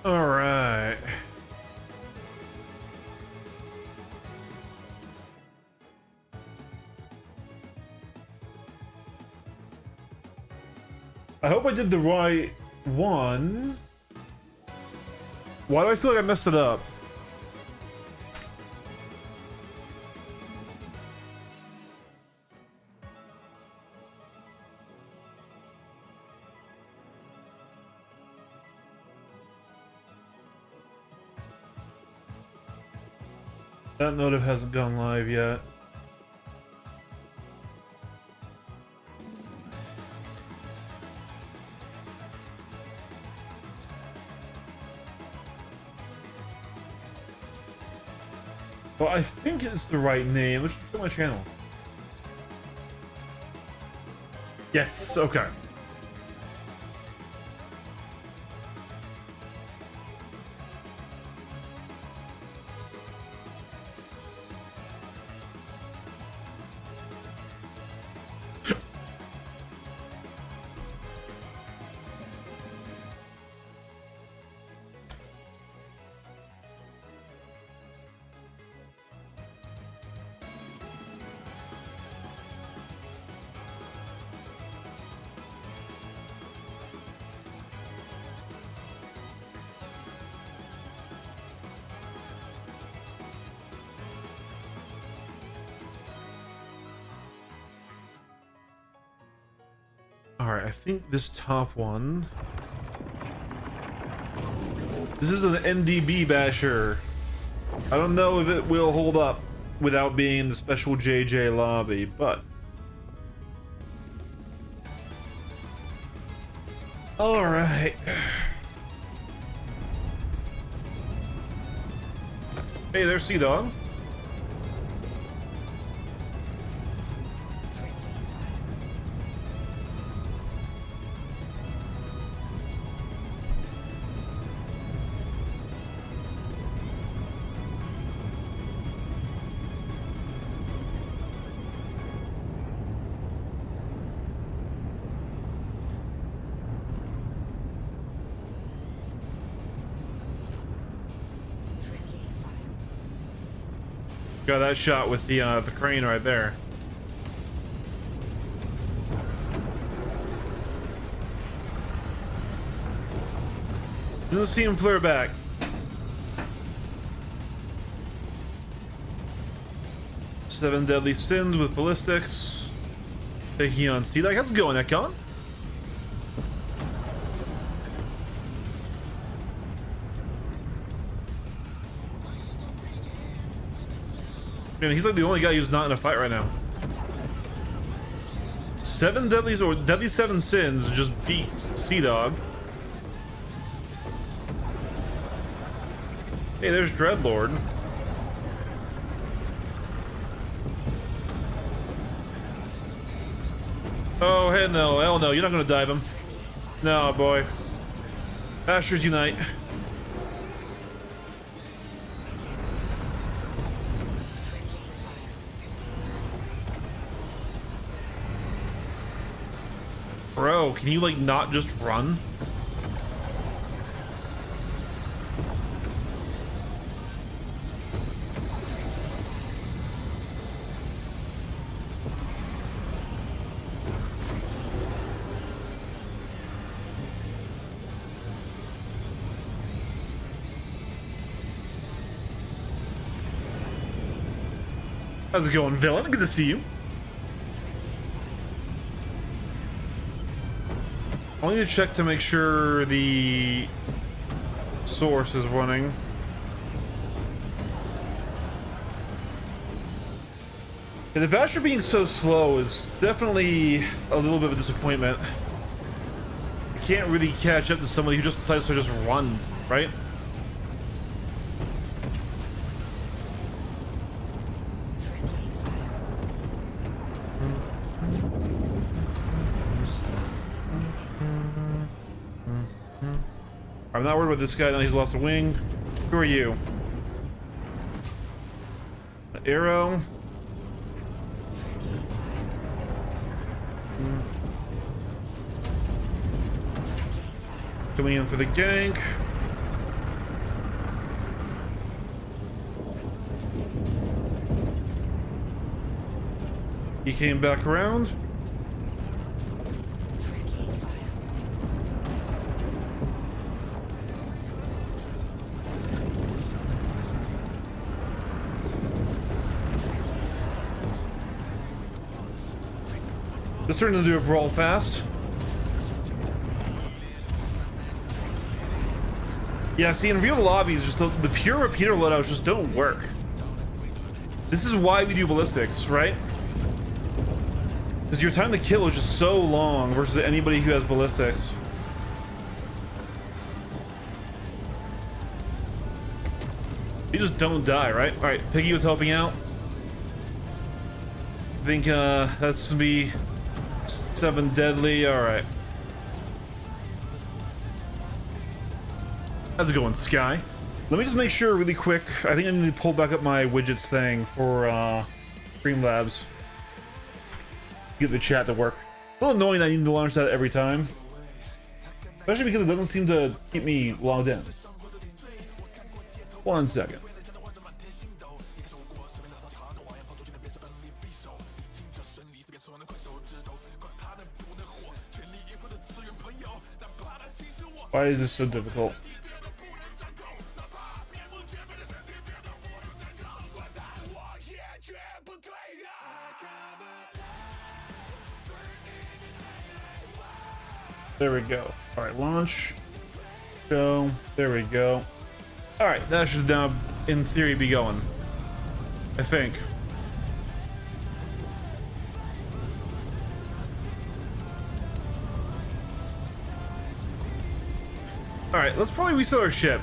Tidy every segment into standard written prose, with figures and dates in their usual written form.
All right. I hope I did the right one. Why do I feel like I messed it up? That notif hasn't gone live yet. Well, I think it's the right name. Let's check my channel. Yes, okay. Alright, I think this top one... This is an NDB basher. I don't know if it will hold up without being in the special JJ lobby, but... Alright. Hey, there's Sea-Dog. Got that shot with the crane right there. Didn't see him flare back. Seven deadly sins with ballistics. Taking on Sea-Dog. How's it going, Ekon? Man, he's like the only guy who's not in a fight right now. Seven deadlies or deadly seven sins just beats Sea-Dog. Hey, there's Dreadlord. Oh, hell no, you're not gonna dive him. No, boy. Bashers unite. Bro, can you like not just run? How's it going, villain? Good to see you. I need to check to make sure the source is running. Yeah, the Basher being so slow is definitely a little bit of a disappointment. You can't really catch up to somebody who just decides to just run, right? I'm not worried about this guy now he's lost a wing. Who are you? An arrow. Coming in for the gank. He came back around. This turned into a brawl fast. Yeah, see, in real lobbies, just the pure repeater loadouts just don't work. This is why we do ballistics, right? Because your time to kill is just so long versus anybody who has ballistics. You just don't die, right? All right, Piggy was helping out. I think that's gonna be 7 deadly. All right. How's it going, Sky? Let me just make sure really quick. I think I need to pull back up my widgets thing for Streamlabs. Get the chat to work. A little annoying that I need to launch that every time. Especially because it doesn't seem to keep me logged in. 1 second. Why is this so difficult? There we go. All right, launch. Show. There we go. All right, that should now, in theory, be going. I think. All right, let's probably reset our ship.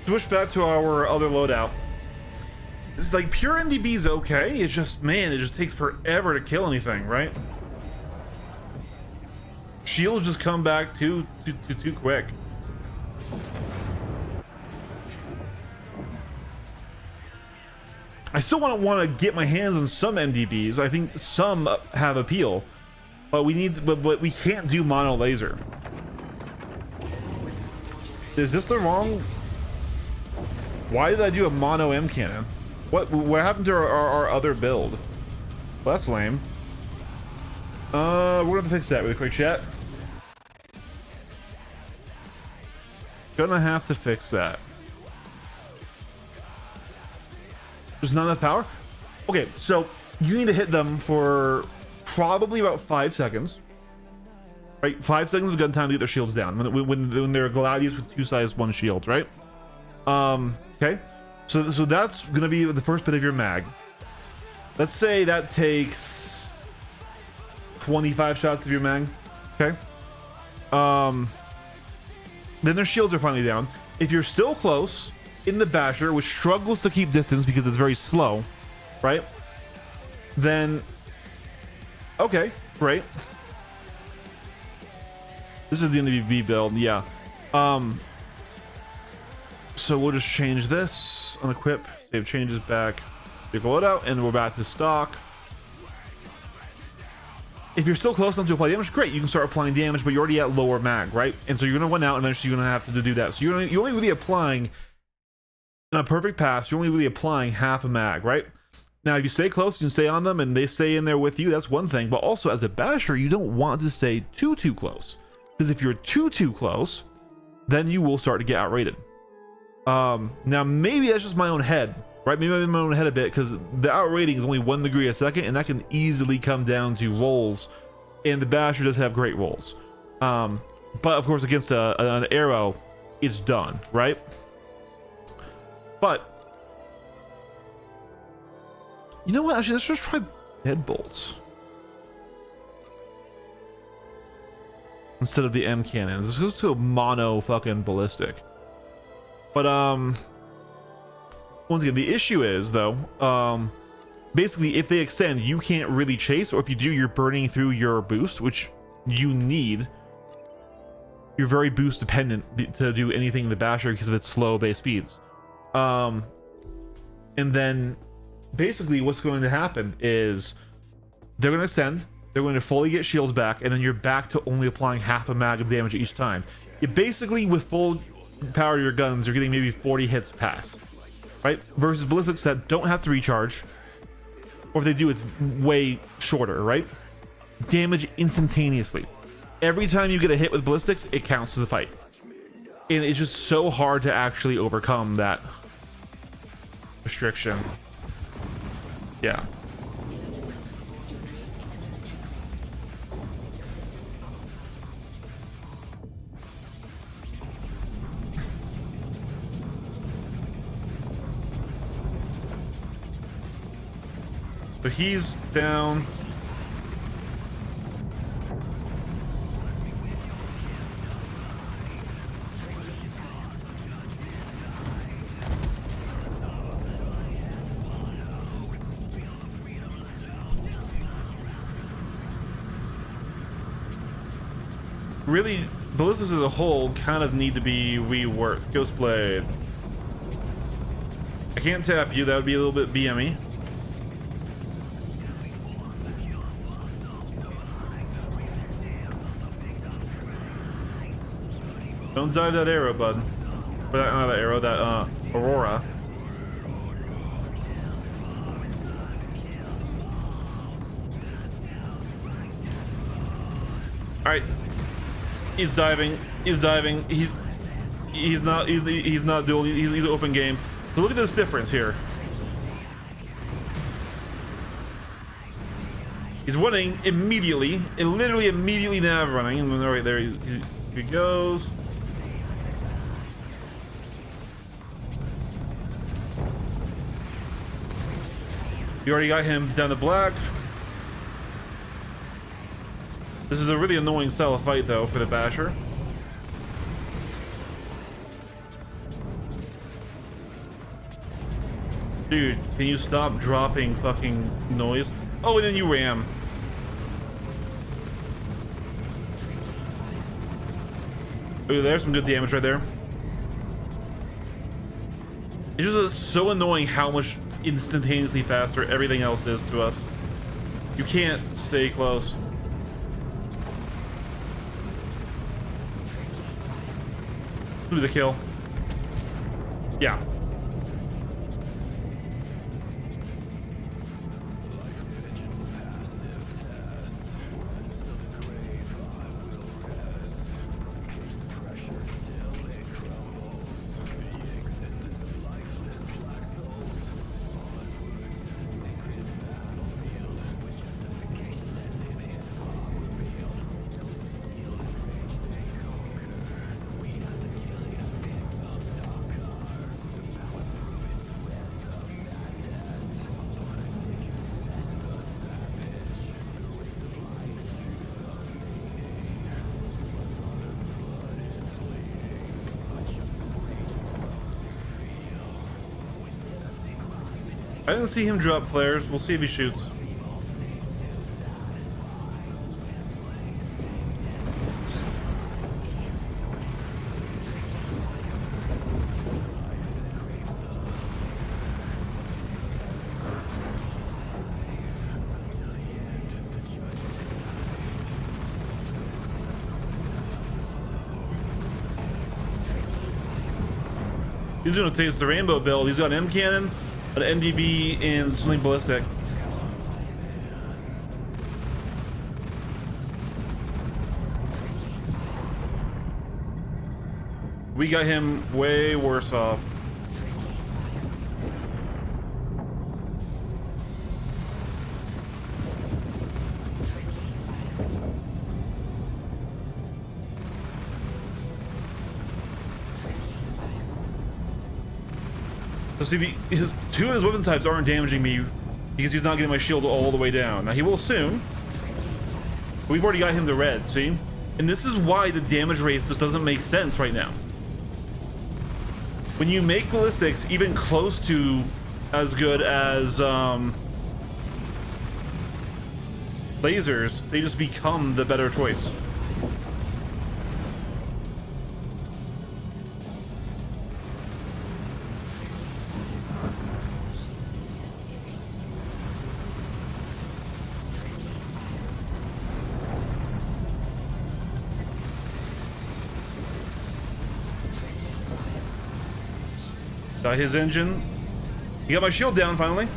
Switch back to our other loadout. It's like pure NDB is okay. It's just, man, it just takes forever to kill anything, right? Shields just come back too quick. I still want to get my hands on some MDBs. I think some have appeal, but we can't do mono laser. Is this the wrong? Why did I do a mono M cannon? What happened to our other build? Well, that's lame. We're gonna have to fix that really quick, chat. Gonna have to fix that. There's not enough power? Okay, so you need to hit them for probably about 5 seconds. Right? 5 seconds of gun time to get their shields down. When they're gladius with 2 size 1 shields, right? Okay. So that's gonna be the first bit of your mag. Let's say that takes 25 shots of your mag. Okay. Then their shields are finally down. If you're still close in the basher, which struggles to keep distance because it's very slow, right? Then, okay, great. This is the NDB build, yeah. So we'll just change this, unequip, save changes back, vehicle loadout, and we're back to stock. If you're still close enough to apply damage, great, you can start applying damage, but you're already at lower mag, right? And so you're gonna win out, and eventually you're gonna have to do that. So you're only really applying, in a perfect pass, you're only really applying half a mag, right? Now, if you stay close, you can stay on them, and they stay in there with you, that's one thing. But also, as a basher, you don't want to stay too close. Because if you're too close, then you will start to get outrated. Now, maybe that's just my own head, right? Maybe I'm in my own head a bit, because the outrating is only 1 degree a second, and that can easily come down to rolls, and the basher does have great rolls. But of course, against an arrow, it's done, right? But you know what? Actually, let's just try deadbolts instead of the M cannons. This goes to a mono fucking ballistic. But once again, the issue is though, basically if they extend, you can't really chase, or if you do, you're burning through your boost, which you need. You're very boost dependent to do anything in the basher because of its slow base speeds. And then basically what's going to happen is they're going to extend, they're going to fully get shields back, and then you're back to only applying half a mag of damage each time. You basically, with full power of your guns, you're getting maybe 40 hits past, right? Versus ballistics that don't have to recharge, or if they do, it's way shorter, right? Damage instantaneously. Every time you get a hit with ballistics, it counts to the fight. And it's just so hard to actually overcome that restriction. Yeah. So he's down. Really, ballistics as a whole kind of need to be reworked. Ghostblade. I can't tap you, that would be a little bit BME. Don't dive that arrow, bud. Or that, not that arrow, that Aurora. Alright. He's diving. He's diving. He's not dual. He's open game. So look at this difference here. He's running immediately, and literally immediately nav running. And right there he goes. You already got him down to black. This is a really annoying style of fight, though, for the Basher. Dude, can you stop dropping fucking noise? Oh, and then you ram. Ooh, there's some good damage right there. It's just so annoying how much instantaneously faster everything else is to us. You can't stay close. Do the kill. Yeah. I didn't see him drop flares. We'll see if he shoots. He's gonna taste the rainbow build. He's got an M cannon, an NDB, and something ballistic. We got him way worse off. So see, two of his weapon types aren't damaging me because he's not getting my shield all the way down. Now he will soon. We've already got him to red, see? And this is why the damage race just doesn't make sense right now. When you make ballistics even close to as good as lasers, they just become the better choice. Got his engine. He got my shield down finally.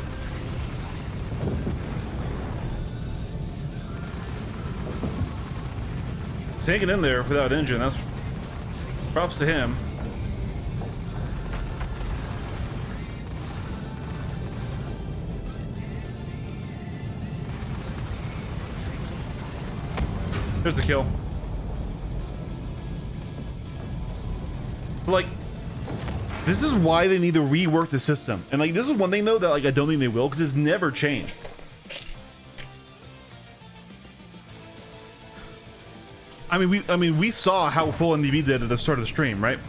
hanging in there without an engine. That's props to him. There's the kill. Like, this is why they need to rework the system. And like, this is one thing though that like I don't think they will, because it's never changed. I mean we saw how full NDB did at the start of the stream, right?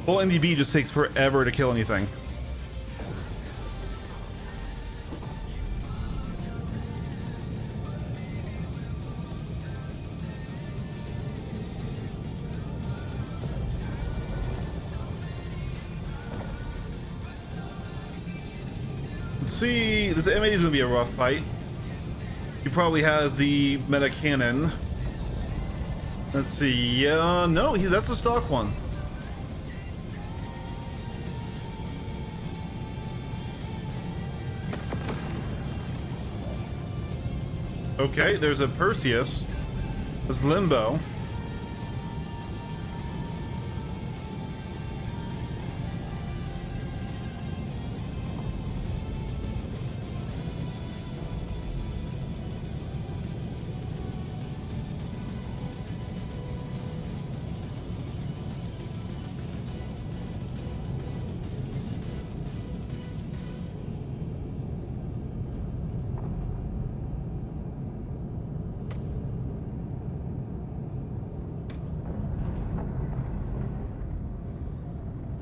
Full NDB just takes forever to kill anything. See, this MAD is gonna be a rough fight. He probably has the meta cannon. Let's see. No, that's the stock one. Okay, there's a Perseus. There's Limbo.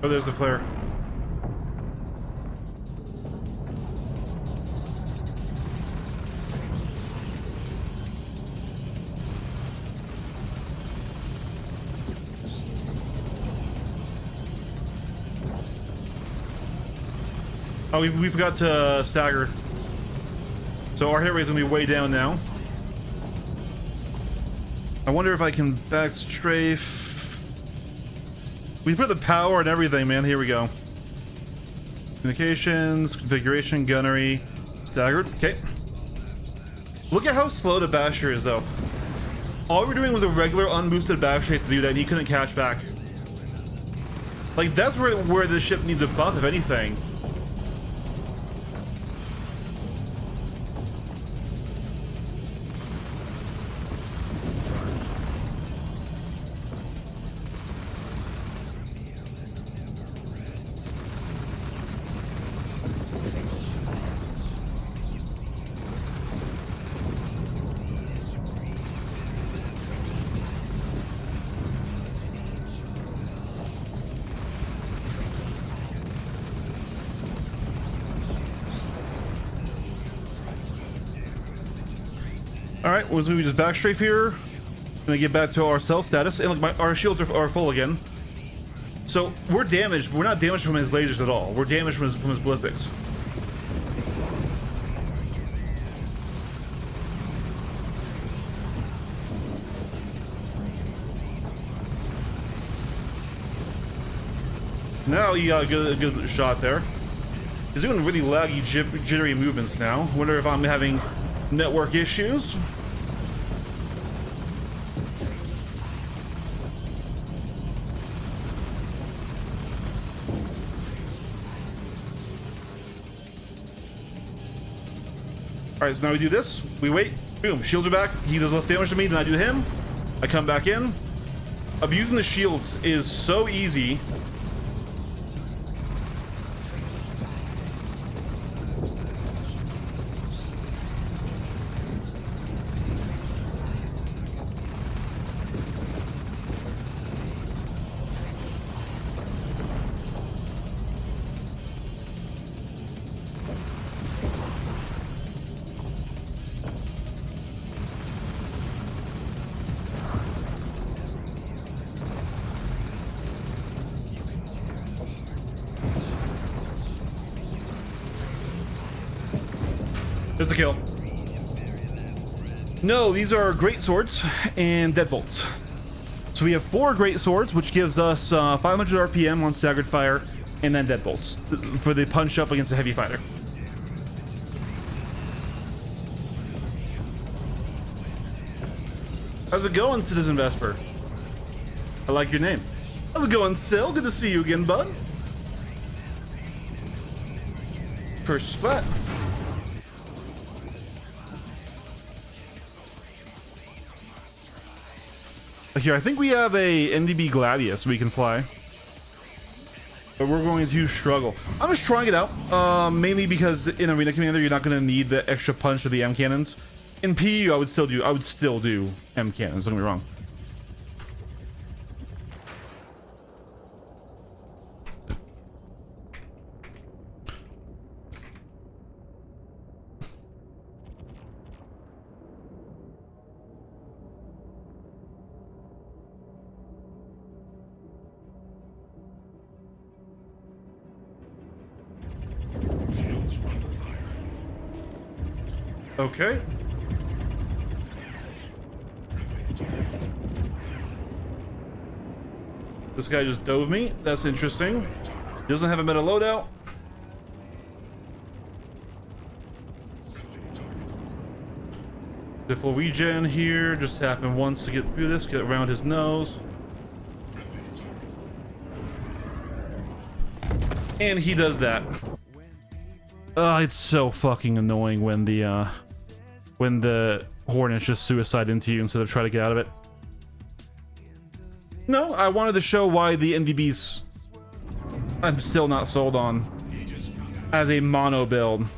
Oh, there's the flare. Oh, we forgot to stagger. So our hit rate is gonna be way down now. I wonder if I can back strafe. We put the power and everything, man. Here we go. Communications, configuration, gunnery, staggered. Okay. Look at how slow the basher is, though. All we were doing was a regular unboosted back strafe to do that, and he couldn't catch back. Like, that's where the ship needs a buff, if anything. Alright, well, so we just back strafe here. Gonna get back to our self status. And look, our shields are full again. So we're damaged. We're not damaged from his lasers at all. We're damaged from his ballistics. Now he got a good shot there. He's doing really laggy, jittery movements now. Wonder if I'm having network issues. Alright, so now we do this. We wait. Boom. Shields are back. He does less damage to me than I do to him. I come back in. Abusing the shields is so easy. There's the kill. No, these are great swords and deadbolts. So we have 4 great swords, which gives us 500 RPM on staggered fire, and then deadbolts for the punch up against the heavy fighter. How's it going, Citizen Vesper? I like your name. How's it going, Sil? Good to see you again, bud. First spot. Here, I think we have a NDB Gladius we can fly. But we're going to struggle. I'm just trying it out. Mainly because in Arena Commander, you're not going to need the extra punch of the M cannons. In PU, I would still do M cannons, don't get me wrong. Okay. This guy just dove me. That's interesting. He doesn't have a meta loadout. The full regen here. Just happened once to get through this. Get around his nose. And he does that. It's so fucking annoying when the Hornets just suicide into you instead of try to get out of it. No, I wanted to show why the NDBs I'm still not sold on as a mono build. I'm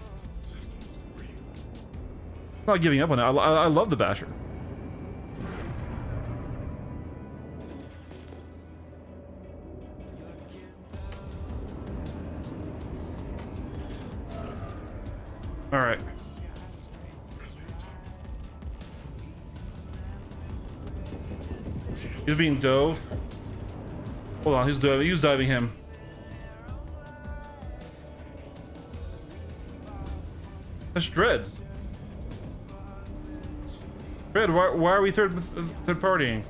not giving up on it. I love the Basher. All right. He's being dove. Hold on, he's diving him. That's Dread. Dread, why are we third partying?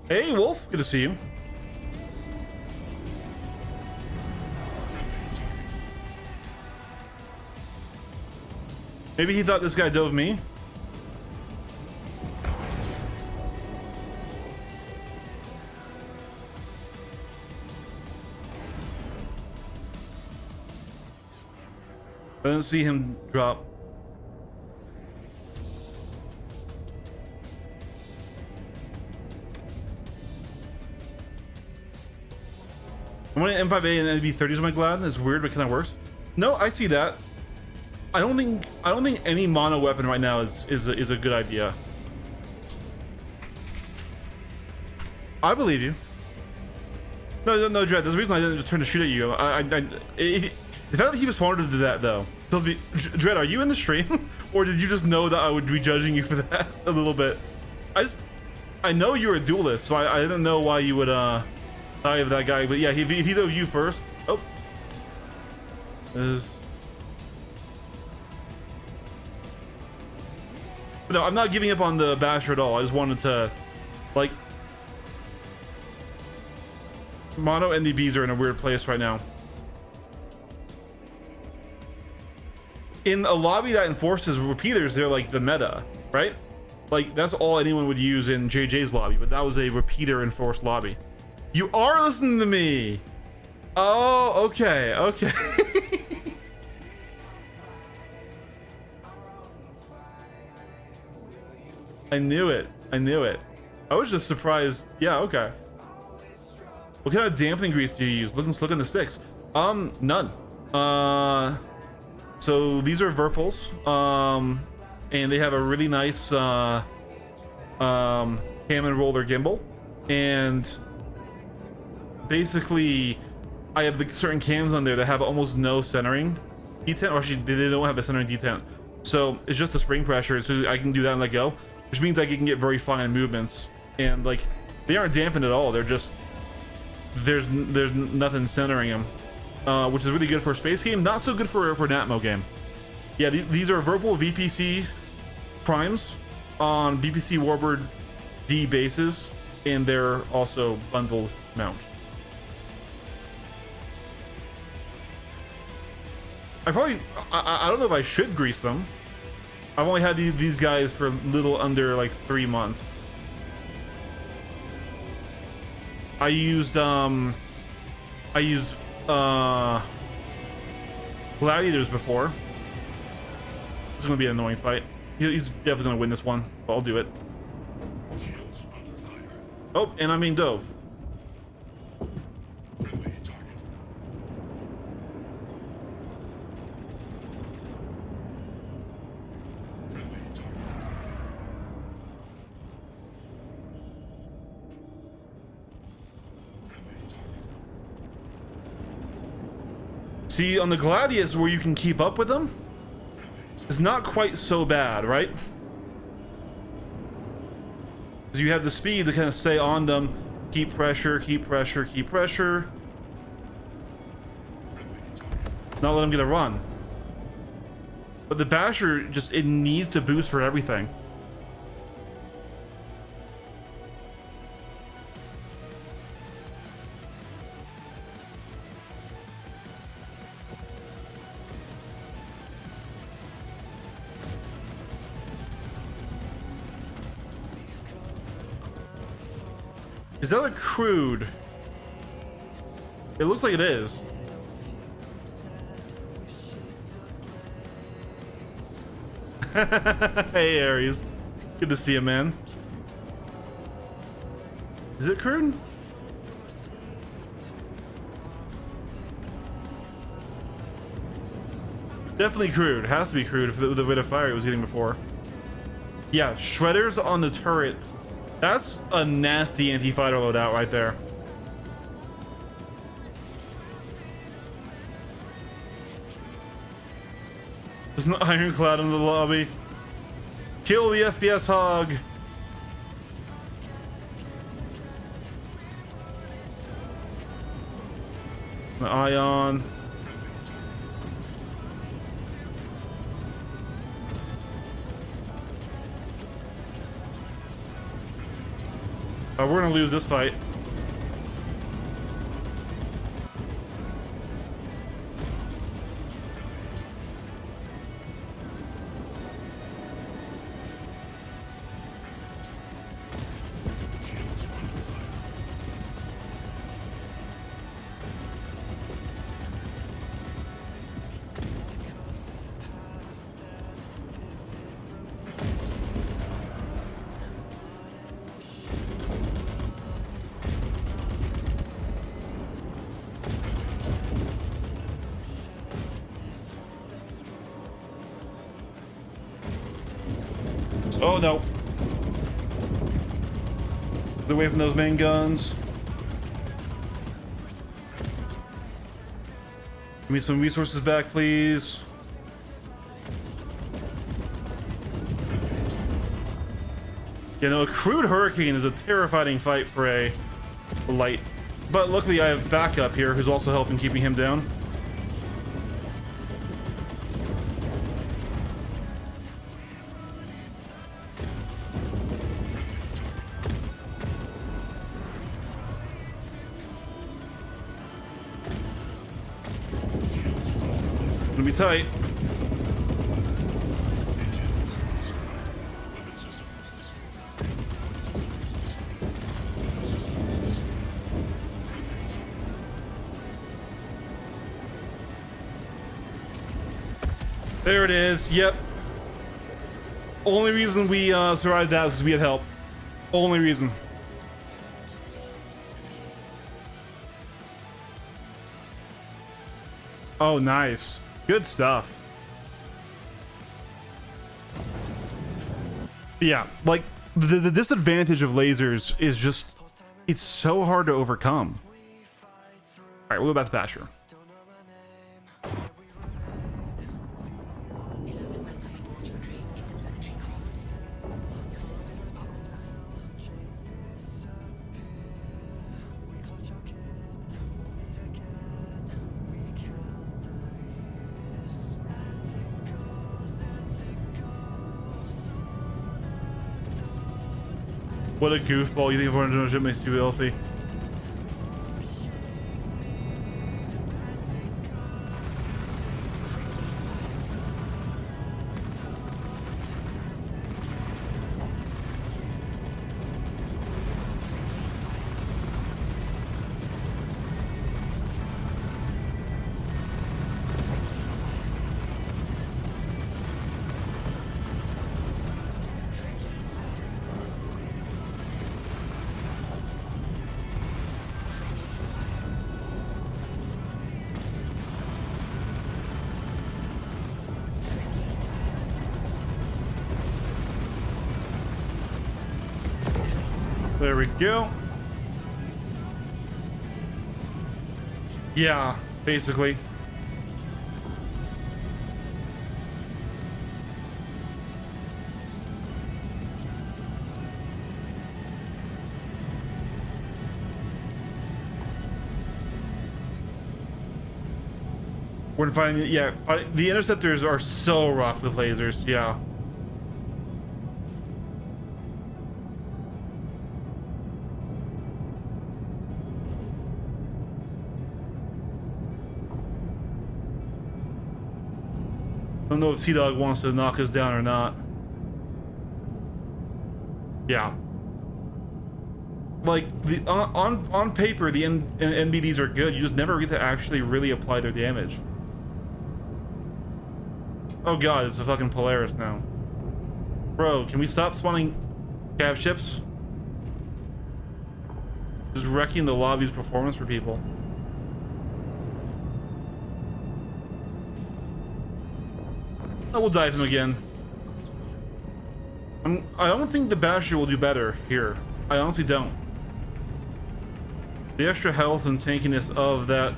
Hey, Wolf, good to see you. Maybe he thought this guy dove me. I didn't see him drop. I'm running M5A and NV30s on my Glad. That's weird, but kind of works. No, I see that. I don't think any mono weapon right now is a good idea. I believe you. No, Dread. There's a reason I didn't just turn to shoot at you. The fact that he responded to that though tells me, Dread, are you in the stream, or did you just know that I would be judging you for that a little bit? I know you're a duelist, so I didn't know why you would die of that guy. But yeah, if he dove you first. Oh. No, I'm not giving up on the Basher at all. I just wanted to, like, mono NDBs are in a weird place right now. In a lobby that enforces repeaters, they're like the meta, right? Like, that's all anyone would use in JJ's lobby, but that was a repeater enforced lobby. You are listening to me. Oh, okay, okay. I knew it. I knew it. I was just surprised. Yeah, okay. What kind of dampening grease do you use? Look at the sticks. None. So these are Virpils. And they have a really nice cam and roller gimbal. And basically, I have the certain cams on there that have almost no centering detent, or actually they don't have a centering detent. So it's just a spring pressure, so I can do that and let go. Which means I can get very fine movements, and like they aren't dampened at all. They're just there's nothing centering them, which is really good for a space game. Not so good for an Atmo game. Yeah, these are Virpil VPC primes on VPC Warbird D bases, and they're also bundled mount. I don't know if I should grease them. I've only had these guys for a little under like 3 months. I used gladiators before. It's gonna be an annoying fight. He's definitely gonna win this one, but I'll do it. Oh, and I mean dove. See, on the Gladius, where you can keep up with them, it's not quite so bad, right? Because you have the speed to kind of stay on them, keep pressure, keep pressure, keep pressure. Not let them get a run. But the Basher, just, it needs to boost for everything. Is that a crude? It looks like it is. Hey Aries, good to see you, man. Is it crude? Definitely crude. Has to be crude if the rate of fire he was getting before. Yeah, shredders on the turret. That's a nasty anti-fighter loadout right there. There's an Ironclad in the lobby. Kill the FPS hog. The Ion. We're gonna lose this fight. Oh no. Get away from those main guns. Give me some resources back, please. You know, a crude hurricane is a terrifying fight for a light. But luckily I have backup here who's also helping keeping him down. Gonna be tight. There it is. Yep. Only reason we survived that was because we had help. Only reason. Oh, nice. Good stuff. Yeah, like the disadvantage of lasers is just, it's so hard to overcome. All right, we'll go back to Basher. What a goofball. You think 400 ship makes you healthy? There we go. Yeah, basically. We're finding, yeah, the interceptors are so rough with lasers, yeah. I don't know if T-Dog wants to knock us down or not. Yeah. Like, the on paper, the NBDs are good. You just never get to actually really apply their damage. Oh god, it's a fucking Polaris now. Bro, can we stop spawning cab ships? Just wrecking the lobby's performance for people. I will dive him again. I don't think the Basher will do better here. I honestly don't. The extra health and tankiness of that.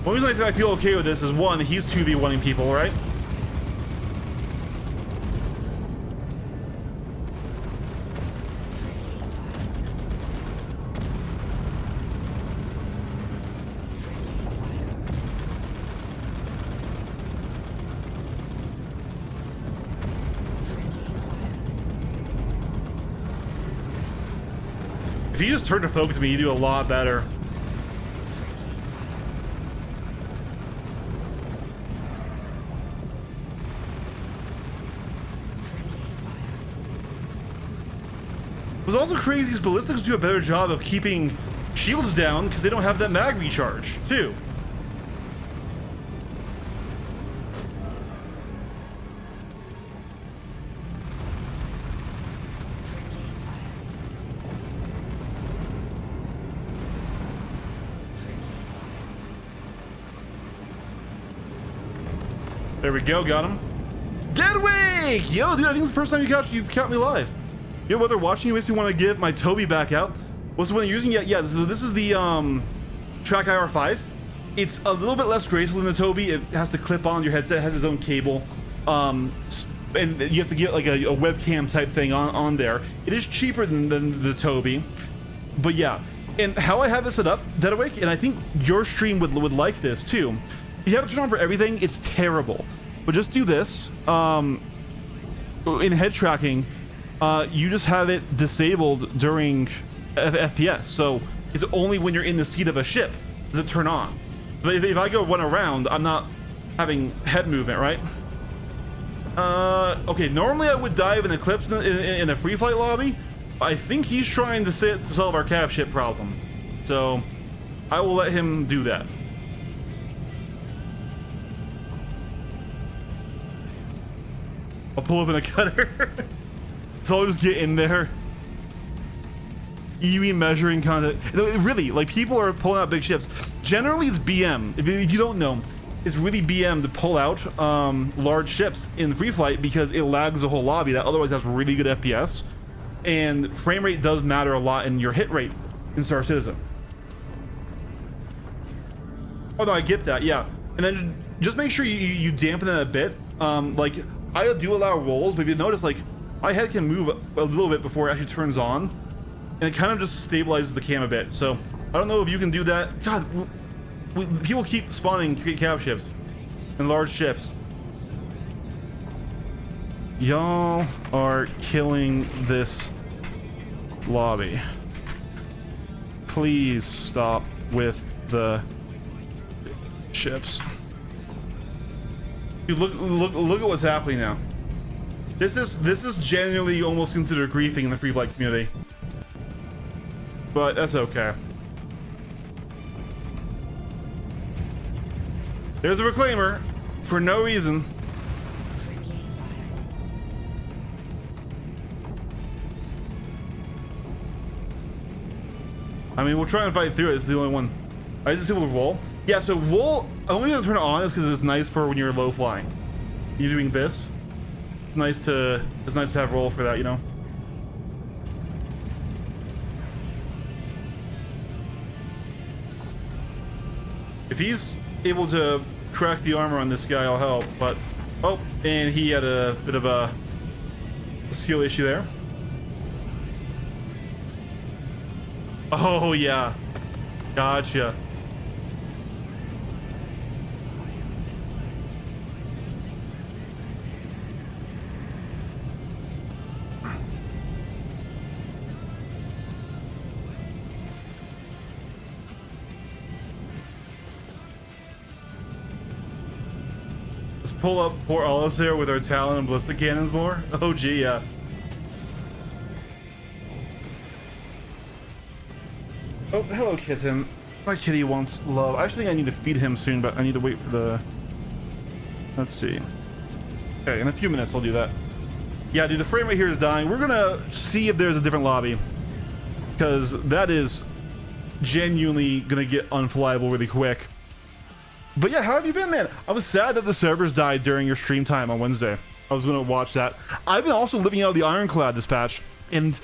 One reason I feel okay with this is, one, he's 2v1ing people, right? If you just turn to focus me, you do a lot better. What's also crazy is ballistics do a better job of keeping shields down because they don't have that mag recharge, too. There we go, got him. Deadwake! Yo, dude, I think it's the first time you've caught me live. Yo, whether watching you makes me want to get my Toby back out. What's the one you're using? Yeah, this is the Track IR5. It's a little bit less graceful than the Toby. It has to clip on your headset. It has its own cable. And you have to get like a webcam type thing on there. It is cheaper than the Toby. But yeah, and how I have it set up, Deadawake, and I think your stream would like this too. If you have it turned on for everything, it's terrible. But just do this. In head tracking, you just have it disabled during FPS. So it's only when you're in the seat of a ship does it turn on. But if I go run around, I'm not having head movement, right? Okay, normally I would dive in Eclipse in a free flight lobby. I think he's trying to solve our cab ship problem. So I will let him do that. I'll pull up in a cutter. So I'll just get in there. EV measuring kind of really, like, people are pulling out big ships. Generally it's BM. If you don't know, it's really BM to pull out large ships in free flight because it lags the whole lobby that otherwise has really good FPS, and frame rate does matter a lot in your hit rate in Star Citizen. Oh no, I get that, yeah. And then just make sure you dampen it a bit. Like, I do allow rolls, but if you notice, like, my head can move a little bit before it actually turns on, and it kind of just stabilizes the cam a bit. So I don't know if you can do that. God, people keep spawning cab ships and large ships. Y'all are killing this lobby. Please stop with the ships. Dude, look at what's happening now. This is genuinely almost considered griefing in the free flight community. But that's okay. There's a reclaimer for no reason. I mean, we'll try and fight through it. It's the only one. I just able to roll. Yeah, so roll. The only reason I turn it on is because it's nice for when you're low flying. You're doing this. It's nice to have roll for that, you know. If he's able to crack the armor on this guy, I'll help. But oh, and he had a bit of a skill issue there. Oh yeah, gotcha. Let's pull up poor Alice there with our Talon and Ballistic Cannons lore. Oh gee, yeah. Oh, hello, kitten. My kitty wants love. I actually think I need to feed him soon, but I need to wait for the... Let's see. Okay, in a few minutes I'll do that. Yeah, dude, the frame rate here is dying. We're gonna see if there's a different lobby, because that is genuinely gonna get unflyable really quick. But yeah, how have you been, man? I was sad that the servers died during your stream time on Wednesday. I was gonna watch that. I've been also living out the Ironclad dispatch, and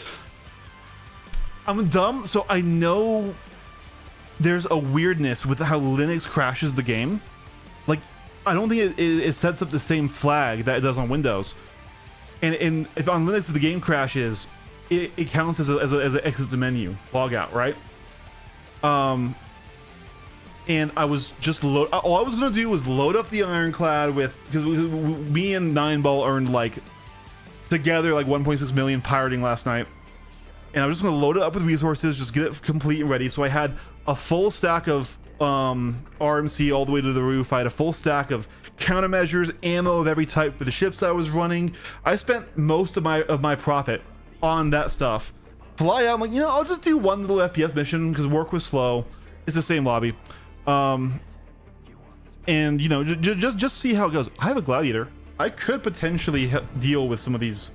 I'm dumb, so I know there's a weirdness with how Linux crashes the game. Like, I don't think it sets up the same flag that it does on Windows. And if on Linux, if the game crashes, it counts as an exit the menu, log out, right? And I was just all I was gonna do was load up the Ironclad with, because me and Nineball earned like together like 1.6 million pirating last night. And I'm just going to load it up with resources, just get it complete and ready. So I had a full stack of RMC all the way to the roof. I had a full stack of countermeasures, ammo of every type for the ships I was running. I spent most of my profit on that stuff. Fly out, I'm like, you know, I'll just do one little FPS mission because work was slow. It's the same lobby. And, you know, just see how it goes. I have a Gladiator. I could potentially deal with some of these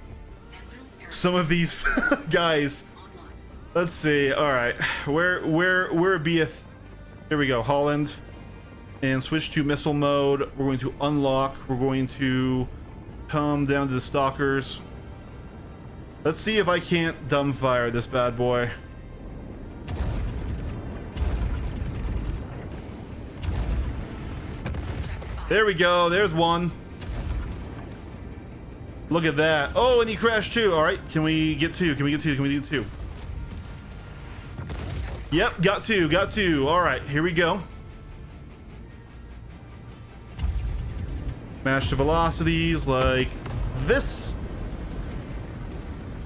guys. Let's see. All right, where beeth? Here we go. Holland, and switch to missile mode. We're going to unlock. We're going to come down to the stalkers. Let's see if I can't dumbfire this bad boy. There we go. There's one. Look at that. Oh, and he crashed too. All right, can we get two? Can we get two? Can we get two? Yep, got two. All right, here we go. Match the velocities like this.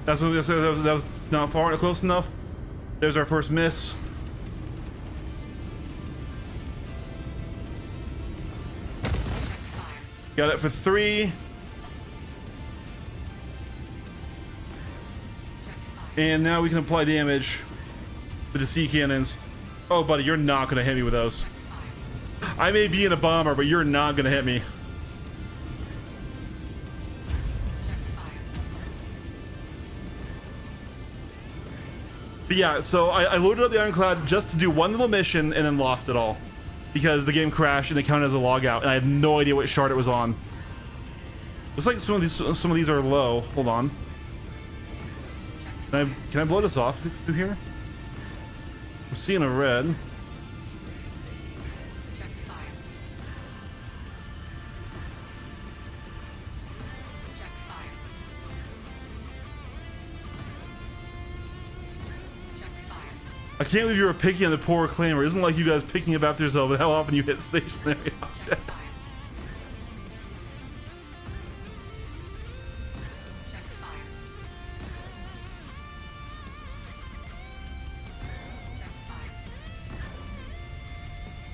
That was not far, not close enough. There's our first miss. Got it for 3. And now we can apply damage with the sea cannons. Oh, buddy, you're not gonna hit me with those. I may be in a bomber, but you're not gonna hit me. But yeah, so I loaded up the Ironclad just to do one little mission and then lost it all because the game crashed and it counted as a logout, and I had no idea what shard it was on. Looks like some of these are low. Hold on. Can I blow this off through here? I'm seeing a red. I can't believe you were picking on the poor claimer. It isn't like you guys picking up after yourself, but how often you hit stationary objects.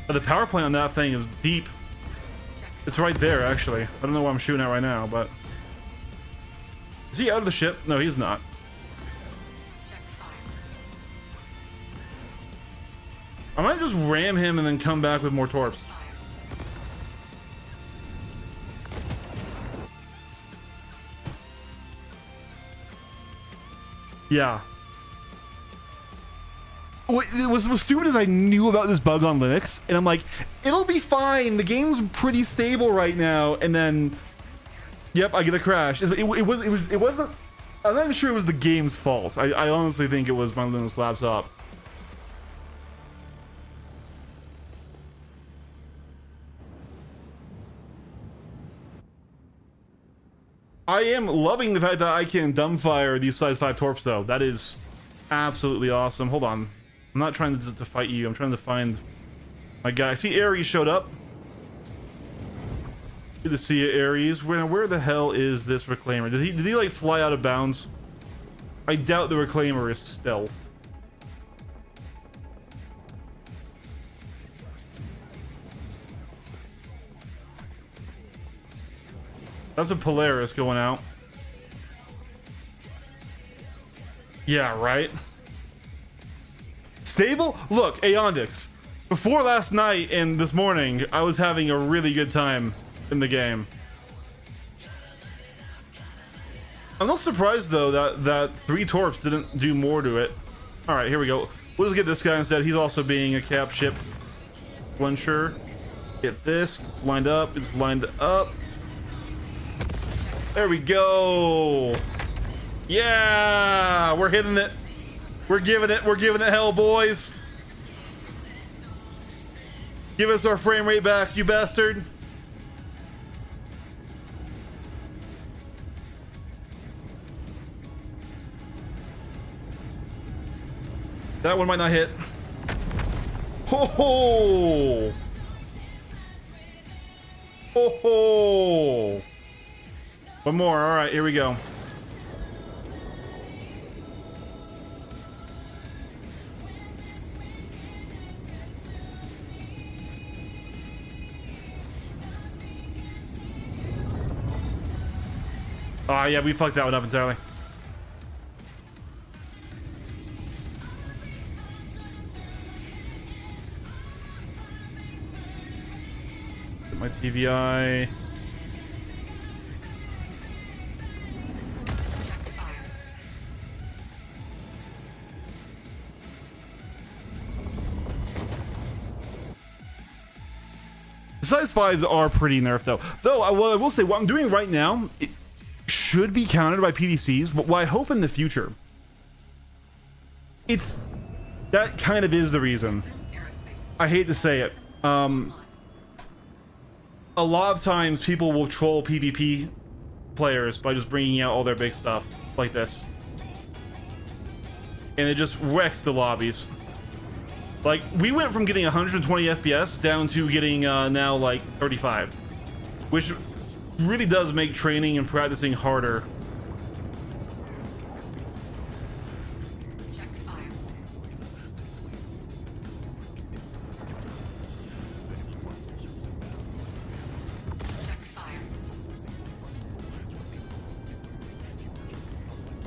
The power plant on that thing is deep. It's right there, actually. I don't know what I'm shooting at right now, but... Is he out of the ship? No, he's not. I might just ram him and then come back with more torps. Yeah. What's stupid is I knew about this bug on Linux, and I'm like, it'll be fine. The game's pretty stable right now, and then, yep, I get a crash. It wasn't. I'm not even sure it was the game's fault. I honestly think it was my Linux laptop. I am loving the fact that I can dumbfire these size 5 torps, though. That is absolutely awesome. Hold on. I'm not trying to fight you. I'm trying to find my guy. I see Ares showed up. Good to see you, Ares. Where the hell is this Reclaimer? Did he like fly out of bounds? I doubt the Reclaimer is stealth. That's a Polaris going out. Yeah, right? Stable? Look, Aeondix. Before last night and this morning, I was having a really good time in the game. I'm not surprised, though, that 3 torps didn't do more to it. Alright, here we go. We'll just get this guy instead. He's also being a cap ship flincher. Get this. It's lined up. It's lined up. There we go. Yeah, we're hitting it. We're giving it hell, boys. Give us our frame rate back, you bastard. That one might not hit. Ho ho! Ho ho! One more. All right, here we go. Ah, yeah, we fucked that one up entirely. Get my TVI. Size 5s are pretty nerfed, though. Though, I will say, what I'm doing right now, it should be countered by PDCs, but what I hope in the future, that kind of is the reason. I hate to say it. A lot of times, people will troll PvP players by just bringing out all their big stuff, like this. And it just wrecks the lobbies. Like, we went from getting 120 FPS down to getting now like 35, which really does make training and practicing harder.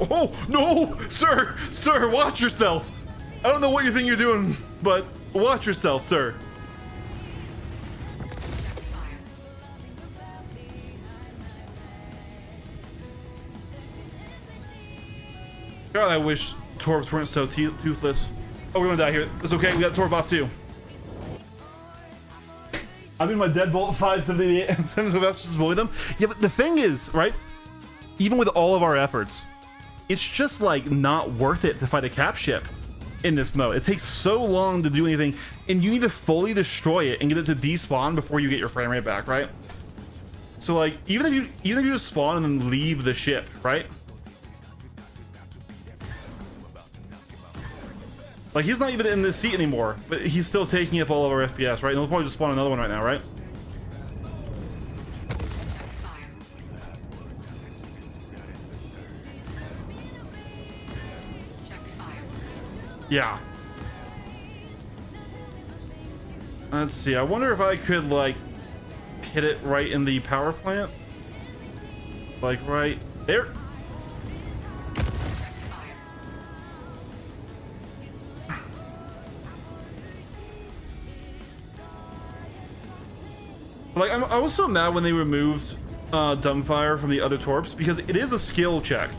Oh, no! Sir, watch yourself! I don't know what you think you're doing, but watch yourself, sir. God, I wish torps weren't so toothless. Oh, we're gonna die here. It's okay, we got torp off too. I'm in my deadbolt 578 and just avoid them. Yeah, but the thing is, right? Even with all of our efforts, it's just like not worth it to fight a cap ship in this mode. It takes so long to do anything, and you need to fully destroy it and get it to despawn before you get your frame rate back, right? So like, even if you just spawn and then leave the ship, right? Like, he's not even in the seat anymore, but he's still taking up all of our FPS, right? And we'll probably just spawn another one right now, right? Yeah. Let's see. I wonder if I could, like, hit it right in the power plant. Like, right there. Like, I was so mad when they removed dumbfire from the other torps, because it is a skill check.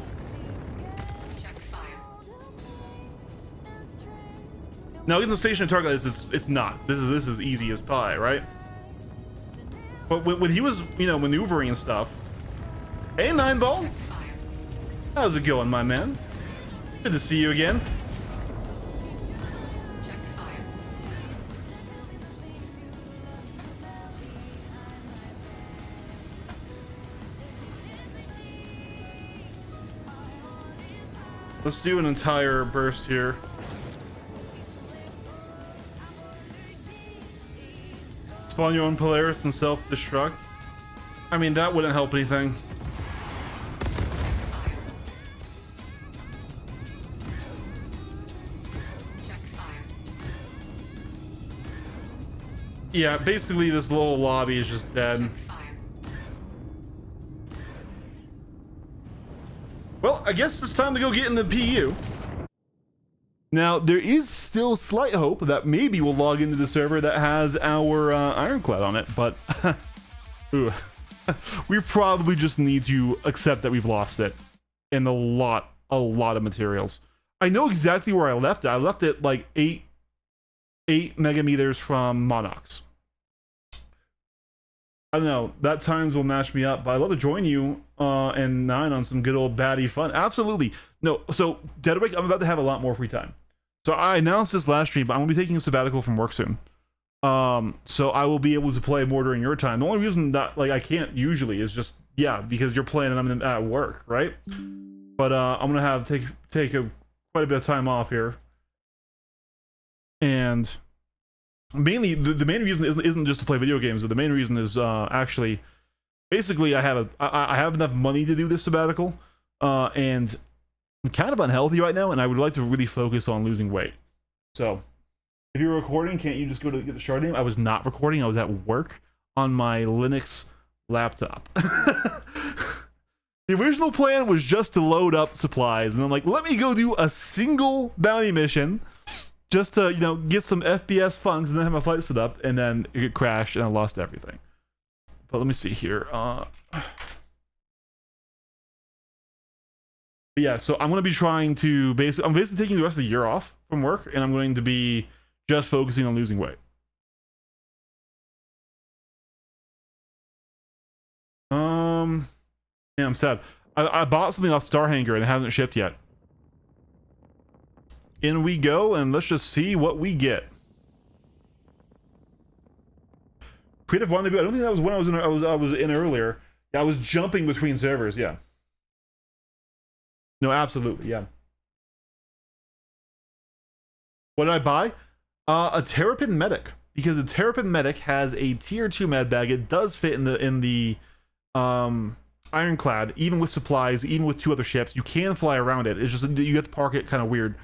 Now in the stationary target, it's not. This is easy as pie, right? But when he was, you know, maneuvering and stuff. Hey, 9-Ball. How's it going, my man? Good to see you again. Let's do an entire burst here. Spawn your own Polaris and self-destruct. I mean, that wouldn't help anything. Yeah, basically this little lobby is just dead. Well, I guess it's time to go get in the PU. Now, there is still slight hope that maybe we'll log into the server that has our Ironclad on it, but ooh, we probably just need to accept that we've lost it in a lot of materials. I know exactly where I left it. I left it like 8 megameters from Monox. I don't know, that times will match me up, but I'd love to join you and 9 on some good old baddie fun. Absolutely. No, so Deadwick, I'm about to have a lot more free time. So I announced this last stream, but I'm gonna be taking a sabbatical from work soon. So I will be able to play more during your time. The only reason that like I can't usually is just, yeah, because you're playing and I'm at work, right? But I'm gonna have to take quite a bit of time off here. And mainly the main reason isn't just to play video games. The main reason is actually basically I have enough money to do this sabbatical, and I'm kind of unhealthy right now, and I would like to really focus on losing weight. So if you're recording, can't you just go to get the shard name? I was not recording. I was at work on my Linux laptop. The original plan was just to load up supplies, and I'm like, let me go do a single bounty mission just to, you know, get some FPS funds and then have my flight set up, and then it crashed and I lost everything. But let me see here. Yeah, so I'm going to be trying to I'm basically taking the rest of the year off from work, and I'm going to be just focusing on losing weight. Yeah, I'm sad. I bought something off Star Hanger and it hasn't shipped yet. In we go, and let's just see what we get. Creative Rendezvous. I don't think that was when I was in earlier. Yeah, I was jumping between servers. Yeah. No, absolutely. Yeah. What did I buy? A Terrapin Medic, because the Terrapin Medic has a tier 2 med bag. It does fit in the Ironclad, even with supplies, even with 2 other ships. You can fly around it. It's just you have to park it kind of weird.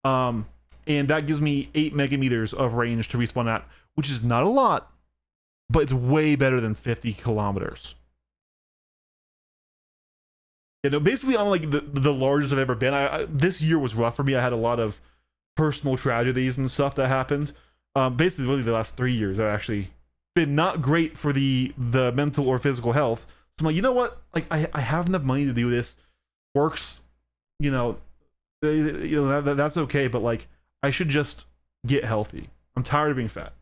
And that gives me 8 megameters of range to respawn at, which is not a lot, but it's way better than 50 kilometers. Yeah, no, basically I'm like the largest I've ever been. This year was rough for me. I had a lot of personal tragedies and stuff that happened. Basically, really the last 3 years have actually been not great for the mental or physical health. So I'm like, you know what? Like I have enough money to do this. Works, you know, that's okay. But like, I should just get healthy. I'm tired of being fat.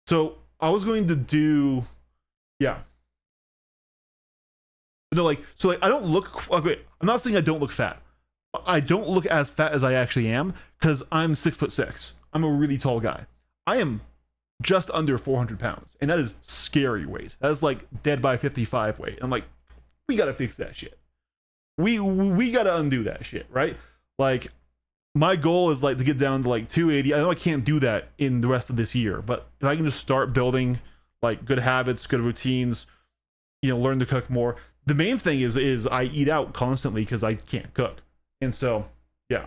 So I was going to do, yeah. No, like, so like I don't look. Okay, I'm not saying I don't look fat. I don't look as fat as I actually am because I'm 6'6". I'm a really tall guy. I am just under 400 pounds, and that is scary weight. That is like dead by 55 weight. I'm like, we gotta fix that shit. We gotta undo that shit, right? Like, my goal is like to get down to like 280. I know I can't do that in the rest of this year, but if I can just start building like good habits, good routines, you know, learn to cook more. The main thing is I eat out constantly because I can't cook. And so, yeah,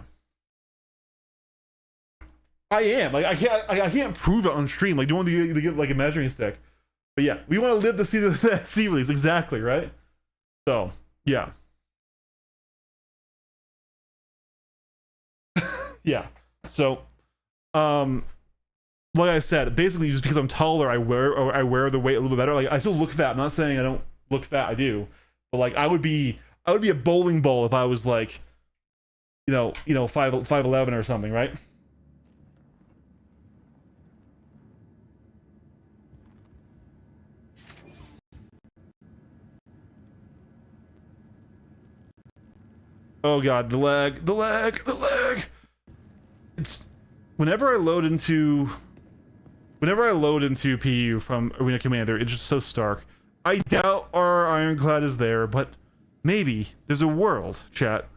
I am like I can't prove it on stream. Like, do you want to get like a measuring stick? But yeah, we want to live to see the see release, exactly, right? So yeah, yeah. So like I said, basically just because I'm taller, I wear the weight a little bit better. Like, I still look fat. I'm not saying I don't look fat. I do, but like I would be a bowling ball if I was like 5'11" or something, right? Oh god, the lag. It's whenever I load into PU from Arena Commander, it's just so stark. I doubt our Ironclad is there, but maybe there's a world, chat.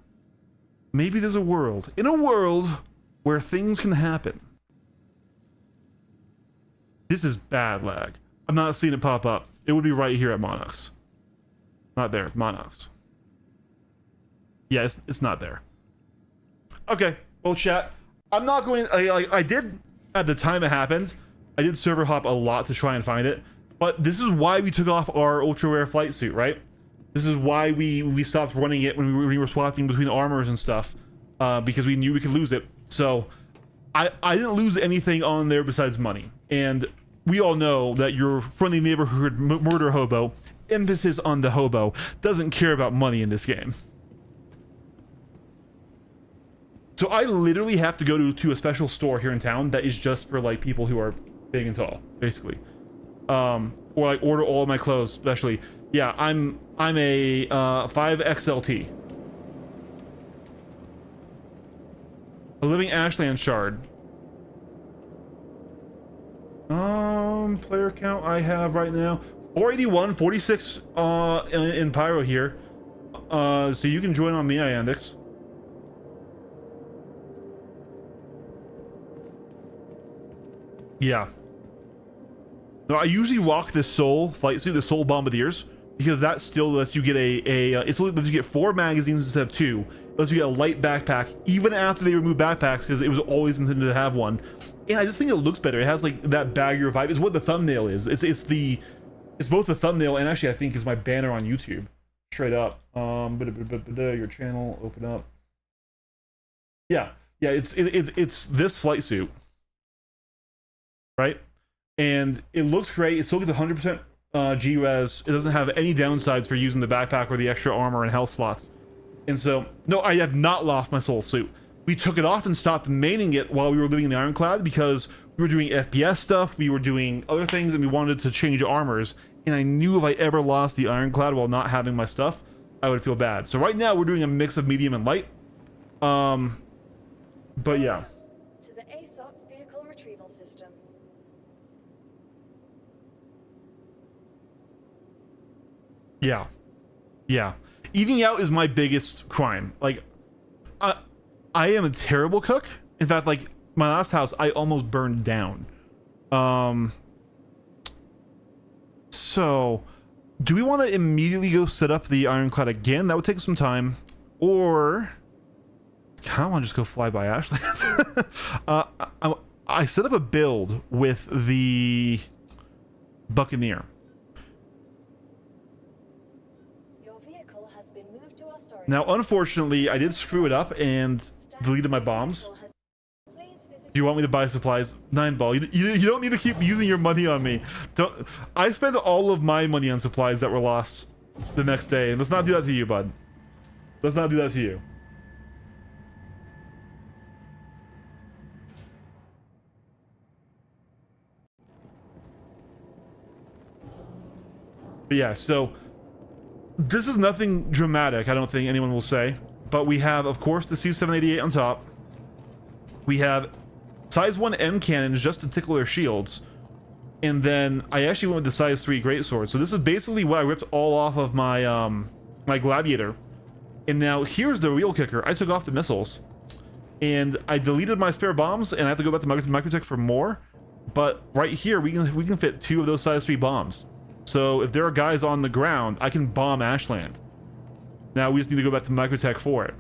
Maybe there's a world. In a world where things can happen. This is bad lag. I'm not seeing it pop up. It would be right here at Monarchs. Not there, Monarchs. Yeah, it's not there. Okay, well, chat. I'm not going. I did at the time it happened. I did server hop a lot to try and find it, but this is why we took off our ultra rare flight suit, right? This is why we stopped running it when we were swapping between armors and stuff, because we knew we could lose it. So I didn't lose anything on there besides money, and we all know that your friendly neighborhood murder hobo, emphasis on the hobo, doesn't care about money in this game. So I literally have to go to a special store here in town that is just for like people who are big and tall, basically. Or like order all of my clothes, especially. Yeah, I'm a 5XLT. A living Ashland shard. Player count I have right now 481, 46 in Pyro here. So you can join on me, Iandix. Yeah. No, I usually rock the Soul flight suit, the Soul Bombardiers, because that still lets you get it lets you get 4 magazines instead of 2. It lets you get a light backpack, even after they remove backpacks, because it was always intended to have one. And I just think it looks better. It has like that baggier vibe. It's what the thumbnail is. It's both the thumbnail and actually I think is my banner on YouTube. Straight up. Your channel, open up. Yeah, it's this flight suit. Right? And it looks great. It still gets 100% G-Res. It doesn't have any downsides for using the backpack or the extra armor and health slots. And so, no, I have not lost my soul suit. We took it off and stopped maining it while we were living in the Ironclad because we were doing FPS stuff, we were doing other things, and we wanted to change armors. And I knew if I ever lost the Ironclad while not having my stuff, I would feel bad. So right now we're doing a mix of medium and light. But yeah. To the ASOP vehicle retrieval system. Yeah. Yeah. Eating out is my biggest crime. Like, I am a terrible cook. In fact, like, my last house, I almost burned down. So, do we want to immediately go set up the Ironclad again? That would take some time. Or, I kind of want to just go fly by Ashland. I set up a build with the Buccaneer. Now, unfortunately, I did screw it up and deleted my bombs. Do you want me to buy supplies? 9-ball. You don't need to keep using your money on me. I spent all of my money on supplies that were lost the next day. And let's not do that to you, bud. Let's not do that to you. But yeah, so this is nothing dramatic, I don't think anyone will say. But we have, of course, the C-788 on top. We have size 1 M cannons just to tickle their shields. And then I actually went with the size 3 greatsword. So this is basically what I ripped all off of my my Gladiator. And now here's the real kicker. I took off the missiles. And I deleted my spare bombs, and I have to go back to Microtech for more. But right here, we can fit 2 of those size 3 bombs. So if there are guys on the ground, I can bomb Ashland. Now we just need to go back to Microtech for it.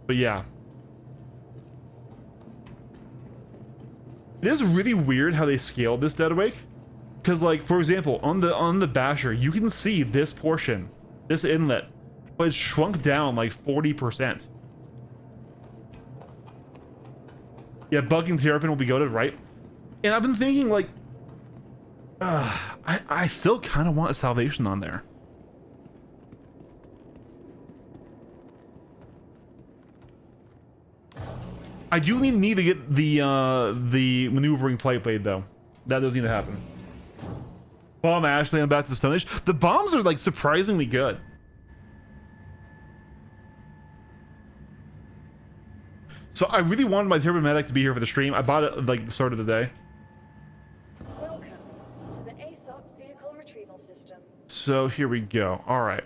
But yeah. It is really weird how they scaled this Deadwake. Because, like, for example, on the Basher, you can see this portion, this inlet, but it's shrunk down like 40%. Yeah, bugging Terrapin will be goated, right? And I've been thinking, like, I still kind of want a Salvation on there. I do need to get the maneuvering flight blade though. That does need to happen. Bomb Ashland back to Stonish. The bombs are like surprisingly good. So I really wanted my Turbo Medic to be here for the stream. I bought it like the start of the day. Welcome to the ASOP vehicle retrieval system. So here we go. All right.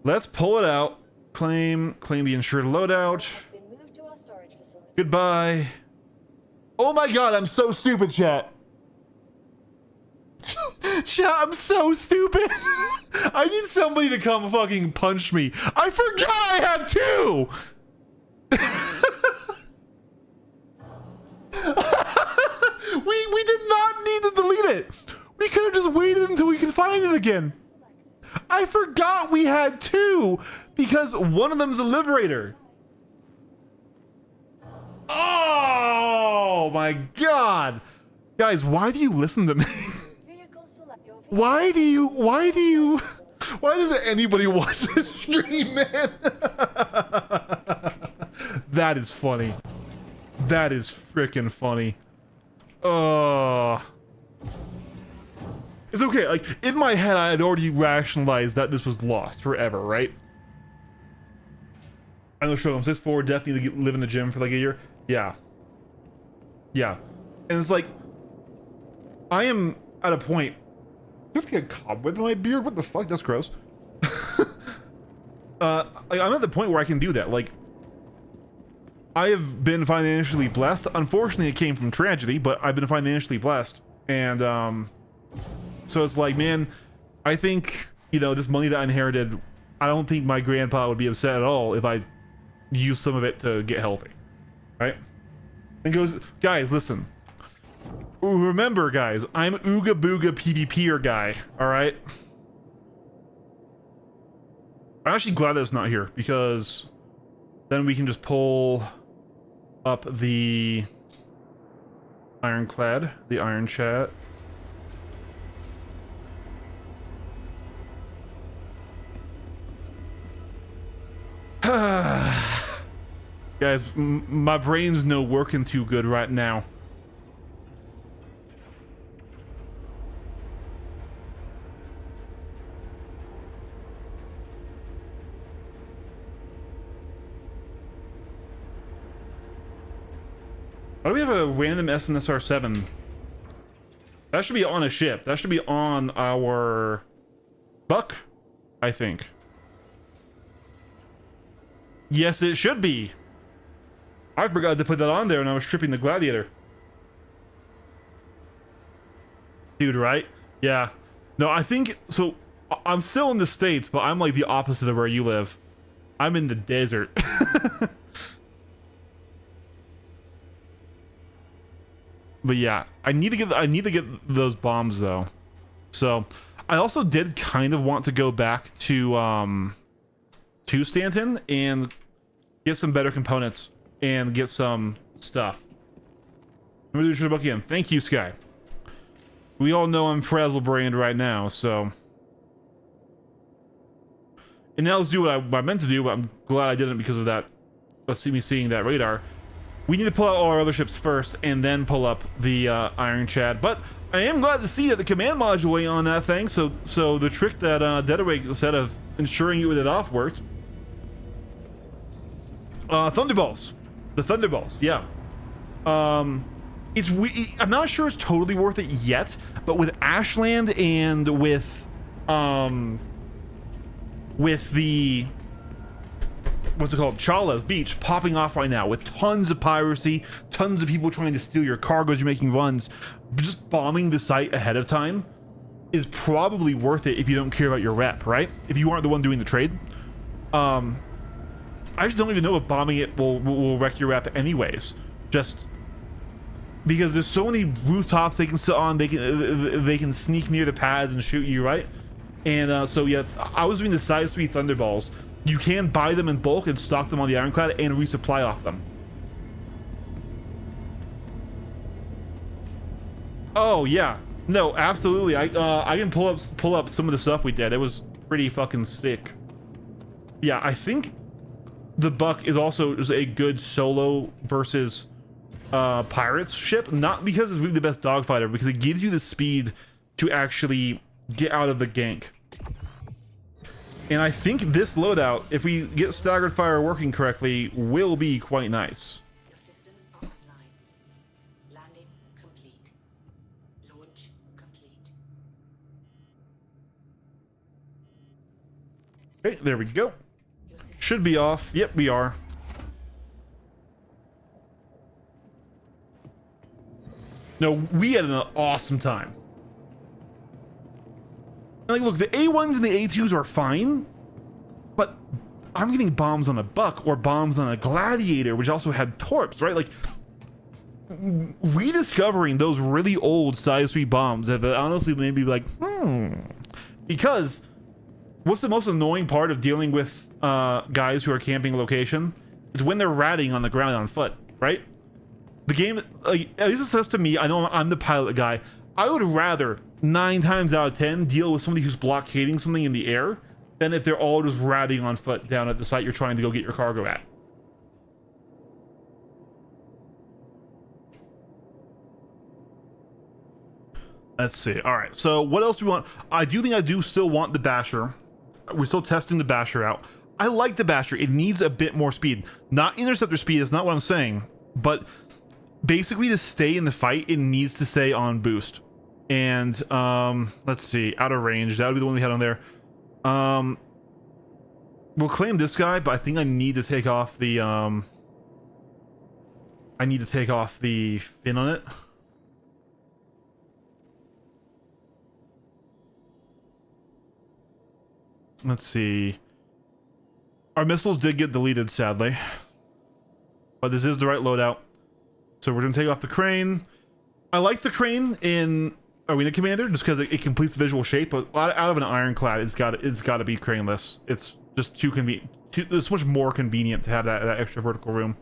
Let's pull it out. Claim the insured loadout. Been moved to our storage facility. Goodbye. Oh my god, I'm so stupid, chat. Chat, I'm so stupid. I need somebody to come fucking punch me. I forgot I have two. we did not need to delete it. We could have just waited until we could find it again. I forgot we had two because one of them's a liberator. Oh my god. Guys, why do you listen to me? Vehicle select your vehicle. Why does anybody watch this stream, man? That is funny. That is freaking funny. It's okay. Like, in my head, I had already rationalized that this was lost forever, right? I know, sure, I'm 6'4", definitely need to live in the gym for like a year. Yeah. Yeah. And it's like, I am at a point. Just get a cobweb in my beard? What the fuck? That's gross. Like, I'm at the point where I can do that. Like, I have been financially blessed. Unfortunately, it came from tragedy, but I've been financially blessed. And, so it's like, man, I think, you know, this money that I inherited, I don't think my grandpa would be upset at all if I used some of it to get healthy. Right? And goes, guys, listen. Remember, guys, I'm Ooga Booga PvPer guy, alright? I'm actually glad that it's not here, because then we can just pull up the Ironclad, the Iron Chat. Guys, my brain's no working too good right now. Why do we have a random SNSR-7? That should be on a ship. That should be on our buck, I think. Yes, it should be. I forgot to put that on there when I was stripping the Gladiator. Dude, right? Yeah. No, I think... So, I'm still in the States, but I'm like the opposite of where you live. I'm in the desert. But yeah, I need to get those bombs though. So, I also did kind of want to go back to Stanton and get some better components and get some stuff. I'm gonna do the again. Thank you, Sky. We all know I'm frazzle brained right now, so. And now let's do what I meant to do, but I'm glad I didn't because of that. Let's see me seeing that radar. We need to pull out all our other ships first and then pull up the Iron Chad. But I am glad to see that the command module on that thing, so the trick that Deadaway said of ensuring it with it off worked. Thunderbolts. The Thunderbolts, yeah. I'm not sure it's totally worth it yet, but with Ashland and with the what's it called, Chala's Beach popping off right now with tons of piracy, tons of people trying to steal your cargo as you're making runs, just bombing the site ahead of time is probably worth it if you don't care about your rep, right? If you aren't the one doing the trade. I just don't even know if bombing it will wreck your rep anyways. Just because there's so many rooftops they can sit on, they can sneak near the pads and shoot you, right? And so yeah, I was doing the size 3 Thunderballs. You can buy them in bulk and stock them on the Ironclad and resupply off them. Oh yeah, no, absolutely. I can pull up some of the stuff we did. It was pretty fucking sick. Yeah, I think the Buck is also just a good solo versus pirates ship, not because it's really the best dogfighter, because it gives you the speed to actually get out of the gank. And I think this loadout, if we get staggered fire working correctly, will be quite nice. Your systems are online. Landing complete. Launch complete. Okay, there we go. Your systems Should be off. Yep, we are. No, we had an awesome time. Like, look, the A1s and the A2s are fine, but I'm getting bombs on a Buck or bombs on a Gladiator, which also had torps, right? Like, rediscovering those really old size 3 bombs have honestly made me like, because what's the most annoying part of dealing with guys who are camping a location is when they're ratting on the ground on foot, right? The game, like, at least it says to me, I know I'm the pilot guy, I would rather 9 times out of 10 deal with somebody who's blockading something in the air than if they're all just ratting on foot down at the site you're trying to go get your cargo at. Let's see. All right, so what else do we want? I do still want the Basher. We're still testing the Basher out. I like the Basher. It needs a bit more speed. Not interceptor speed, is not what I'm saying, but basically to stay in the fight, it needs to stay on boost. And let's see, out of range, that would be the one we had on there. We'll claim this guy, but I think I need to take off the fin on it. Let's see. Our missiles did get deleted, sadly, but this is the right loadout. So we're gonna take off the crane. I like the crane in Arena Commander just because it completes the visual shape, but out of an Ironclad, it's got to be craneless. It's just too convenient. It's much more convenient to have that extra vertical room.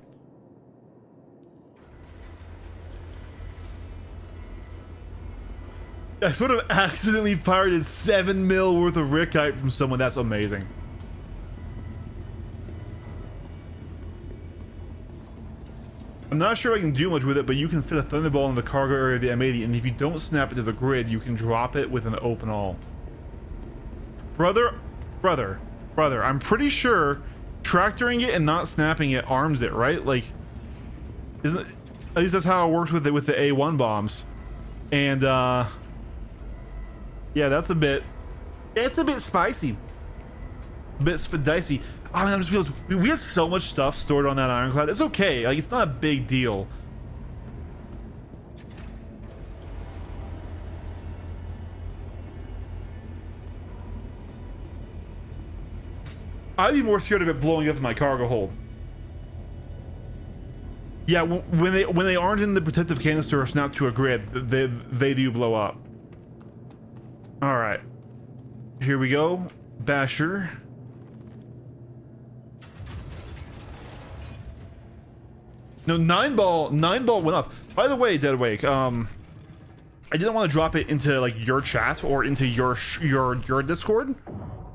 I sort of accidentally pirated 7 mil worth of Rickite from someone. That's amazing. I'm not sure I can do much with it, but you can fit a Thunderball in the cargo area of the M80, and if you don't snap it to the grid, you can drop it with an open all. Brother, I'm pretty sure tractoring it and not snapping it arms it, right? Like, isn't, at least that's how it works with it with the A1 bombs. And yeah, that's a bit, it's a bit spicy, a bit dicey. Oh man, I just realized we had so much stuff stored on that Ironclad. It's okay, like, it's not a big deal. I'd be more scared of it blowing up in my cargo hold. Yeah, when they aren't in the protective canister or snapped to a grid, they do blow up. All right, here we go, Basher. No, 9-ball went off. By the way, Deadwake, I didn't want to drop it into like your chat or into your Discord.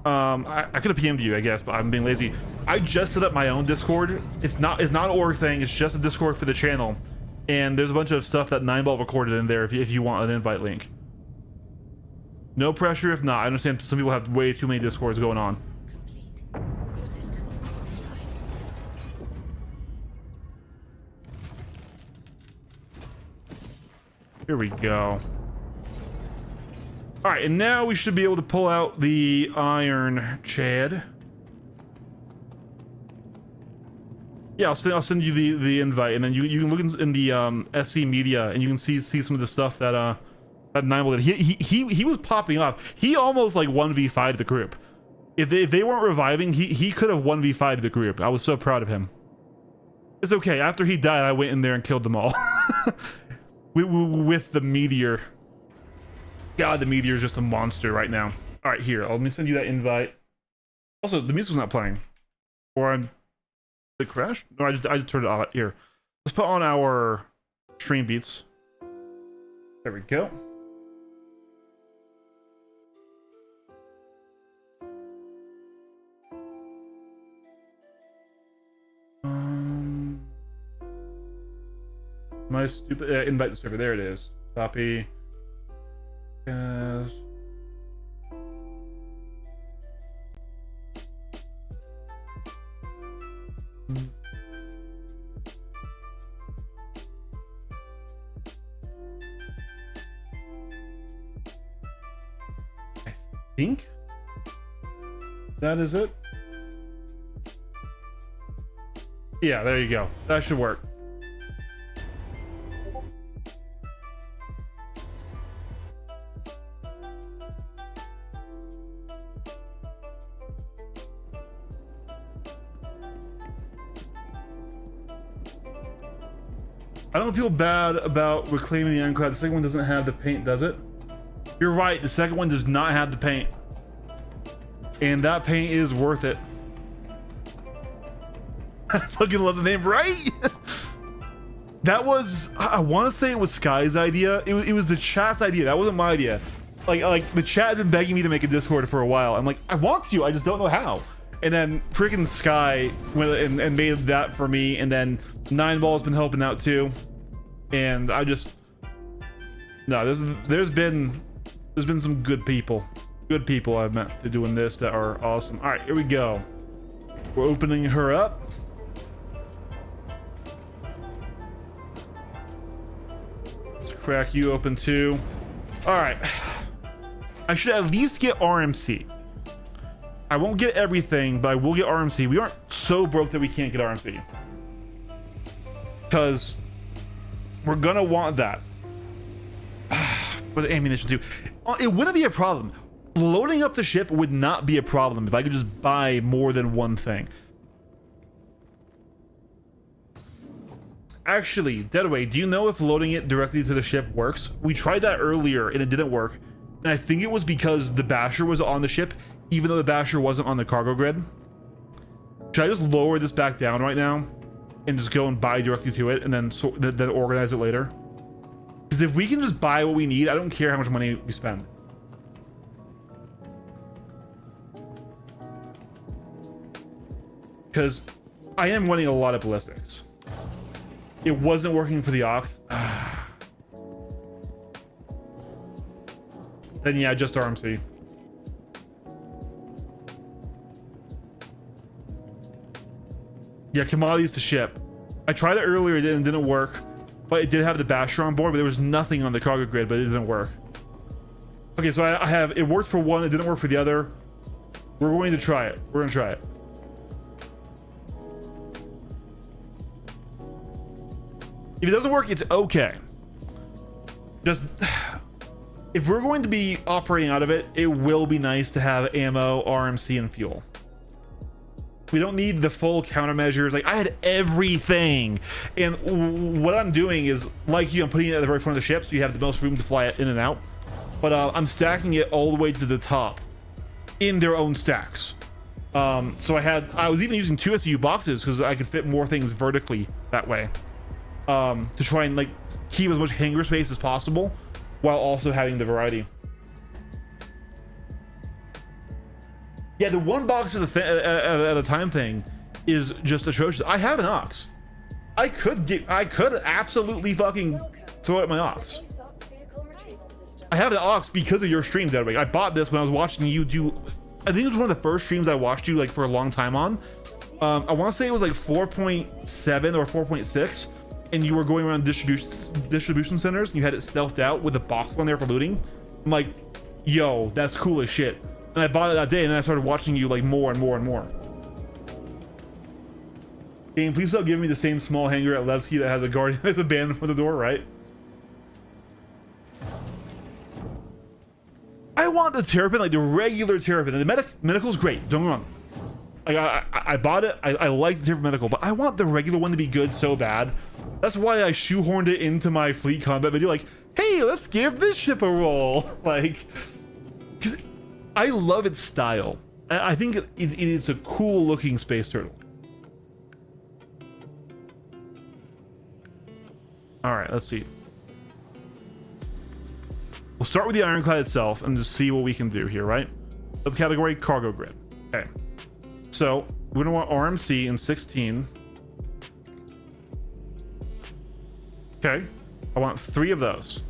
I could have PM'd you, I guess, but I'm being lazy. I just set up my own Discord. It's not an org thing. It's just a Discord for the channel, and there's a bunch of stuff that 9-ball recorded in there. If you want an invite link. No pressure if not. I understand some people have way too many Discords going on. complete. Your systems are offline. Here we go. All right, and now we should be able to pull out the Iron Chad. Yeah, I'll send you the invite, and then you can look in the SC media, and you can see some of the stuff that that 9 did. He was popping off. He almost like 1v5'd the group. If they weren't reviving, he could have 1v5'd the group. I was so proud of him. It's okay. After he died, I went in there and killed them all with the meteor. God, the meteor is just a monster right now. All right, here, let me send you that invite. Also, the music's not playing. Or did it crash? No, I just turned it off. Here, let's put on our stream beats. There we go. Am I stupid? Invite the server. There it is. Copy. Yes. I think that is it. Yeah, there you go. That should work. I don't feel bad about reclaiming the Ironclad. The second one doesn't have the paint, does it? You're right, the second one does not have the paint. And that paint is worth it. I fucking love the name, right? That was, I want to say it was Sky's idea. It was the chat's idea. That wasn't my idea. Like the chat had been begging me to make a Discord for a while. I'm like, I want to, I just don't know how. And then freaking Sky went and made that for me. And then 9ball's been helping out too. And I just, no, there's been some good people I've met to doing this that are awesome. All right, here we go. We're opening her up. Let's crack you open too. All right, I should at least get RMC. I won't get everything, but I will get RMC. We aren't so broke that we can't get RMC, because we're gonna want that. But ammunition too. It wouldn't be a problem. Loading up the ship would not be a problem if I could just buy more than one thing. Actually, Deadaway, do you know if loading it directly to the ship works? We tried that earlier and it didn't work. And I think it was because the Basher was on the ship, even though the Basher wasn't on the cargo grid. Should I just lower this back down right now and just go and buy directly to it and then then organize it later? Because if we can just buy what we need, I don't care how much money we spend. Because I am running a lot of ballistics. It wasn't working for the Ox. Then yeah, just RMC. Yeah, commodities to ship. I tried it earlier, it didn't work. But it did have the Basher on board, but there was nothing on the cargo grid, but it didn't work. Okay, so I have, it worked for one, it didn't work for the other. We're going to try it. We're going to try it. If it doesn't work, it's okay. Just, if we're going to be operating out of it, it will be nice to have ammo, RMC, and fuel. We don't need the full countermeasures. Like, I had everything. And what I'm doing is, like you, I'm putting it at the very front of the ship so you have the most room to fly it in and out. But I'm stacking it all the way to the top in their own stacks. So I was even using 2 SU boxes because I could fit more things vertically that way. To try and like keep as much hangar space as possible while also having the variety. Yeah, the one box at a time thing is just atrocious. I have an Ox. I could absolutely fucking throw it at my Ox. I have an Ox because of your stream, Deadway. I bought this when I was watching you do, I think it was one of the first streams I watched you like for a long time on. I want to say it was like 4.7 or 4.6, and you were going around distribution centers and you had it stealthed out with a box on there for looting. I'm like, yo, that's cool as shit. And I bought it that day, and then I started watching you like more and more and more. Game, please stop giving me the same small hangar at Levski that has a guardian as a band for the door, right? I want the Terrapin, like the regular Terrapin. And the medical's great, don't get me wrong. Like, I bought it, I like the Terrapin medical, but I want the regular one to be good so bad. That's why I shoehorned it into my fleet combat video, like, hey, let's give this ship a roll. Like, because I love its style. I think it's a cool looking space turtle. All right, let's see. We'll start with the Ironclad itself and just see what we can do here, right? Subcategory cargo grid. Okay. So we're gonna want RMC in 16. Okay. I want 3 of those.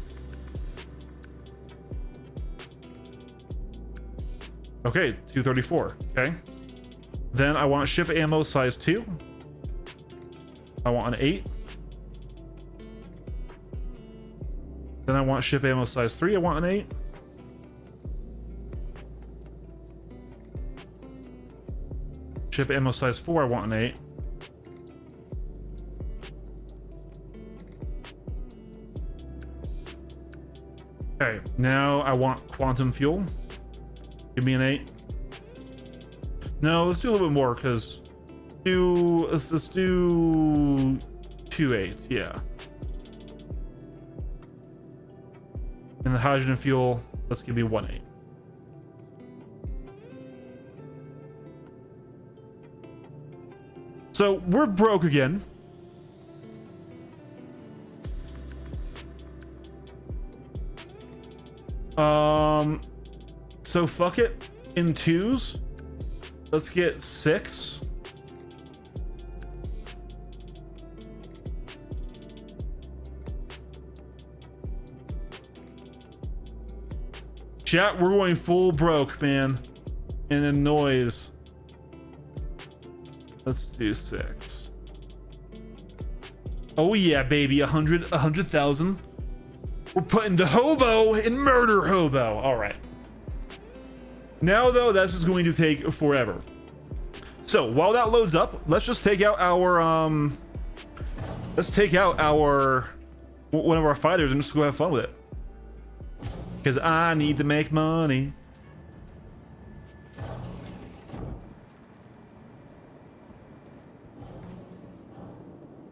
Okay, 234. Okay. Then I want ship ammo size 2. I want an 8. Then I want ship ammo size 3. I want an 8. Ship ammo size 4. I want an 8. Okay, now I want quantum fuel. Give me an 8. No, let's do a little bit more because let's do 2 8s, yeah. And the hydrogen fuel, let's give me 1 8. So we're broke again. So fuck it. In 2s, let's get 6. Chat, we're going full broke, man. And then noise. Let's do 6. Oh yeah, baby, 100,000. We're putting the hobo in murder hobo. All right. Now though, that's just going to take forever. So while that loads up, let's just take out our one of our fighters and just go have fun with it. Because I need to make money.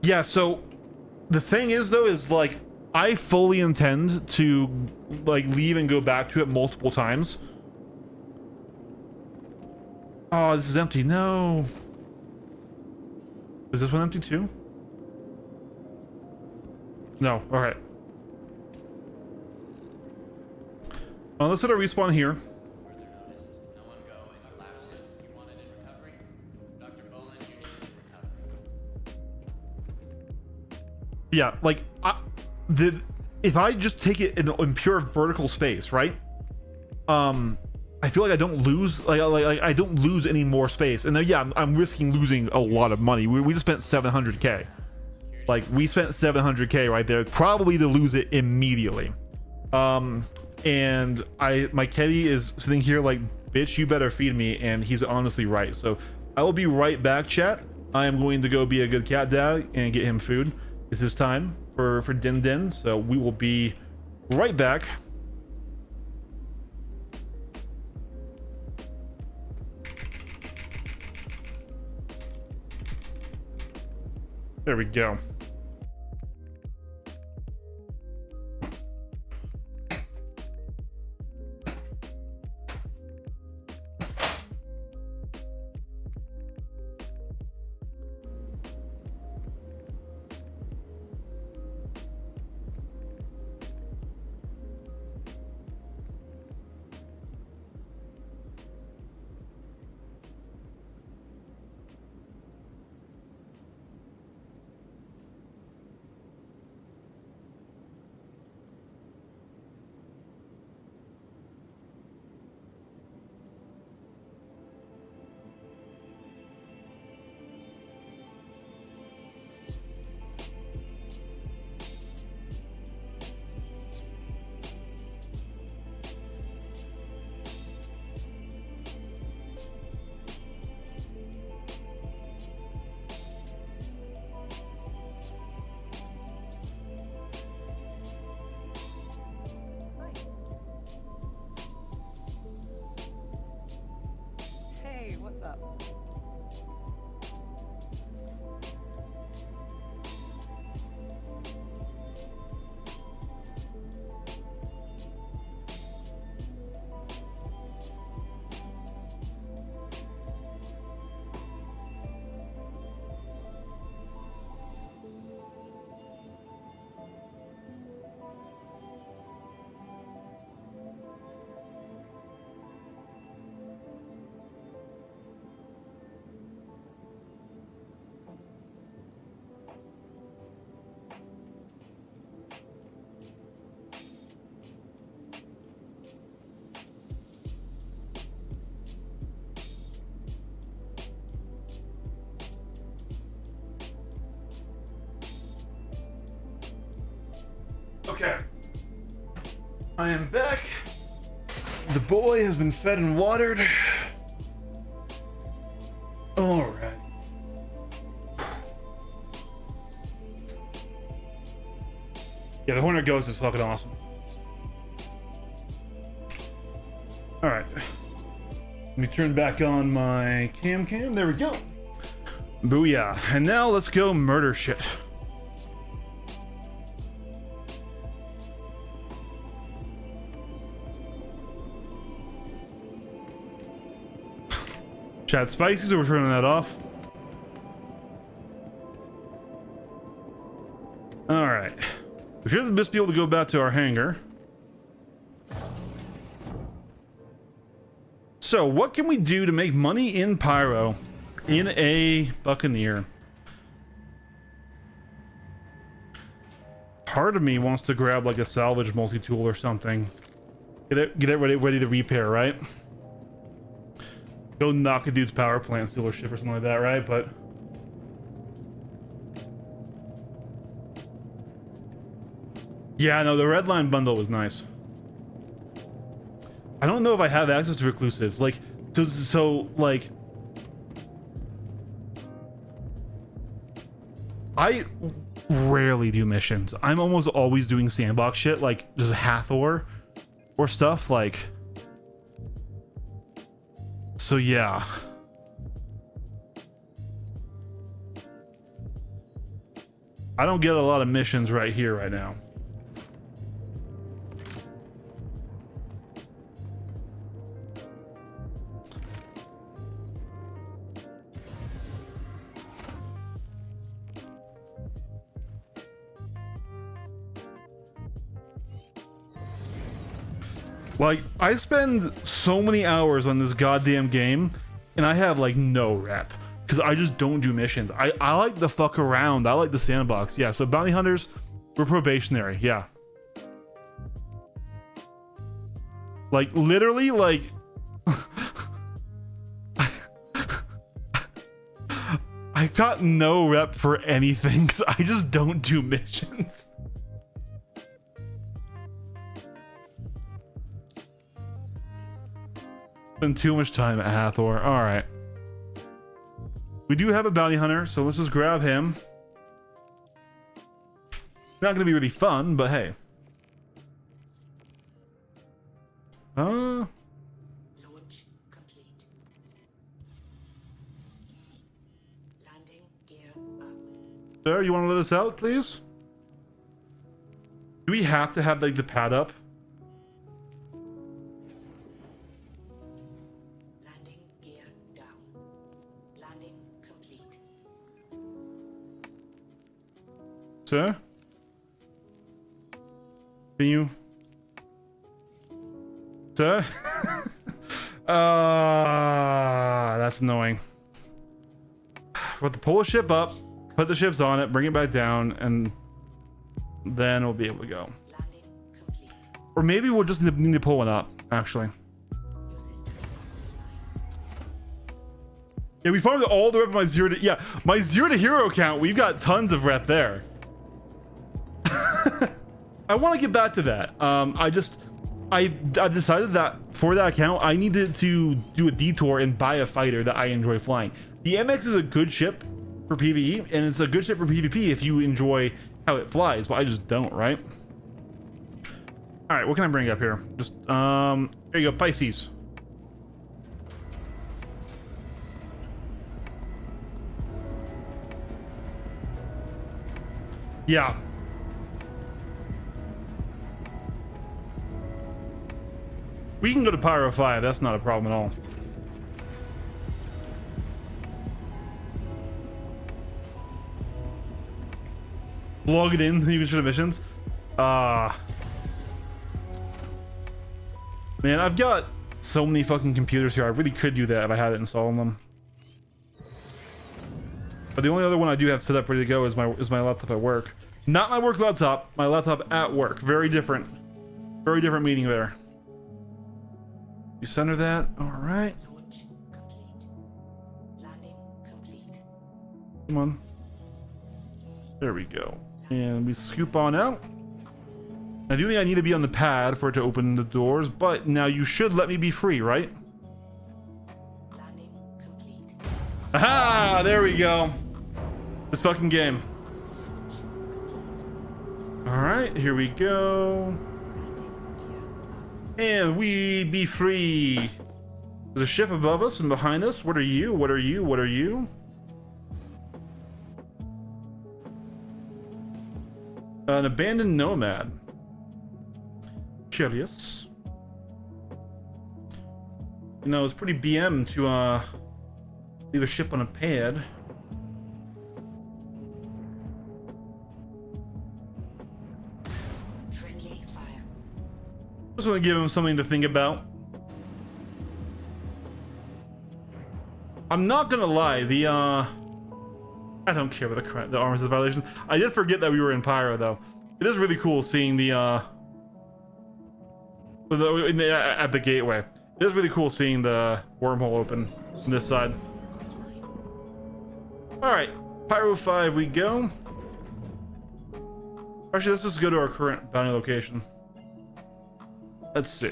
Yeah, so the thing is though, is like I fully intend to like leave and go back to it multiple times. Oh, this is empty. No. Is this one empty too? No. All right. Let's hit a respawn here. Further notice, no one go into lab 2. You want it in recovery? Dr. Boland, you need it in recovery. Yeah, like if I just take it in pure vertical space, right? I feel like I don't lose like I don't lose any more space. And then yeah, I'm risking losing a lot of money. We just spent 700k. Like we spent 700k right there, probably to lose it immediately. And my Keddy is sitting here like, bitch, you better feed me, and he's honestly right. So I will be right back, chat. I am going to go be a good cat dad and get him food. It's his time for Din Din, so we will be right back. There we go. Hey, what's up? Okay. I am back. The boy has been fed and watered. All right. Yeah, the Hornet Ghost is fucking awesome. All right. Let me turn back on my cam. There we go. Booyah. And now let's go murder shit. Chat spicy, so we're turning that off. All right. We should just be able to go back to our hangar. So what can we do to make money in Pyro in a Buccaneer? Part of me wants to grab like a salvage multi-tool or something. Get it ready to repair, right? Go knock a dude's power plant, steal a ship or something like that, right? But yeah, no, the red line bundle was nice. I don't know if I have access to reclusives. Like, so like, I rarely do missions. I'm almost always doing sandbox shit, like just Hathor or stuff like. So yeah. I don't get a lot of missions right here, right now. Like, I spend so many hours on this goddamn game, and I have, like, no rep. Because I just don't do missions. I like the fuck around. I like the sandbox. Yeah, so bounty hunters, we're probationary. Yeah. Like, literally, like... I got no rep for anything, because I just don't do missions. Spend too much time at Hathor. All right. We do have a bounty hunter, so let's just grab him. Not gonna be really fun, but hey. Launch complete. Landing gear up. Sir, you want to let us out, please? Do we have to have like the pad up? Landing gear down. Landing complete. Sir? Can you? Sir? That's annoying. We'll have to pull a ship up, put the ships on it, bring it back down, and then we'll be able to go. Landing complete. Or maybe we'll just need to pull one up, actually. Your system is offline. Yeah, we farmed all the rep of my zero to... Yeah, my 0 to hero account, we've got tons of rep there. I want to get back to that. I've decided that for that account, I needed to do a detour and buy a fighter that I enjoy flying. The MX is a good ship for PvE, and it's a good ship for PvP if you enjoy how it flies, but I just don't, right? All right, what can I bring up here? Just, there you go, Pisces. Yeah. We can go to Pyro 5, that's not a problem at all. Log it in, you can show missions. Man, I've got so many fucking computers here. I really could do that if I had it installed on them. But the only other one I do have set up ready to go is my laptop at work. Not my work laptop, my laptop at work. Very different meaning there. You center that, all right. Launch complete. Landing complete. Come on. There we go. And we scoop on out. I do think I need to be on the pad for it to open the doors, but now you should let me be free, right? Landing complete. Aha! There we go. This fucking game. Alright, here we go. And we be free. There's a ship above us and behind us. What are you? What are you? What are you? An abandoned nomad. Curious. You know, it's pretty BM to leave a ship on a pad. Friendly fire. Just want to give him something to think about. I'm not gonna lie, the I don't care about the armors violation. I did forget that we were in Pyro though. It is really cool seeing the at the gateway. It is really cool seeing the wormhole open on this side. All right, Pyro 5 we go. Actually, let's just go to our current bounty location. Let's see.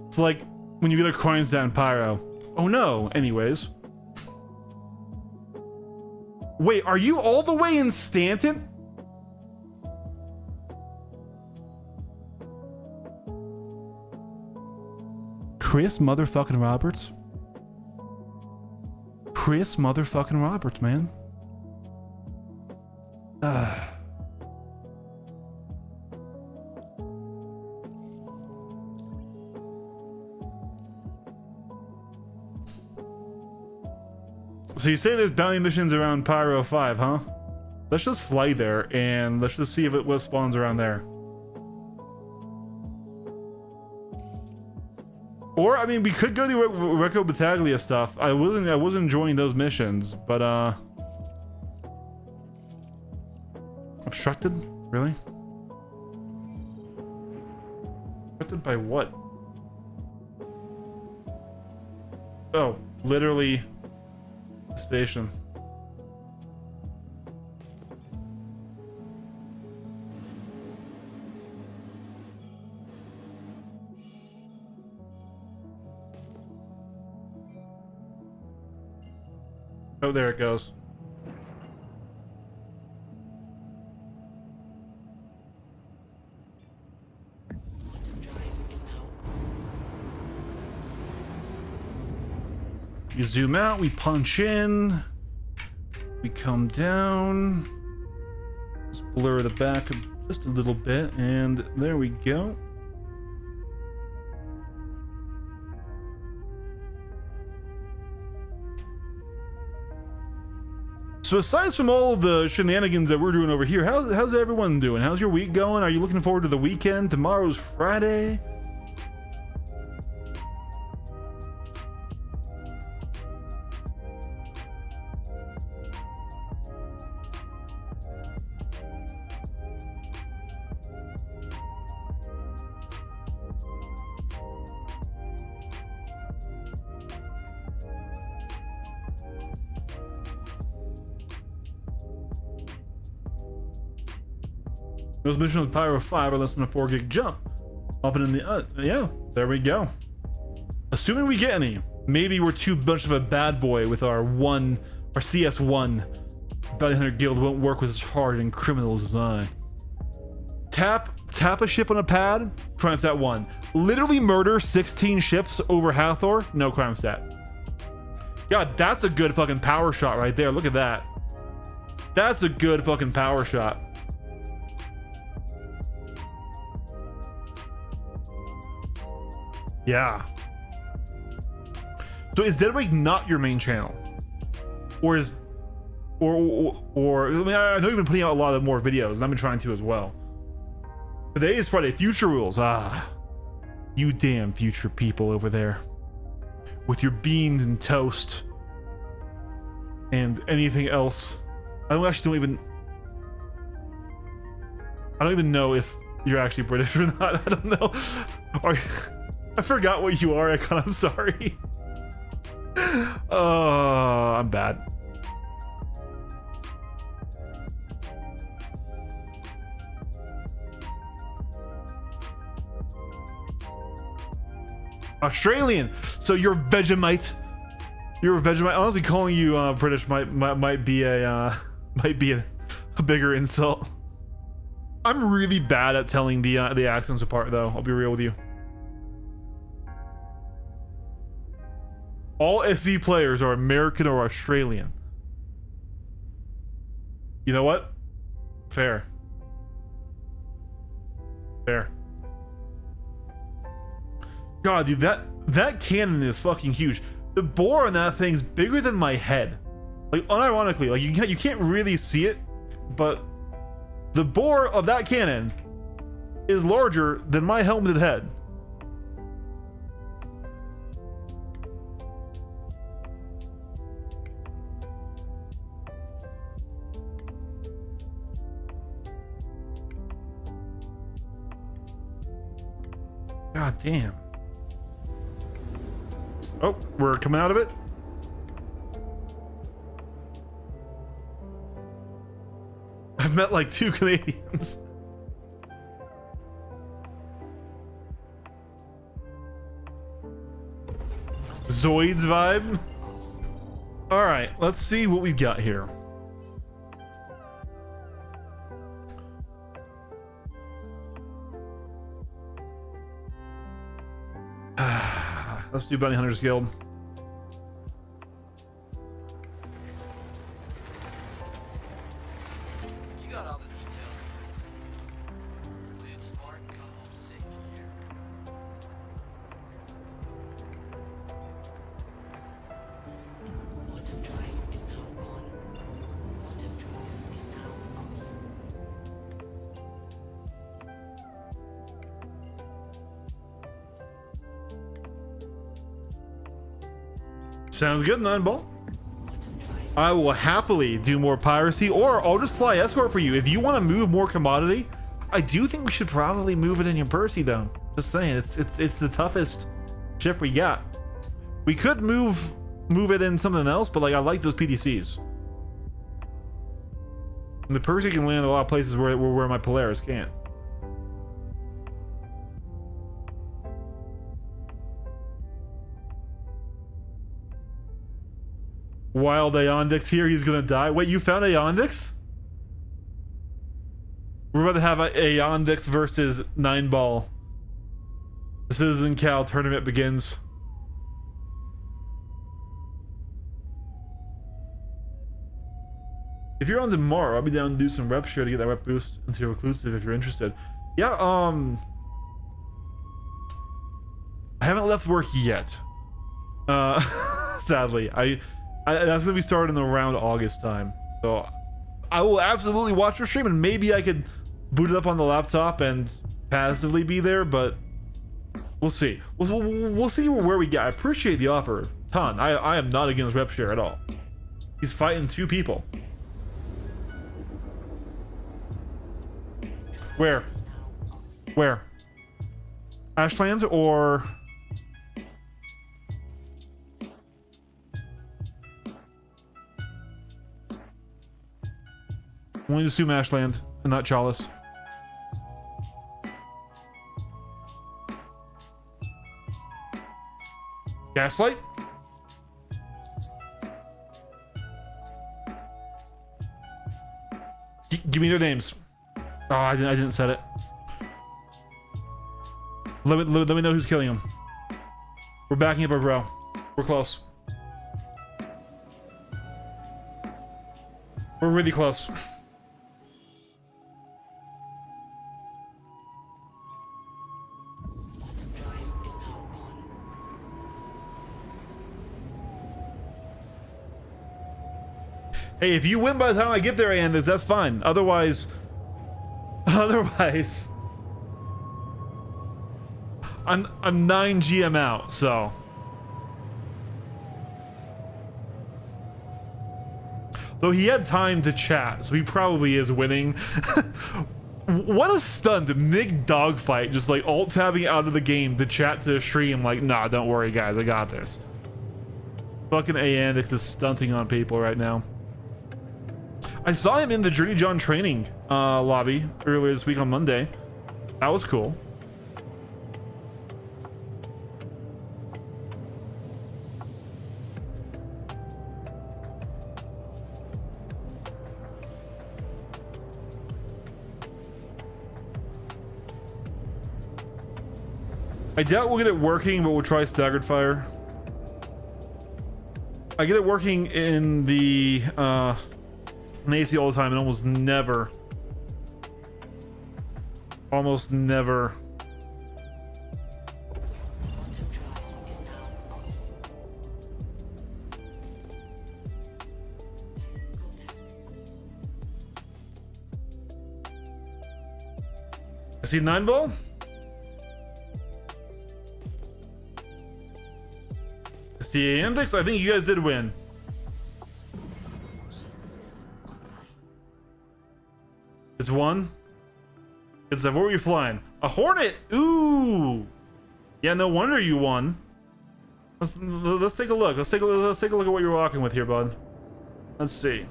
It's like when you get a crimes down Pyro. Oh no, anyways. Wait, are you all the way in Stanton? Chris motherfucking Roberts? Chris motherfucking Roberts, man. So you say there's bounty missions around Pyro 5, huh? Let's just fly there and let's just see if what spawns around there. Or I mean, we could go to Recco Battaglia stuff. I was enjoying those missions, but obstructed? Really? Obstructed by what? Oh, literally station. Oh, there it goes. You zoom out, we punch in, we come down, just blur the back just a little bit, and there we go. So aside from all of the shenanigans that we're doing over here, how's everyone doing? How's your week going? Are you looking forward to the weekend? Tomorrow's Friday. Those missions with Pyro 5 are less than a 4 gig jump. Popping in the yeah, there we go. Assuming we get any. Maybe we're too much of a bad boy with our CS1. Bounty Hunter Guild won't work with as hard and criminals as I. Tap a ship on a pad, crime stat 1. Literally murder 16 ships over Hathor, no crime stat. God, that's a good fucking power shot right there. Look at that. That's a good fucking power shot. Yeah. So is Deadwake not your main channel? Or is or I mean, I know you've been putting out a lot of more videos and I've been trying to as well. Today is Friday. Future rules. Ah, you damn future people over there with your beans and toast and anything else. I don't even know if you're actually British or not. I don't know. I forgot what you are, Icon. I'm sorry. Oh, I'm bad. Australian. So you're Vegemite. You're a Vegemite. Honestly, calling you British might be a bigger insult. I'm really bad at telling the accents apart, though. I'll be real with you. All SE players are American or Australian. You know what? Fair. Fair. God, dude, that cannon is fucking huge. The bore on that thing's bigger than my head. Like, unironically, like you can't really see it, but the bore of that cannon is larger than my helmeted head. God damn. Oh, we're coming out of it. I've met like 2 Canadians. Zoids vibe. All right, let's see what we've got here. Let's do Bounty Hunters Guild. You got all the details. Play it smart and come home safe here. Quantum drive is now on. Quantum drive is now off. Sounds good, Nineball. I will happily do more piracy, or I'll just fly escort for you. If you want to move more commodity, I do think we should probably move it in your Percy, though. Just saying, it's the toughest ship we got. We could move it in something else, but like I like those PDCs. And the Percy can land a lot of places where my Polaris can't. Wild Aeondix here, he's gonna die. Wait, you found Aeondix? We're about to have a Aeondix versus 9-ball. The Citizen Cal tournament begins. If you're on tomorrow, I'll be down to do some rep share to get that rep boost into Reclusive if you're interested. Yeah, I haven't left work yet. Sadly. That's gonna be starting around August time, so I will absolutely watch your stream, and maybe I could boot it up on the laptop and passively be there, but we'll see. We'll see where we get. I appreciate the offer, ton. I am not against rep share at all. He's fighting 2 people. Where? Ashland or? I'm going to assume Ashland and not Chalice. Gaslight? Give me their names. Oh, I didn't set it. Let me know who's killing him. We're backing up our bro. We're close. We're really close. Hey, if you win by the time I get there, Anders, that's fine. Otherwise, I'm 9 GM out, so. Though he had time to chat, so he probably is winning. What a stunt, Mig dogfight, just like alt tabbing out of the game to chat to the stream like, nah, don't worry guys, I got this. Fucking Aandix is stunting on people right now. I saw him in the Journey John training lobby earlier this week on Monday. That was cool. I doubt we'll get it working, but we'll try staggered fire. I get it working in the AC all the time and almost never Quantum drive is now off. I see 9 ball. I see Antics. I think you guys did win. It's one. It's what were you flying? A Hornet. Ooh. Yeah, no wonder you won. Let's take a look. Let's take a look at what you're walking with here, bud. Let's see.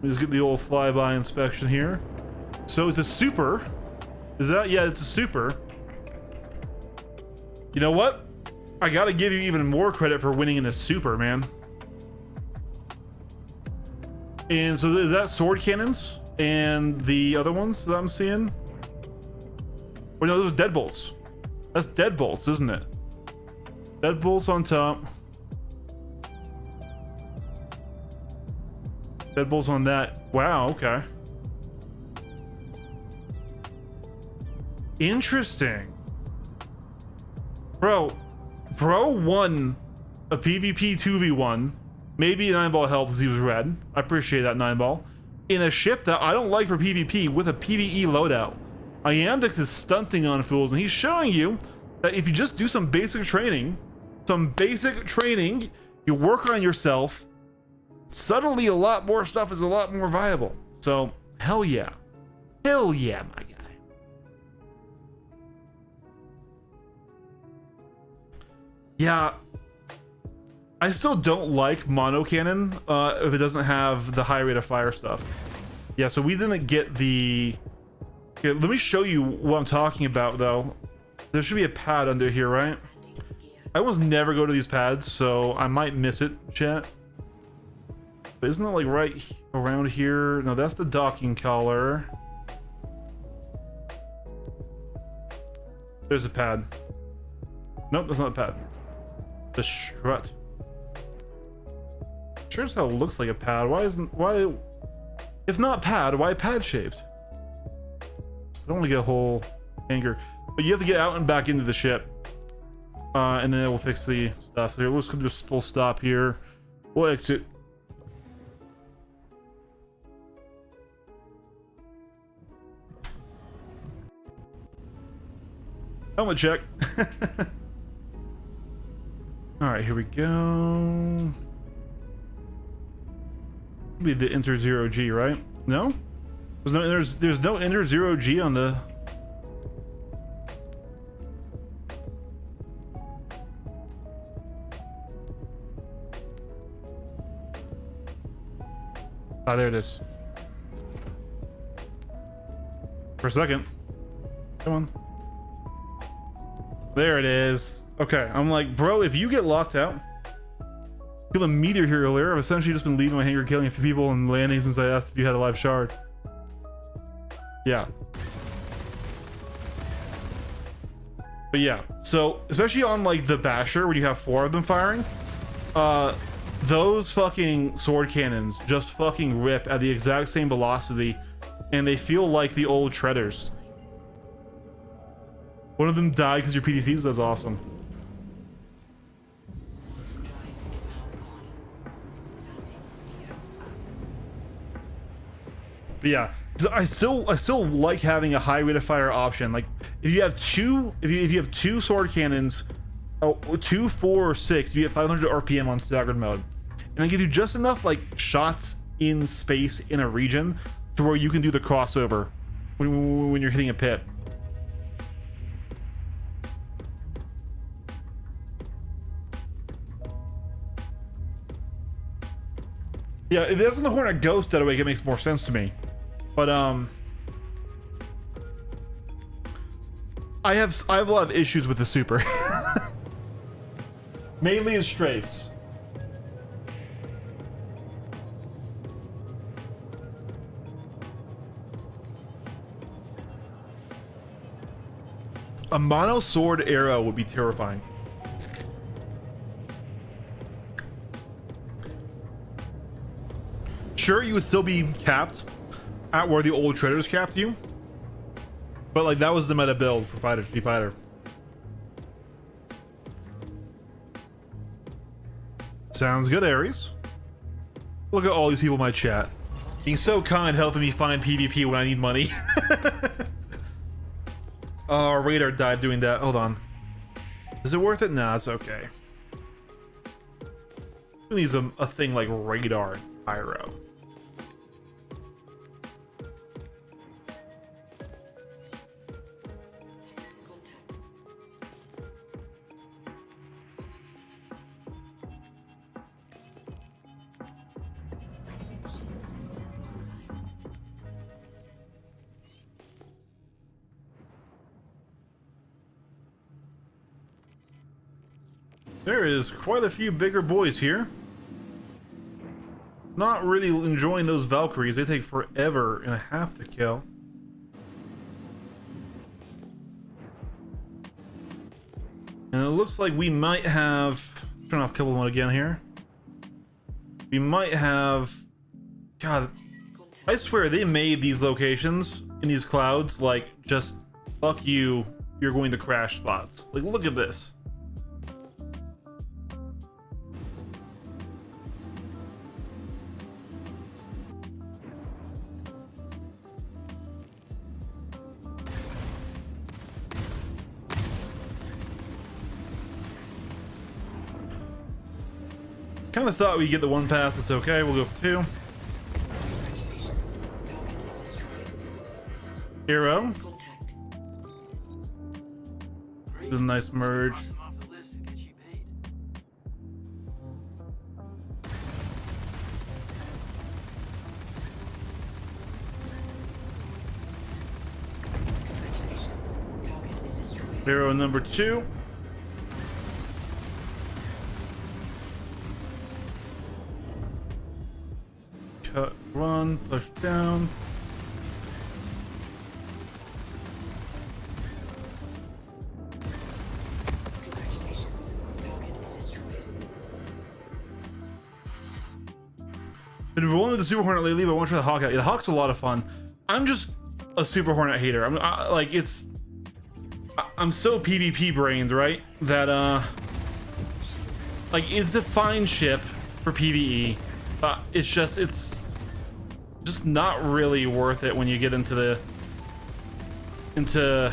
Let's get the old flyby inspection here. So it's a super. Is that? Yeah, it's a super. You know what? I gotta give you even more credit for winning in a super, man. And so is that sword cannons and the other ones that I'm seeing? Or no, those are deadbolts. That's deadbolts, isn't it? Deadbolts on top. Deadbolts on that. Wow, okay. Interesting. Bro won a PvP 2v1. Maybe 9-ball helped because he was red. I appreciate that 9-ball. In a ship that I don't like for PvP with a PvE loadout. Iamdex is stunting on fools, and he's showing you that if you just do some basic training, you work on yourself, suddenly a lot more stuff is a lot more viable. So, hell yeah. Hell yeah, my guy. Yeah. I still don't like mono cannon if it doesn't have the high rate of fire stuff. Yeah, so we didn't get the... Okay, let me show you what I'm talking about, though. There should be a pad under here, right? I almost never go to these pads, so I might miss it, chat. But isn't it like right around here? No, that's the docking collar. There's a pad. Nope, that's not a pad. The strut. Sure as hell looks like a pad. Why if not pad, why pad shaped? I don't want to get a whole anger, but you have to get out and back into the ship, and then it will fix the stuff. So let's come to a full stop here. We'll exit. Helmet check. All right, here we go. Be the Enter 0G, right? No? There's no Enter 0G on the... Ah, there it is. For a second. Come on. There it is. Okay, I'm like, bro, if you get locked out... Kill a meteor here earlier. I've essentially just been leaving my hangar killing a few people and landing since I asked if you had a live shard. Yeah. But yeah, so especially on like the Basher when you have 4 of them firing, those fucking sword cannons just fucking rip at the exact same velocity, and they feel like the old Treaders. One of them died because your PDCs. That's awesome. But yeah, I still like having a high rate of fire option. Like if you have two sword cannons, 2, 4, or 6, you get 500 RPM on staggered mode, and it gives you just enough like shots in space in a region to where you can do the crossover when you're hitting a pit. Yeah, if it doesn't Hornet Ghost that way, it makes more sense to me. But I have a lot of issues with the super. Mainly as strafes. A mono sword arrow would be terrifying. Sure, you would still be capped at where the old traders capped you, but like that was the meta build for Fighter Street Fighter. Sounds good, Ares. Look at all these people in my chat being so kind, helping me find PvP when I need money. Oh, radar died doing that. Hold on. Is it worth it? Nah, it's okay. Who needs a thing like radar and pyro? There is quite a few bigger boys here. Not really enjoying those Valkyries. They take forever and a half to kill. And it looks like we might have... Turn off Kibble Mode again here. We might have... God, I swear they made these locations in these clouds like just fuck you, you're going to crash spots. Like, look at this. Kind of thought we'd get the one pass. It's okay. We'll go for two. Congratulations. Target is destroyed. Hero. Contact. Great. This is a nice merge. Cross them off the list and get you paid. Congratulations. Target is destroyed. Hero number 2. Cut, run, push down. Congratulations. Target is destroyed. Been rolling with the Super Hornet lately, but I want to try the Hawk out. Yeah, the Hawk's a lot of fun. I'm just a Super Hornet hater. I'm so PvP brained, right? That like it's a fine ship for PvE, but it's just not really worth it when you get into a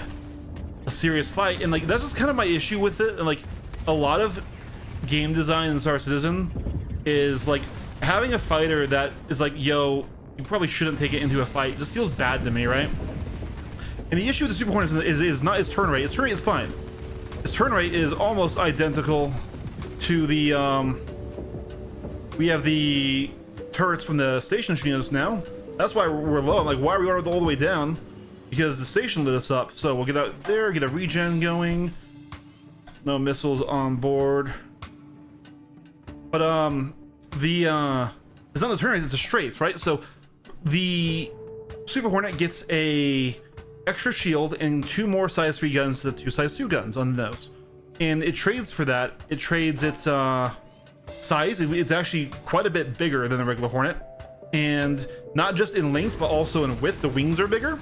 serious fight. And like that's just kind of my issue with it. And like a lot of game design in Star Citizen is like having a fighter that is like, yo, you probably shouldn't take it into a fight. It just feels bad to me, right? And the issue with the Super Hornets is not its turn rate. Its turn rate is fine. Its turn rate is almost identical to the we have the turrets from the station shooting us now. That's why we're low. I'm like, why are we all the way down? Because the station lit us up. So we'll get out there, get a regen going. No missiles on board. But it's not the turn rate, it's a strafes, right? So the Super Hornet gets a extra shield and 2 more size 3 guns to the 2 size 2 guns on the nose, and it trades for that. It trades its size. It's actually quite a bit bigger than the regular Hornet, and not just in length but also in width. The wings are bigger,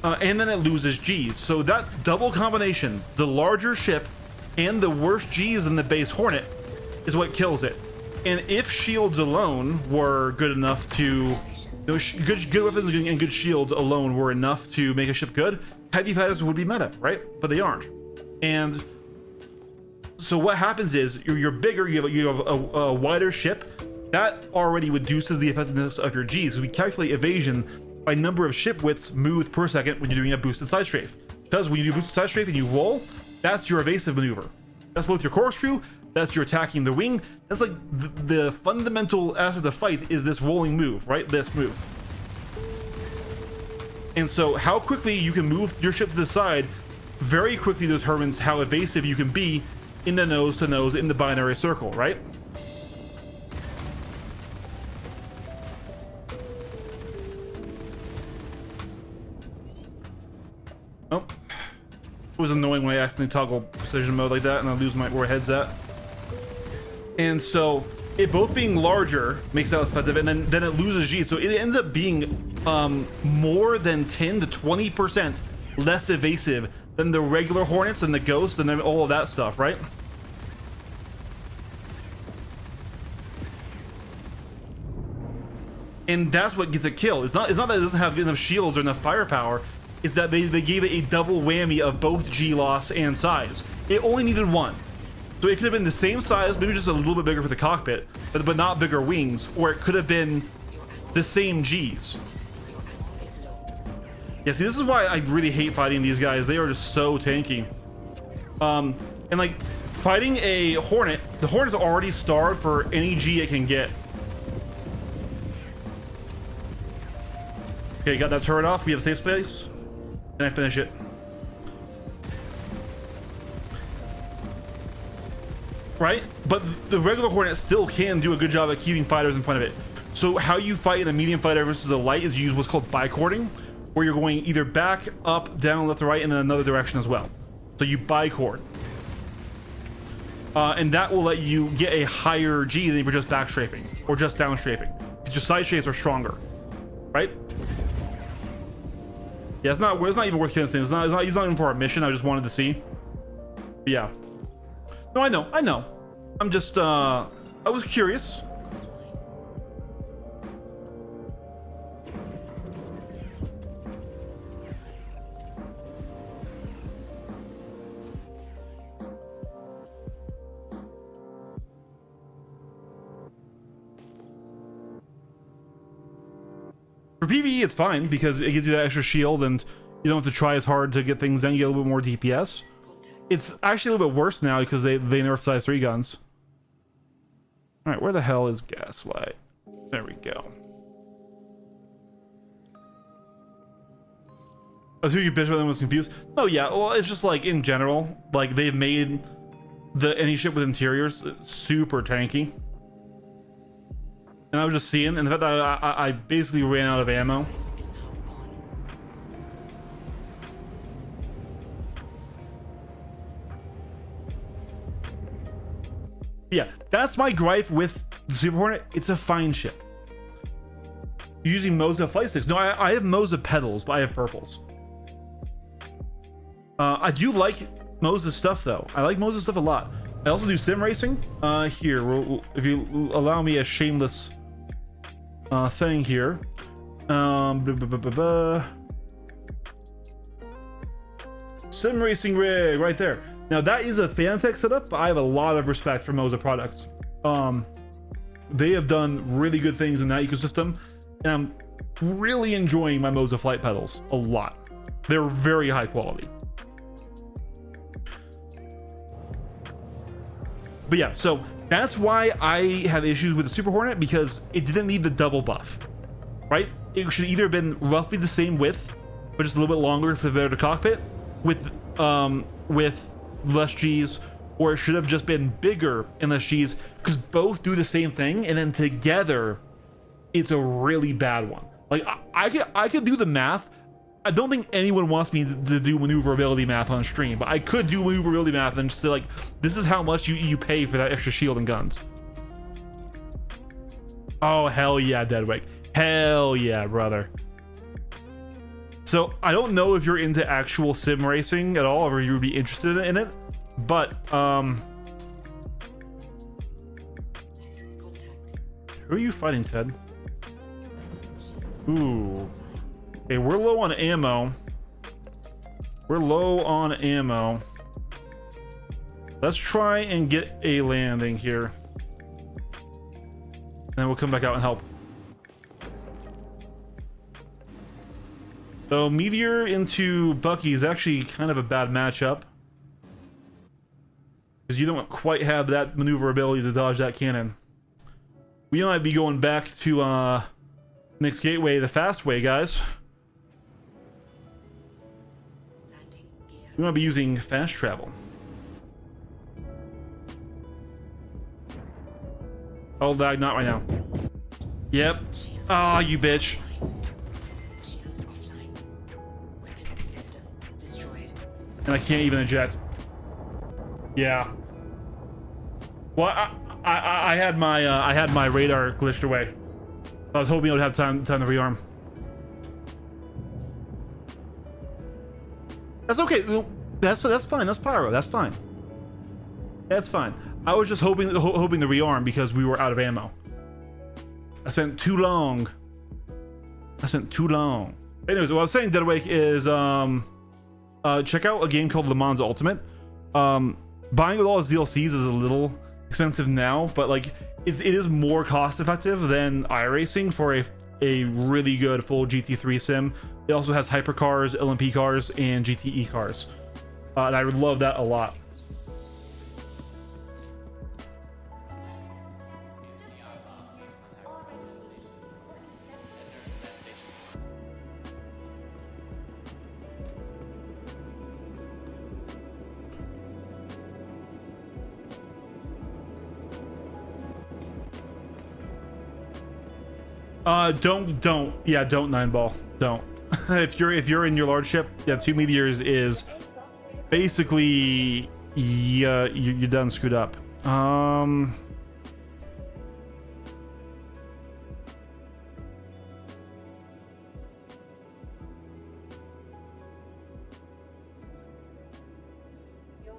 and then it loses G's. So that double combination, the larger ship and the worse G's than the base Hornet, is what kills it. And if shields alone were good enough to, good weapons and good shields alone were enough to make a ship good, heavy fighters would be meta, right? But they aren't. And so what happens is you're bigger, you have a wider ship. That already reduces the effectiveness of your G's. We calculate evasion by number of ship widths moved per second when you're doing a boosted side strafe. Because when you do boosted side strafe and you roll, that's your evasive maneuver. That's both your corkscrew, that's your attacking the wing. That's like the fundamental aspect of fight is this rolling move, right? This move. And so how quickly you can move your ship to the side very quickly determines how evasive you can be in the nose to nose in the binary circle, right? Oh, It was annoying when I accidentally toggle precision mode like that and I lose my where head's at. And so it both being larger makes that less effective, and then it loses G, so it ends up being more than 10 to 20% less evasive than the regular Hornets and the Ghosts and then all of that stuff, right? And that's what gets it killed. It's not that it doesn't have enough shields or enough firepower. It's that they gave it a double whammy of both G loss and size. It only needed one. So it could have been the same size, maybe just a little bit bigger for the cockpit, but not bigger wings, or it could have been the same Gs. Yeah, see, this is why I really hate fighting these guys. They are just so tanky. And like fighting a Hornet, the Hornet's already starved for any G it can get. Okay, got that turret off. We have a safe space. And I finish it. Right? But the regular Hornet still can do a good job at keeping fighters in front of it. So how you fight in a medium fighter versus a light is you use what's called bicording, where you're going either back, up, down, left, or right, and then another direction as well. So you bicord. And that will let you get a higher G than if you're just back strafing or just down strafing. Because your side strafes are stronger. Right? Yeah, it's not even worth killing. He's not even for our mission. I just wanted to see. But yeah. No, I know. I'm just I was curious. For PvE, it's fine because it gives you that extra shield and you don't have to try as hard to get things done. You get a little bit more DPS. It's actually a little bit worse now because they nerfed size 3 guns. All right, where the hell is Gaslight? There we go. I was hearing you bitch about them, was confused. Oh yeah, well it's just like in general, like they've made any ship with interiors super tanky. And I was just seeing, and the fact that I basically ran out of ammo. Yeah, that's my gripe with the Super Hornet. It's a fine ship. You're using Moza flight sticks. No, I have Moza pedals, but I have purples. I do like Moza stuff though. I like Moza stuff a lot. I also do sim racing. Here, if you allow me a shameless thing here. Sim racing rig right there. Now that is a Fanatec setup, but I have a lot of respect for Moza products. They have done really good things in that ecosystem, and I'm really enjoying my Moza flight pedals a lot. They're very high quality. But yeah, so that's why I have issues with the Super Hornet, because it didn't need the double buff, right? It should either have been roughly the same width, but just a little bit longer for the cockpit with less G's, or it should have just been bigger and less G's, because both do the same thing, and then together it's a really bad one. Like I could do the math. I don't think anyone wants me to do maneuverability math on stream, but I could do maneuverability math and just say like, this is how much you pay for that extra shield and guns. Oh hell yeah, Deadwick, hell yeah, brother. So I don't know if you're into actual sim racing at all, or you would be interested in it, but who are you fighting, Ted? Ooh. Okay, we're low on ammo. Let's try and get a landing here. And then we'll come back out and help. So Meteor into Bucky is actually kind of a bad matchup, because you don't quite have that maneuverability to dodge that cannon. We might be going back to next gateway the fast way, guys. We might be using fast travel. Oh, lag, not right now. Yep. Ah, you bitch. and I can't even eject. Yeah. Well, I had my radar glitched away. I was hoping I would have time to rearm. That's okay. That's fine. That's pyro. That's fine. That's fine. I was just hoping to rearm because we were out of ammo. I spent too long. Anyways, what I was saying, Dead Awake, is check out a game called Le Mans Ultimate. Buying with all its DLCs is a little expensive now, but like it is more cost effective than iRacing for a really good full GT3 sim. It also has hypercars, LMP cars, and GTE cars, and I would love that a lot. Don't 9-ball. Don't. if you're in your large ship, yeah, 2 meteors is basically you done screwed up. Your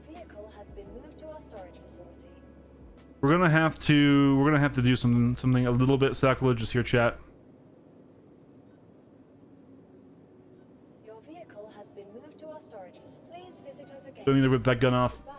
vehicle has been moved to our storage facility. We're gonna have to do something a little bit sacrilegious here, chat. Your vehicle has been moved to our storage facility. Please visit us again. Don't need to rip that gun off. Bye.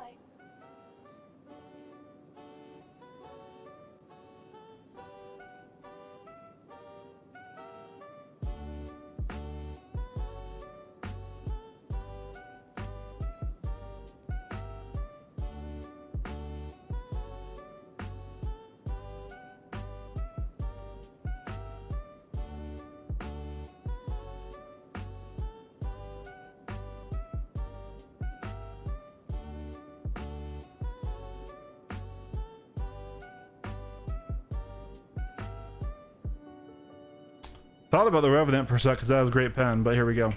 Thought about the Revenant for a sec because that was a great pen, but here we go.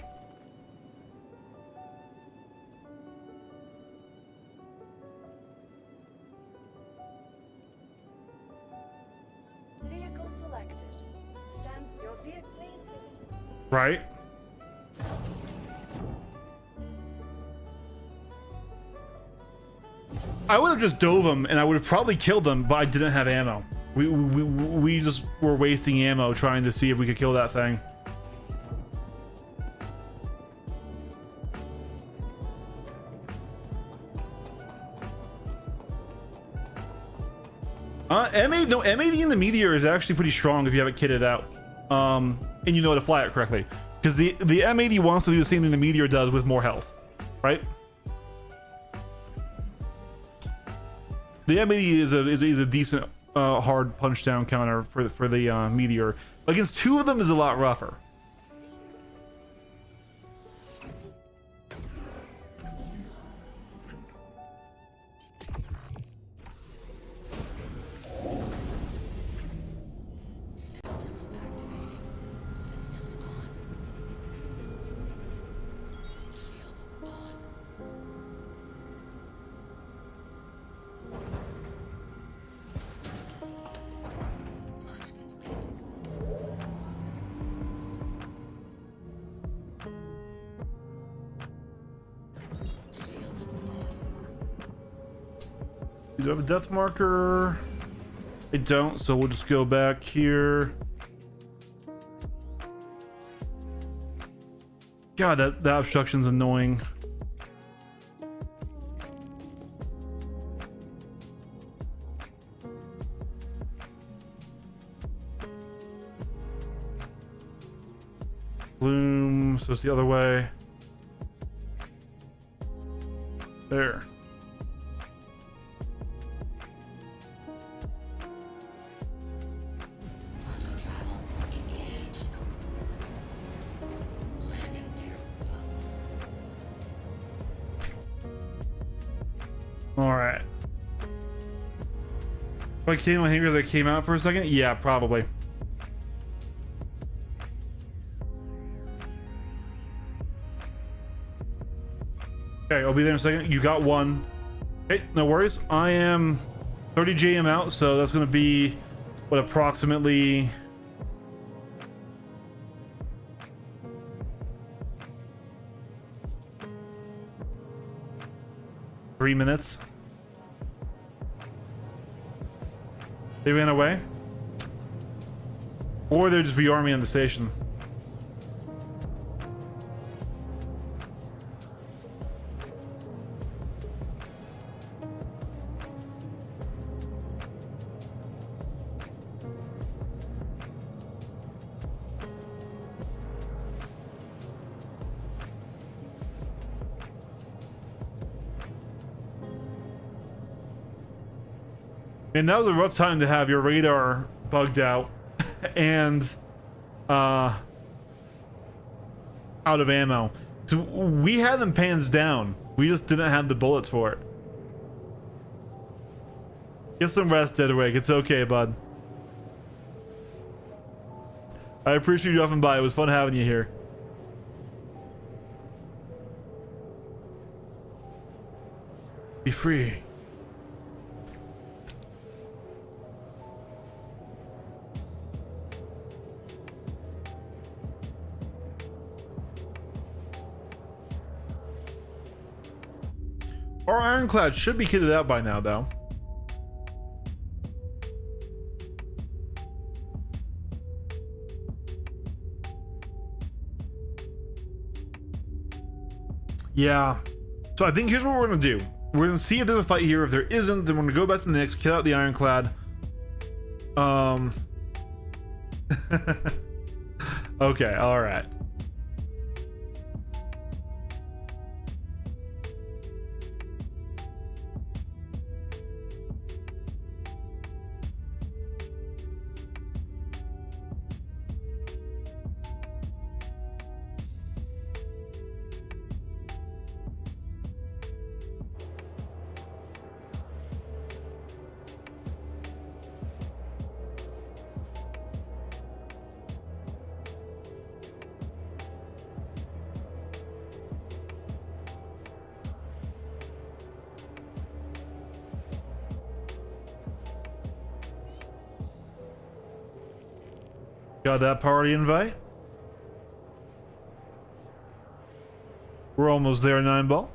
Vehicle selected. Stamp your vehicle. Please visit. Right? I would have just dove him and I would have probably killed him, but I didn't have ammo. We just were wasting ammo trying to see if we could kill that thing. MAD in the Meteor is actually pretty strong if you have it kitted out. And you know how to fly it correctly. Because the MAD wants to do the same thing the Meteor does with more health. Right? The MAD is a decent hard punch down counter for the Meteor. Against 2 of them is a lot rougher. Systems activating. Systems on. Shields on. Launch complete. Shields off. You have a death marker. I don't, so we'll just go back here. God, that obstruction's annoying. Bloom, so it's the other way. There. Auto travel engaged. Landing gear up. All right. If I came on here that came out for a second, yeah, probably. Okay, I'll be there in a second. You got one. Okay, no worries. I am 30 JM out, so that's going to be, what, approximately... Three minutes. They ran away? Or they're just rearming on the station. And that was a rough time to have your radar bugged out and out of ammo. So we had them pans down. We just didn't have the bullets for it. Get some rest, Deadwake. It's okay, bud. I appreciate you dropping by. It was fun having you here. Be free. Our Ironclad should be kitted out by now, though. Yeah. So I think here's what we're going to do. We're going to see if there's a fight here. If there isn't, then we're going to go back to the Knicks, kit out the Ironclad. Okay, alright. Got that party invite? We're almost there, 9-ball.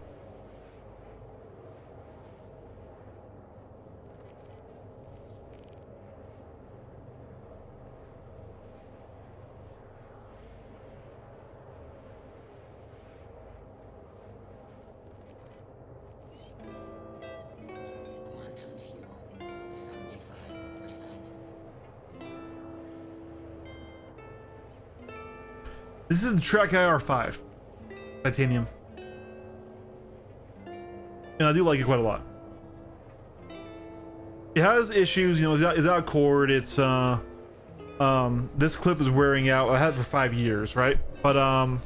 Quantum fuel, 75%. This is Track IR5 titanium, and I do like it quite a lot. It has issues, you know. It's out of cord. It's this clip is wearing out. I had it for 5 years, right? But I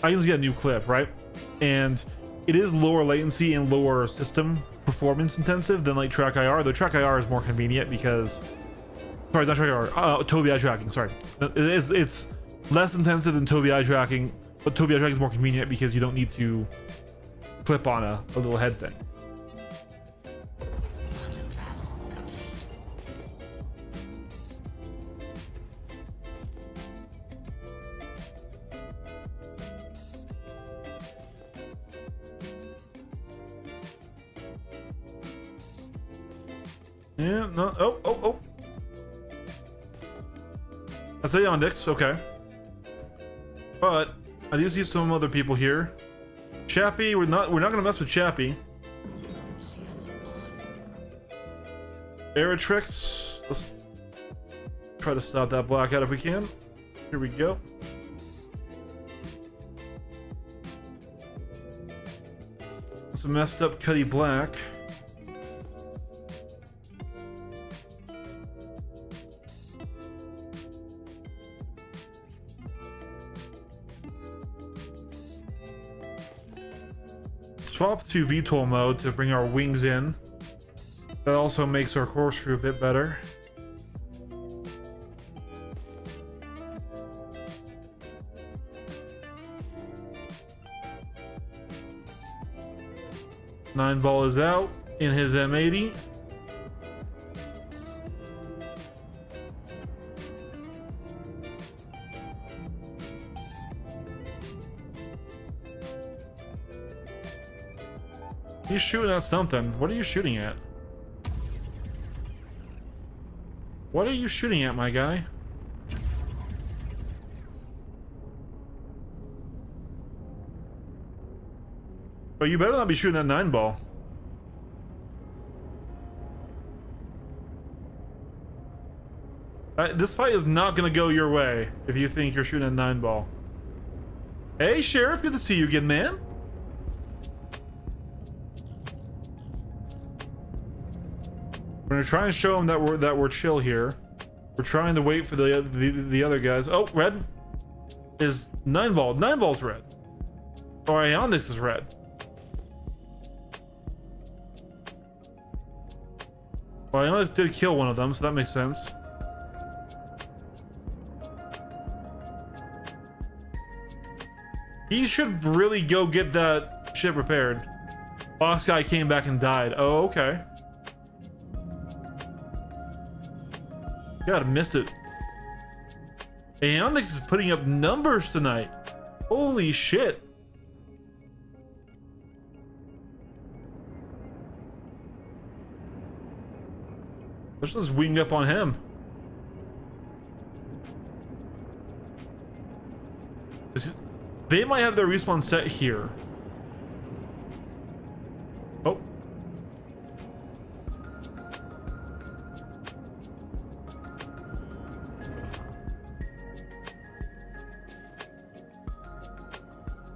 can just get a new clip, right? And it is lower latency and lower system performance intensive than like Track IR. Though Track IR is more convenient because, sorry, not Track IR, Tobii eye tracking. Sorry, it's less intensive than Tobii eye tracking, but Tobii eye tracking is more convenient because you don't need to clip on a little head thing. Quantum travel complete. Yeah, no, oh. That's a Yondex, okay. But I do see some other people here. Chappie, we're not gonna mess with Chappie. Shields on. Aerotrix, let's try to stop that blackout if we can. Here we go. Some messed up Cuddy Black. Swap to VTOL mode to bring our wings in. That also makes our course crew a bit better. Nine ball is out in his M80. He's shooting at something. What are you shooting at? What are you shooting at, my guy? But you better not be shooting that 9 ball. This fight is not gonna go your way if you think you're shooting a 9 ball. Hey, Sheriff, good to see you again, man. We're gonna try and show them that we're chill here. We're trying to wait for the other guys. Oh, red is 9 ball. 9 ball's red. Or Ionics is red. Well, Ionics did kill one of them, so that makes sense. He should really go get that ship repaired. Boss guy came back and died. Oh, okay. God, I missed it. Aeonix is putting up numbers tonight. Holy shit. Let's just wing up on him. They might have their respawn set here. Oh.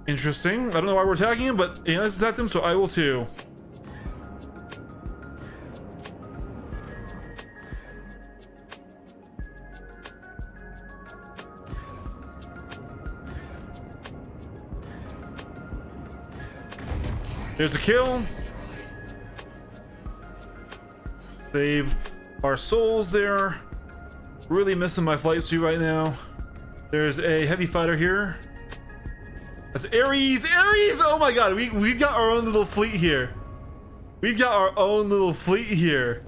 Interesting. I don't know why we're attacking him, but yeah, let's attack them, so I will too. There's a kill. Save our souls there. Really missing my flight suit right now. There's a heavy fighter here. That's Ares. Ares! Oh my god, we've got our own little fleet here. We've got our own little fleet here.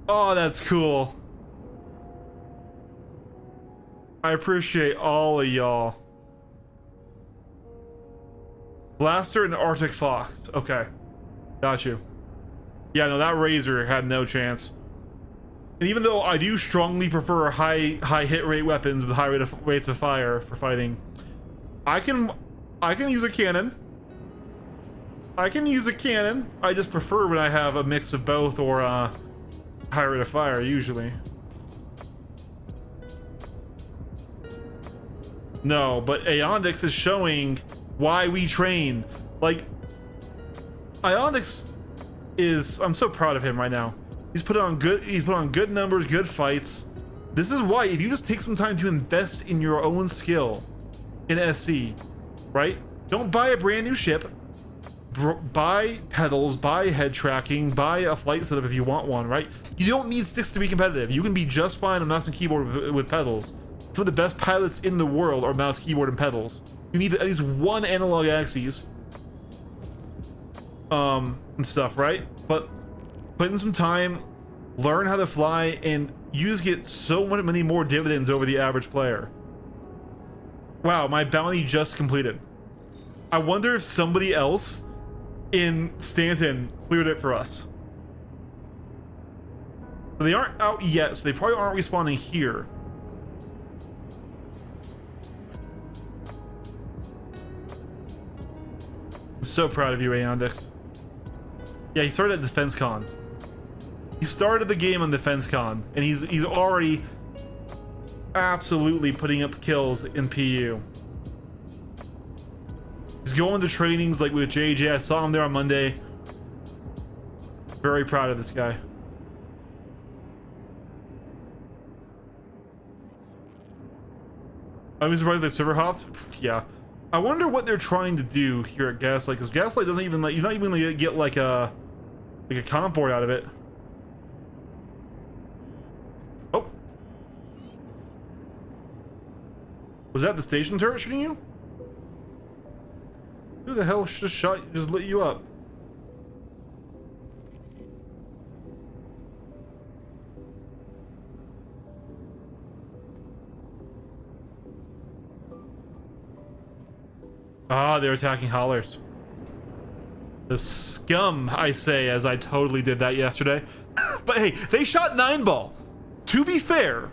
Oh, that's cool. I appreciate all of y'all. Blaster and Arctic Fox. Okay. Got you. Yeah, no, that Razor had no chance. And even though I do strongly prefer high hit rate weapons with high rates of fire for fighting, I can use a cannon. I can use a cannon. I just prefer when I have a mix of both or high rate of fire usually. No, but Aeonix is showing why we train. Like, Ionics is, I'm so proud of him right now. He's put on good numbers, good fights. This is why, if you just take some time to invest in your own skill in SC, right? Don't buy a brand new ship. Buy pedals, buy head tracking, buy a flight setup if you want one, right? You don't need sticks to be competitive. You can be just fine on mouse and keyboard with pedals. Some of the best pilots in the world are mouse, keyboard, and pedals. You need at least one analog axis. And stuff, right? But put in some time, learn how to fly, and you just get so many more dividends over the average player. Wow, my bounty just completed. I wonder if somebody else in Stanton cleared it for us. So they aren't out yet, so they probably aren't respawning here. I'm so proud of you, Aeonix. Yeah, he started at Defense Con. He started the game on Defense Con, and he's already absolutely putting up kills in PU. He's going to trainings like with JJ. I saw him there on Monday. Very proud of this guy. I'm surprised they server hopped. Yeah. I wonder what they're trying to do here at Gaslight, because Gaslight doesn't even like, he's not even gonna get like a comp board out of it. Oh. Was that the station turret shooting you? Who the hell just lit you up? Ah, they're attacking haulers. The scum, I say, as I totally did that yesterday. But hey, they shot 9-ball. To be fair,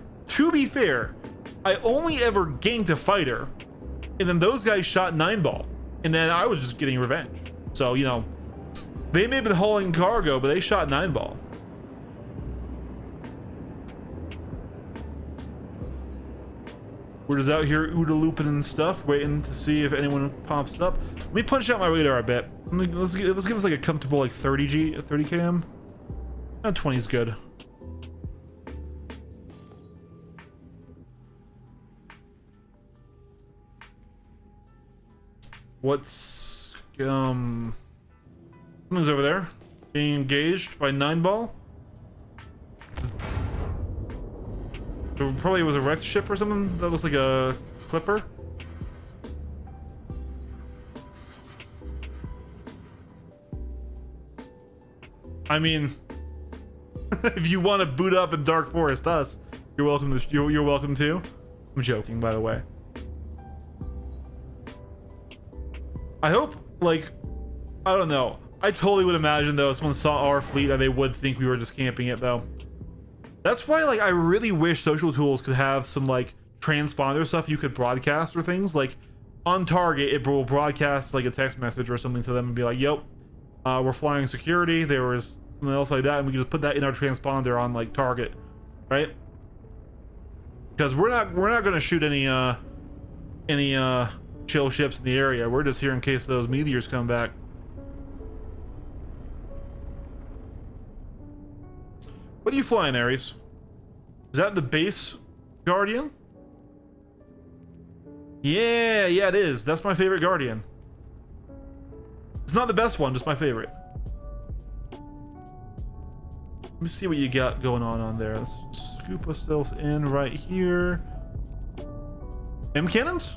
I only ever ganked a fighter, and then those guys shot 9-ball, and then I was just getting revenge. So, you know, they may have been hauling cargo, but they shot 9-ball. We're just out here OODA looping and stuff, waiting to see if anyone pops up. Let me punch out my radar a bit. Let's give us like a comfortable like 30 km. 20 is good. What's someone's over there being engaged by 9-ball. There probably was a wrecked ship or something that looks like a clipper. I mean, if you want to boot up in Dark Forest us, you're welcome to. You're welcome to. I'm joking, by the way. I hope, like, I don't know. I totally would imagine though, if someone saw our fleet, that they would think we were just camping it though. That's why, like, I really wish Social Tools could have some like transponder stuff you could broadcast or things like on target. It will broadcast like a text message or something to them and be like, "Yep, we're flying security." There was something else like that, and we can just put that in our transponder on like target, right? Because we're not going to shoot any chill ships in the area. We're just here in case those meteors come back. What are you flying, Ares? Is that the base Guardian? Yeah, it is. That's my favorite Guardian. It's not the best one, just my favorite. Let me see what you got going on there. Let's scoop ourselves in right here. M cannons?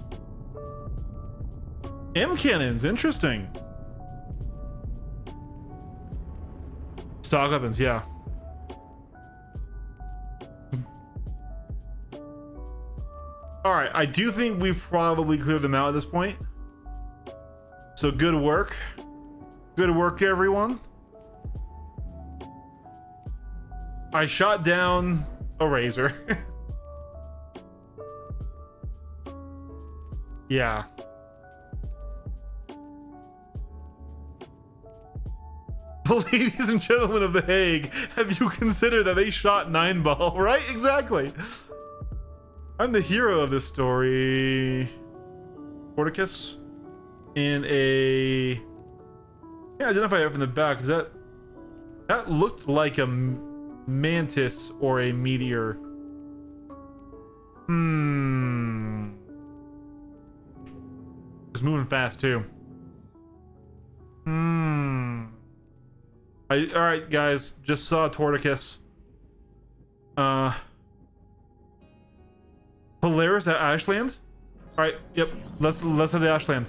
M cannons, interesting. Stock weapons, yeah. All right, I do think we've probably cleared them out at this point. So good work. Good work, everyone. I shot down a razor. Yeah. Ladies and gentlemen of The Hague, have you considered that they shot 9-ball, right? Exactly. I'm the hero of this story. Porticus in a... Can't identify it from the back. Is that looked like a mantis or a meteor? It's moving fast too. All right, guys, just saw Torticus. Polaris at Ashland. All right, yep. Let's have the Ashland.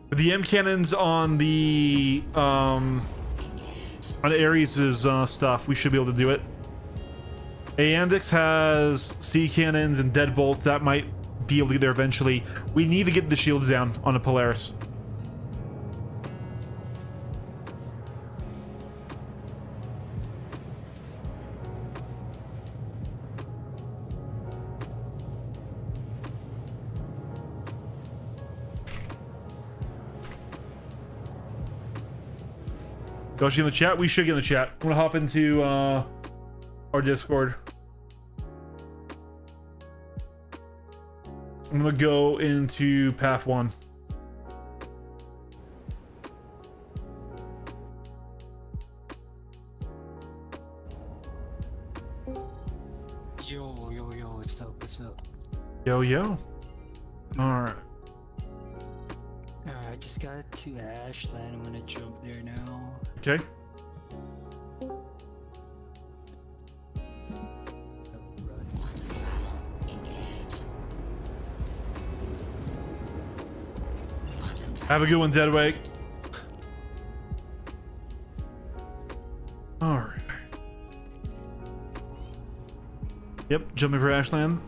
The M cannons on the on Ares's stuff, we should be able to do it. Aandix has sea cannons and deadbolts that might be able to get there eventually. We need to get the shields down on a Polaris. Yoshi in the chat? We should get in the chat. I'm gonna hop into our Discord. I'm gonna go into path 1. Yo, what's up? Yo. Alright. Alright, I just got to Ashland. I'm gonna jump there now. Okay. Have a good one, Deadwake. Alright. Yep, jumping for Ashland.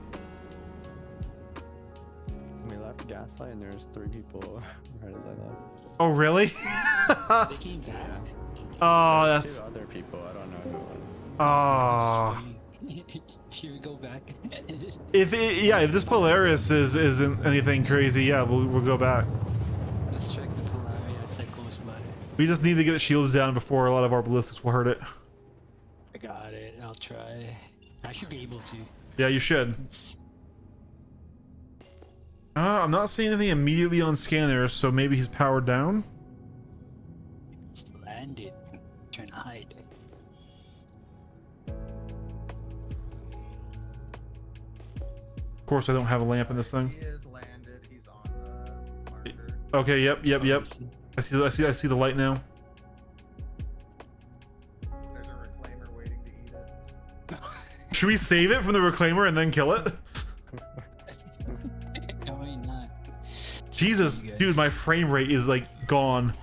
We left Gaslight and there's 3 people right as I left. Oh, really? They came back. Oh, There's that's... 2 other people, I don't know who it was. Oh. Should we go back? If this Polaris isn't anything crazy, yeah, we'll go back. Let's check the Polaria. It's like close by. We just need to get shields down before a lot of our ballistics will hurt it. I got it. I'll try. I should be able to. Yeah, you should. I'm not seeing anything immediately on scanners, so maybe he's powered down. It's landed. Trying to hide. Of course, I don't have a lamp in this thing. He is landed. He's on the marker. Okay, yep. I see the light now. There's a reclaimer waiting to eat it. Should we save it from the reclaimer and then kill it? Why not? Jesus, dude, my frame rate is like gone.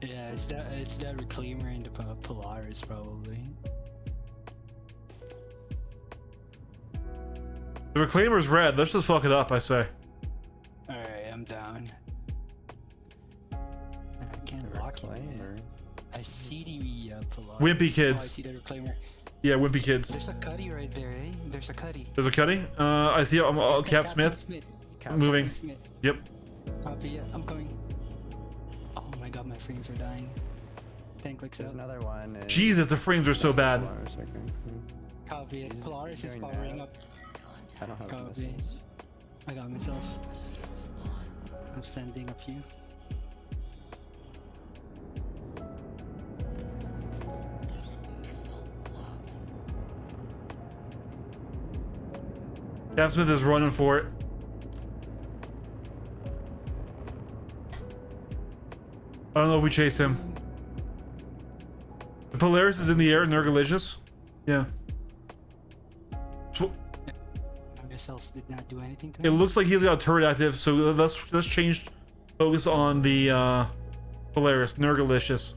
Yeah, it's that reclaimer and the Polaris probably. The reclaimer's red. Let's just fuck it up, I say. Alright, I'm down. I can't lock it. I see the Polaris. Wimpy Oh, I kids. see the reclaimer. Yeah, wimpy kids. There's a cuddy right there, eh? There's a cuddy. There's a cutty. I see. Cap Smith. Moving. Captain Smith. Yep. Copy, yeah, I'm coming. Oh my god, my frames are dying. 10 clicks There's out. another one. Jesus, the frames are so bad. Copy it. He's Polaris is doing powering that. up. I don't have Copy. missiles. I got missiles. I'm sending a few. Cap Smith is running for it. I don't know if we chase him. The Polaris is in the air, Nergalicious. Yeah. My missiles did not do anything to It him. looks like he's got a turret active, so let's change focus on the Polaris, Nergalicious.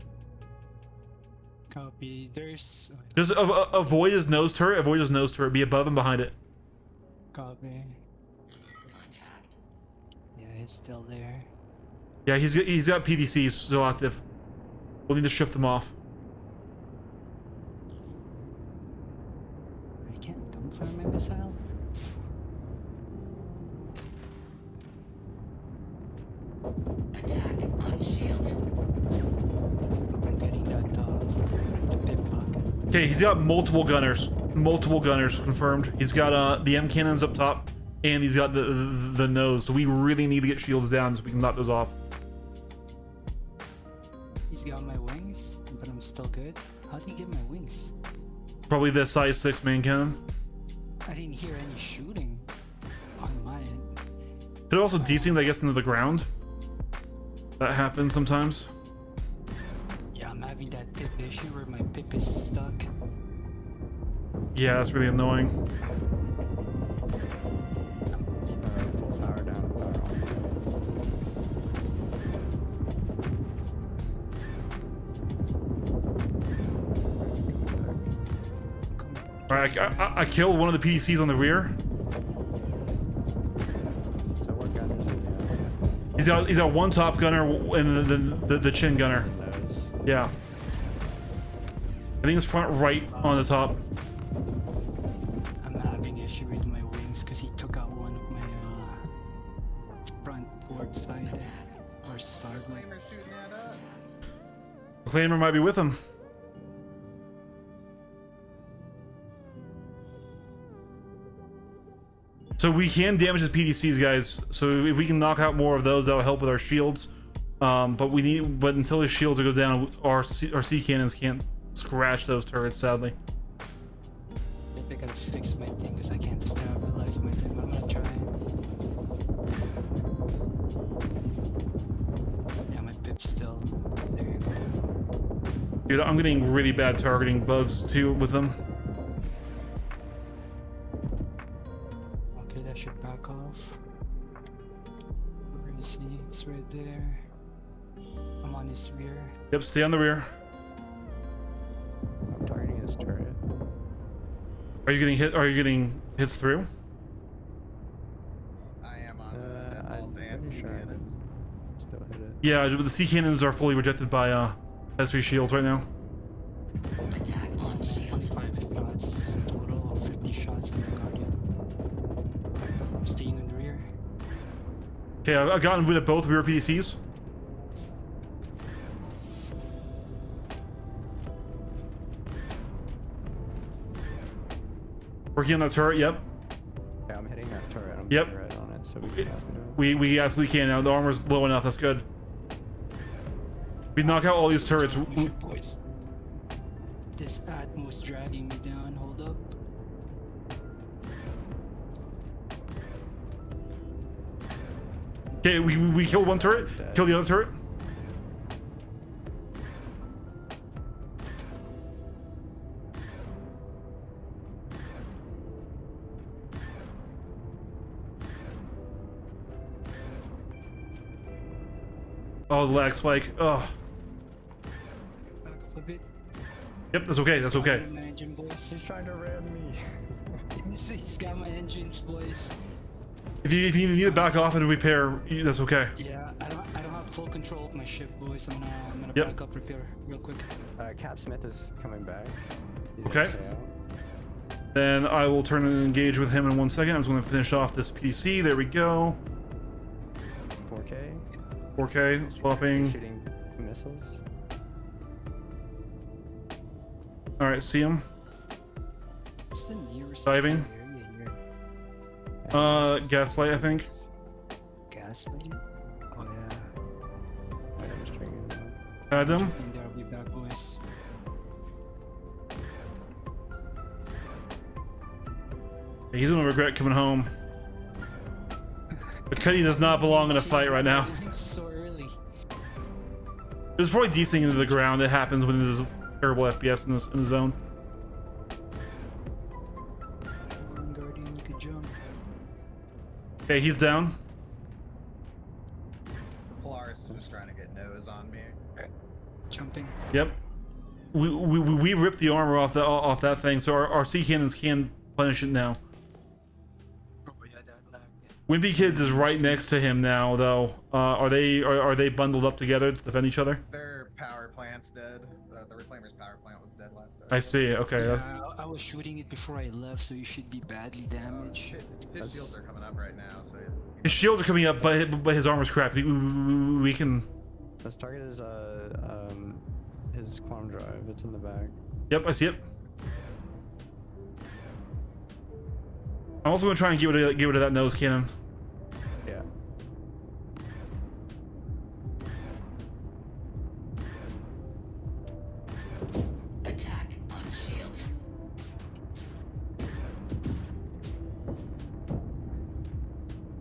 Copy. There's. Just avoid his nose turret. Avoid his nose turret. Be above and behind it. Copy. Yeah, it's still there. Yeah, he's got PDCs still active. We'll need to ship them off. I can't don't find my missile. Attack on shield. I'm getting that the pip pocket. Okay, he's got multiple gunners. Multiple gunners confirmed. He's got the M cannons up top, and he's got the nose. So we really need to get shields down so we can knock those off. He's got my wings, but I'm still good. How did he get my wings? Probably the size 6 main cannon. I didn't hear any shooting on my end. Could also desync, I guess, into the ground. That happens sometimes. Yeah, I'm having that pip issue where my pip is stuck. Yeah, that's really annoying. Full power down. Alright, I killed one of the PDCs on the rear. So what gunners are there? He's got one top gunner and the chin gunner. Those. Yeah. I think it's front right on the top. I'm having issue with my wings because he took out one of my front port side or starboard. Reclaimer shooting at us. Reclaimer might be with him. So we can damage his PDCs, guys. So if we can knock out more of those, that'll help with our shields. But until his shields go down, our C cannons can't scratch those turrets, sadly. I think I gotta fix my thing because I can't stabilize my thing. I'm gonna try. Yeah, my pip's still. There you go. Dude, I'm getting really bad targeting bugs too with them. Okay, that should back off. Where is he? It's right there. I'm on his rear. Yep, stay on the rear. I'm targeting his turret. Are you getting hit? Are you getting hits through? I am on the I'm bolts and pretty sea sure I cannons. still hit it. Yeah, but the sea cannons are fully rejected by S3 shields right now. Attack on shields. 5 shots total, 50 shots on the Guardian. I'm staying in the rear. Okay, I've gotten rid of both rear PDCs. Working on that turret. Yep. Yeah, I'm hitting that turret. I'm Yep. getting red on it, so we can happen to it. We absolutely can now. The armor's low enough. That's good. We knock out all these turrets. Boys. This Atmos dragging me down. Hold up. Okay, we kill one turret. Kill the other turret. Oh, the lag spike. Oh. Back up a bit. Yep, that's okay. That's okay. My engine, boys. He's trying to ram me. He's got my engines, boys. If you need to back off and repair, that's okay. Yeah, I don't have full control of my ship, boys. I'm gonna Yep. back up, repair real quick. Cap Smith is coming back. He's Okay. gonna stay out. Then I will turn and engage with him in 1 second. I'm just going to finish off this PC. There we go. 4K. 4K swapping. Shooting missiles. All right, see him. What's the nearest Diving. area here? Gaslight, I think. Gaslight? Oh yeah. I'm just triggering it out. Had them. I think that'll be back, boys. He's gonna regret coming home. But Cuddy does not belong in a fight right now. I'm so early. There's probably desync into the ground. It happens when there's terrible FPS in the zone. One Guardian, good jump. Okay, he's down. Polaris is just trying to get nose on me. Jumping. Yep. We ripped the armor off that thing, so our sea cannons can punish it now. Oh yeah, that lag. Wimpy Kids is right next to him now, though. Are they bundled up together to defend each other? Their power plant's dead. The Reclaimer's power plant was dead last time. I see. Okay. That's, I was shooting it before I left, so you should be badly damaged. His shields are coming up right now, so his shields are coming up, but his armor's cracked. We can. This target is his quantum drive. It's in the back. Yep, I see it. I'm also gonna try and get rid of that nose cannon. Yeah. Attack on shields.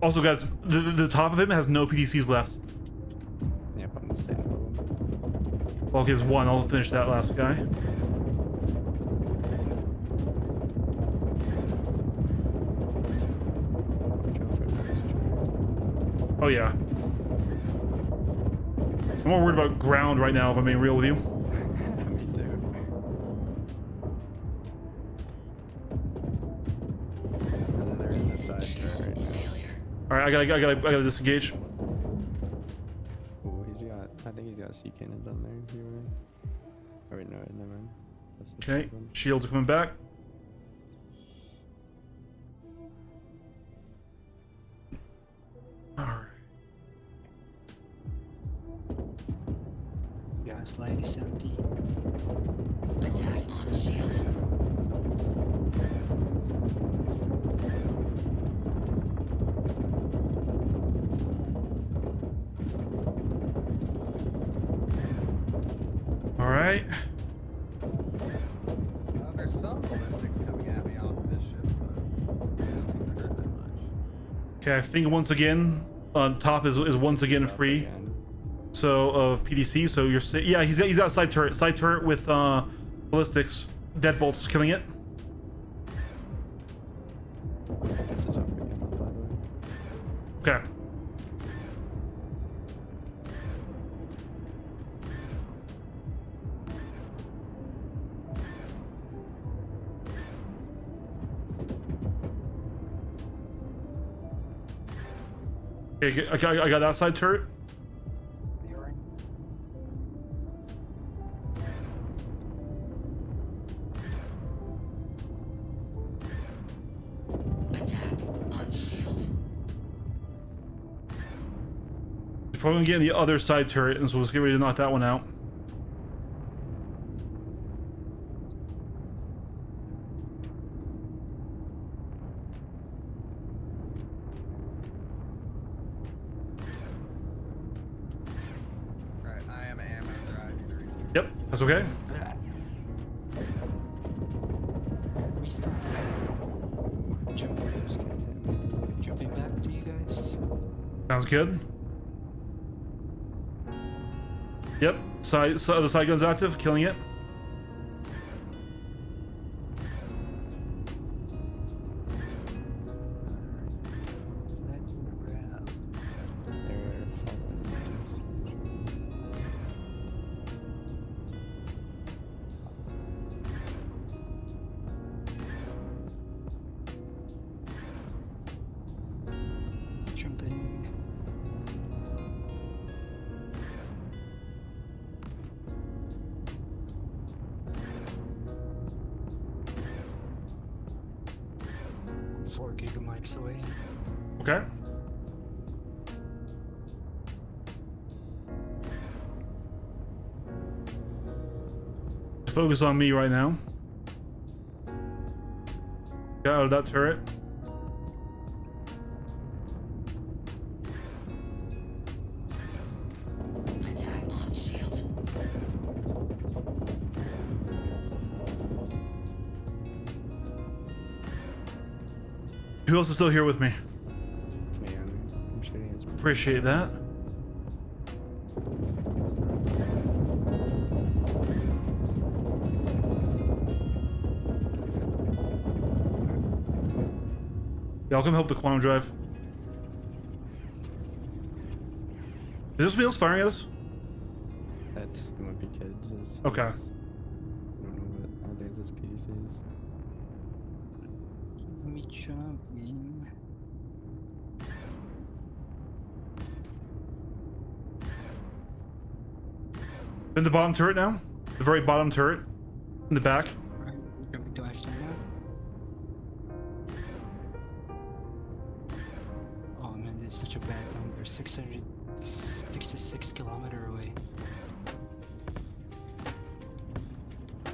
Also, guys, the top of him has no PDCs left. Yep, I'm staying above him. Well, okay, there's one. I'll finish that last guy. Oh yeah. I'm more worried about ground right now, if I'm being real with you. Me too. They're in the side turret right now. Failure. All right, I gotta disengage. Ooh, I think he's got sea cannons on there. If you were. Oh wait, no, never mind. That's the Okay, second one. shields are coming back. All right. Gaslight is empty. Attack on shields. All right. there's some ballistics coming at me off of this ship, but they don't seem to hurt that much. Okay, I think once again, on top is once again free. Again. So of PDC. So you're yeah, he's got a side turret with ballistics, deadbolts killing it. Gets us up again, by the way. Okay. Okay, I got that side turret. Mirroring. He's probably gonna get in the other side turret, and so let's get ready to knock that one out. Alright, I am ammo drive. Yep, that's okay. Restock. Jumping back to you guys. Sounds good. Yep, the side gun's active, killing it. They're following me. Jumping. Four gigamics away. Okay. Focus on me right now. Get out of that turret. Who else is still here with me? Man, I'm shooting his. Appreciate that. Yeah, I'll come help the quantum drive. Is there somebody else firing at us? That's the Wimpy Kids. Okay. I don't know what. I think it's PDCs. Keep me jumping. In the bottom turret now? The very bottom turret? In the back? Alright, jumping to Ashton now. Oh man, this is such a bad number. 666 kilometer away. I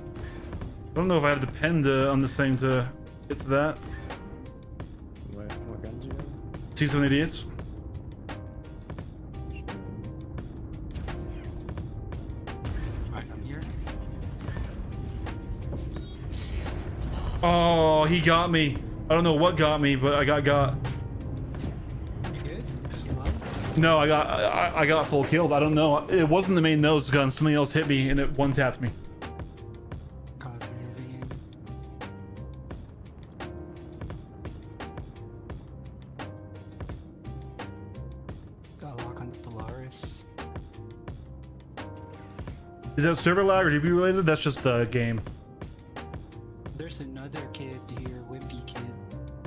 don't know if I have the pen on this thing to get to that. What guns you got? C-788s? Alright, I'm here. Oh, he got me. I don't know what got me, but I got. You good? You up? No, I got full killed. I don't know. It wasn't the main nose gun. Something else hit me and it one tapped me. Copy, moving in. Got a lock on the Polaris. Is that server lag or GPU related? That's just the game. There's another kid here, Wimpy kid.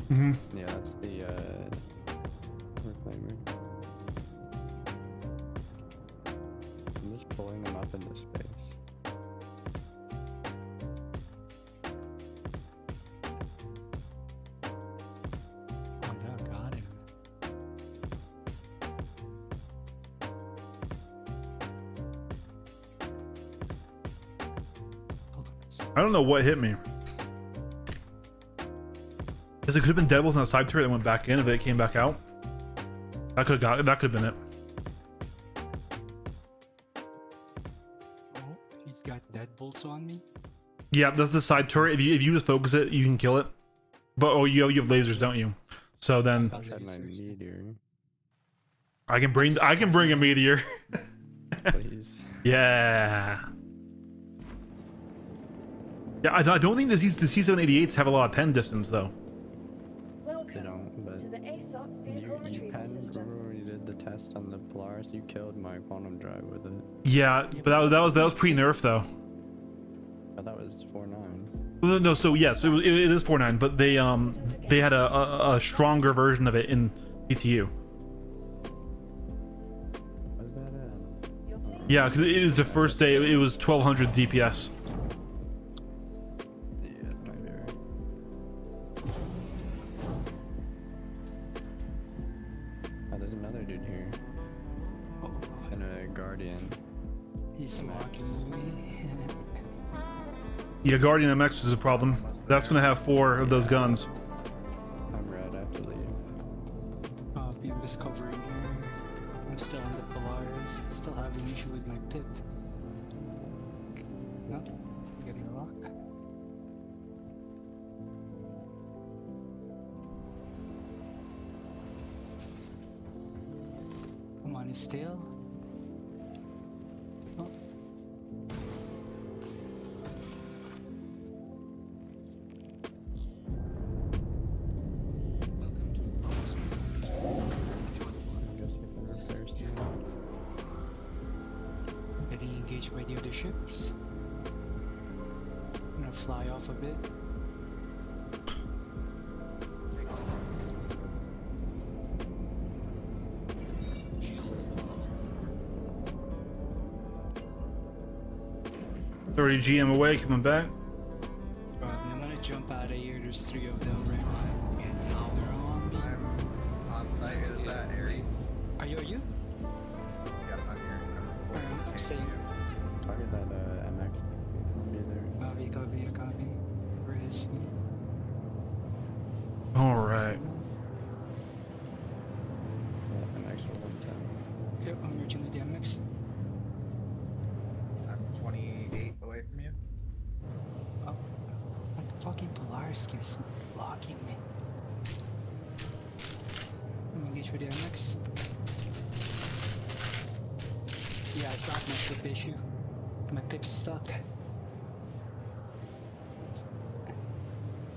Mm-hmm. Yeah, that's the reclaimer. I'm just pulling them up into space. Oh no, got him. Hold on. I don't know what hit me. Because it could have been Devils on the side turret that went back in if it came back out. That could have been it. Oh, he's got deadbolts on me. Yeah, that's the side turret. If you just focus it, you can kill it. But you have lasers, don't you? So then Got Tried my lasers. meteor, I can bring a meteor. please. Yeah. Yeah, I don't think the C-788s have a lot of pen distance though. They Welcome don't, but to the ASOC you vehicle retrieval penned. system. Remember when you did the test on the Polaris? You killed my quantum drive with it. Yeah, but that was pre-nerf though. I thought it was 4.9. No, so yes, it is 4.9, but they had a stronger version of it in BTU. Yeah, because it was the first day. It was 1200 DPS. Yeah, that might be right. Oh, there's another dude here. And a guardian. He's mocking me. Yeah, Guardian MX is a problem. That's gonna have 4 of those guns. I'm red, I have to leave. Beam is covering here. I'm still on the Polaris. Still having issue with my pip. No, I'm getting a lock. I'm on his tail. Oh. I guess if I repair something. Getting engaged by the other ships. I'm gonna fly off a bit. Already GM away, coming back. I'm gonna jump out of here. There's 3 of them right now. They're on me. I'm on site. Is that Ares? Are you? Yep, I'm here. Alright, I'm staying. Target that MX. Be there. Copy. Where is he? All right. Yeah, MX will 110. Yep, I'm merging with the MX. I'm 28 away from you. Oh, what the fucking Polaris keeps blocking me. I'm engaged with the MX. Yeah, I stopped my pip issue. My pip's stuck.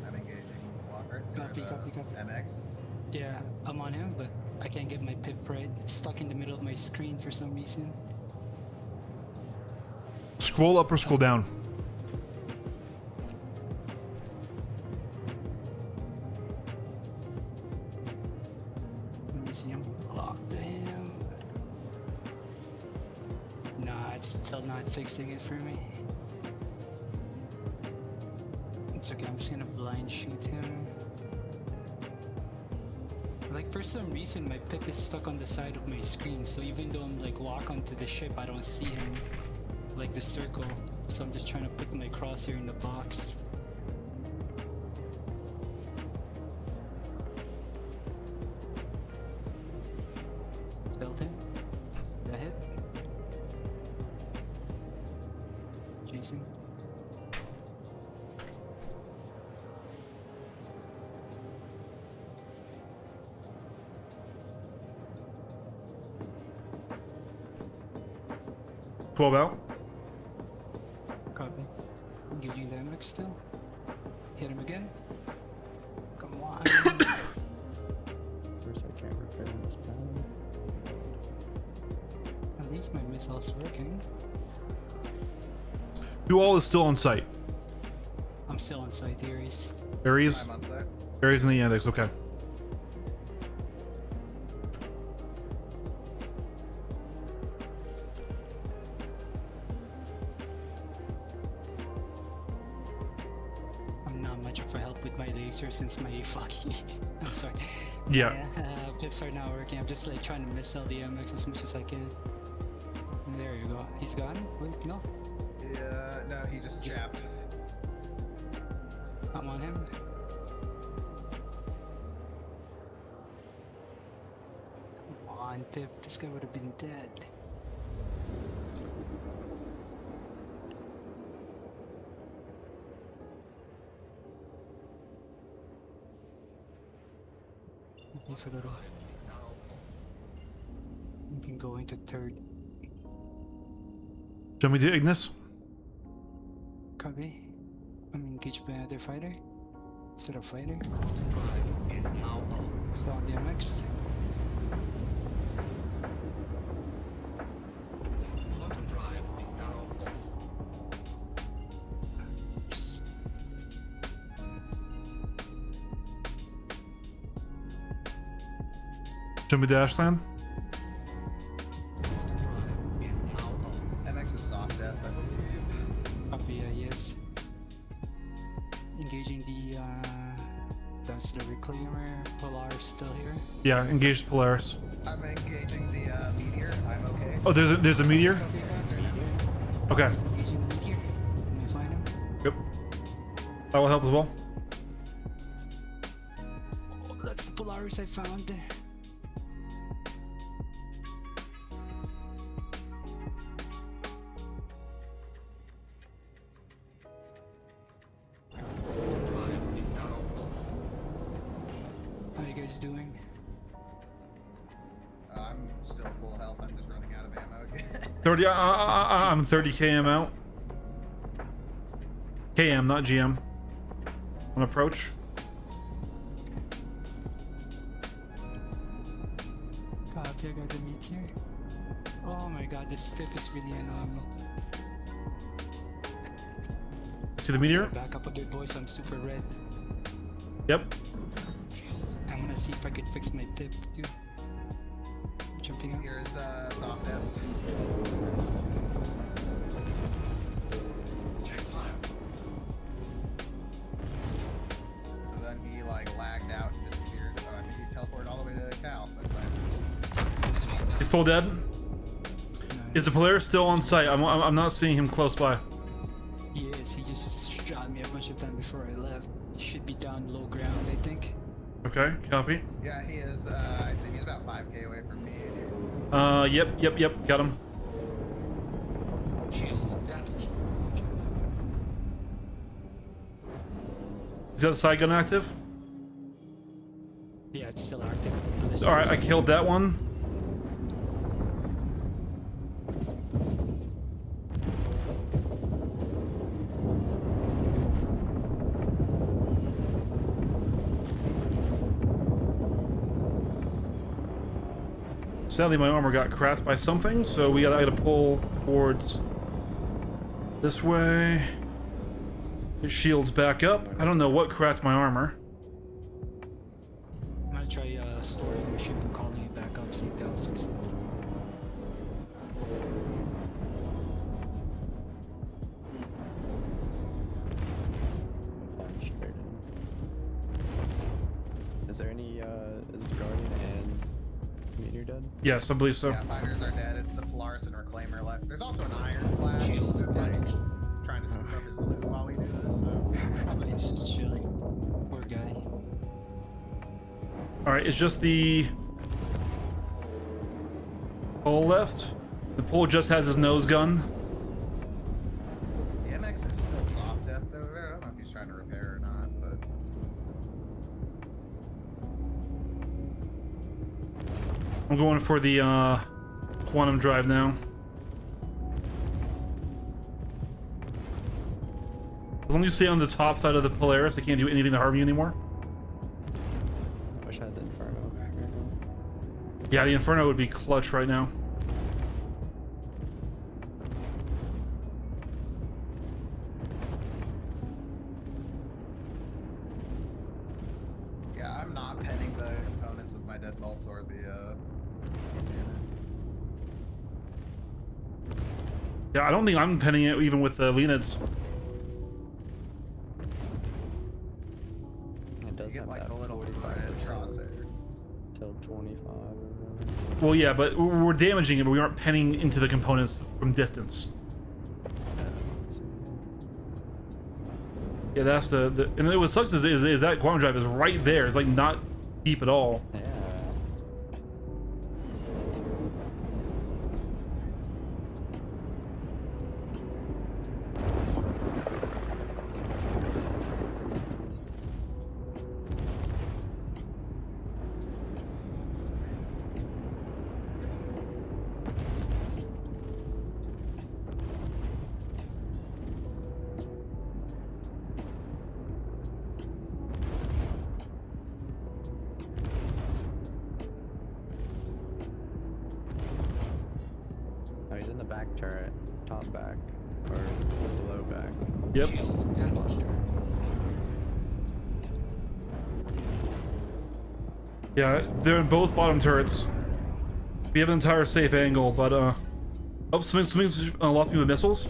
I'm engaging Walker. Copy. MX. Yeah, I'm on him, but I can't get my pip right. It's stuck in the middle of my screen for some reason. Scroll up or scroll down. Let me see him. Locked him. Nah, it's still not fixing it for me. It's okay, I'm just gonna blind shoot him. Like, for some reason, my pip is stuck on the side of my screen, so even though I'm like lock onto the ship, I don't see him, like the circle. So I'm just trying to put my crosshair in the box. Killed him. That hit. Jason. 12 out. Copy. Engaging the MX still. Hit him again. Come on. First, I can't repair this panel. At least my missile's working. You all is still on site. I'm still on site, Ares. Ares. I'm on site. Ares in the index. Okay. I'm not much of a help with my laser since my fucking. I'm sorry. Yeah. Pips are not working. I'm just like trying to missile the MX as much as I can. There you go. He's gone? Wait, no. Yeah, no, he just chapped. I'm on him. Come on, Pip. This guy would have been dead. He's a little. We can go into third. Show me the Ignis. Copy. I'm engaged by another fighter. Instead of fighter. Still on the MX. Show me the Ashland. engaging that's the reclaimer. Polaris still here. Yeah, engage the Polaris. I'm engaging the meteor. I'm okay. Oh, there's a meteor. Okay. Engaging the meteor. Can I find him? Yep. That will help as well. Oh, that's the Polaris I found. How you guys doing? I'm still full health. I'm just running out of ammo again. 30. I'm 30 km out. KM, not GM. On approach. Copy, I got the meteor. Oh my god, this pip is really annoying me. See the meteor? Back up a bit, boys. I'm super red. Yep. I'm gonna see if I could fix my pip too. Jumping out. Here's soft F. And then he like lagged out and disappeared. So I think he teleported all the way to Cal. That's nice. He's full dead. Is the Polaris still on site? I'm not seeing him close by. He is. He just shot me a bunch of time before I left. He should be down low ground, I think. Okay, copy. Yeah, he is. I see he's about 5k away from me. Yep. Got him. Is that the side gun active? Yeah, it's still active. Alright, I killed that one. Sadly, my armor got cracked by something, so I gotta pull towards this way. His shield's back up. I don't know what cracked my armor. I'm gonna try storing my ship and calling you back up, see if that'll fix it. I'm flying straight in. Is there any, is Guardian and Meteor dead? Yes, I believe so. Yeah, fighters are dead. It's the Polaris and Reclaimer left. There's also an Ironclad. It's like trying to scoop up his loot while we do this. So. Probably he's just chilling. Poor guy. Alright, it's just the pole left. The pole just has his nose gun. The MX is still soft depth over there. I don't know if he's trying to repair or not, but I'm going for the quantum drive now. As long as you stay on the top side of the Polaris, I can't do anything to harm you anymore. I wish I had the Inferno right now. Yeah, the Inferno would be clutch right now. yeah, I'm not penning the components with my deadbolts or the Yeah, I don't think I'm penning it even with the Leonids. It does you get have like that the little red 45% crosshair. till 25 or whatever. Well, yeah, but we're damaging it, but we aren't penning into the components from distance. Yeah, that's the and what sucks is that quantum drive is right there. It's like not deep at all. Yeah. Oh, he's in the back turret, top back, or below back. Yep. Yeah, they're in both bottom turrets. We have an entire safe angle, but oh, something's lost me with missiles.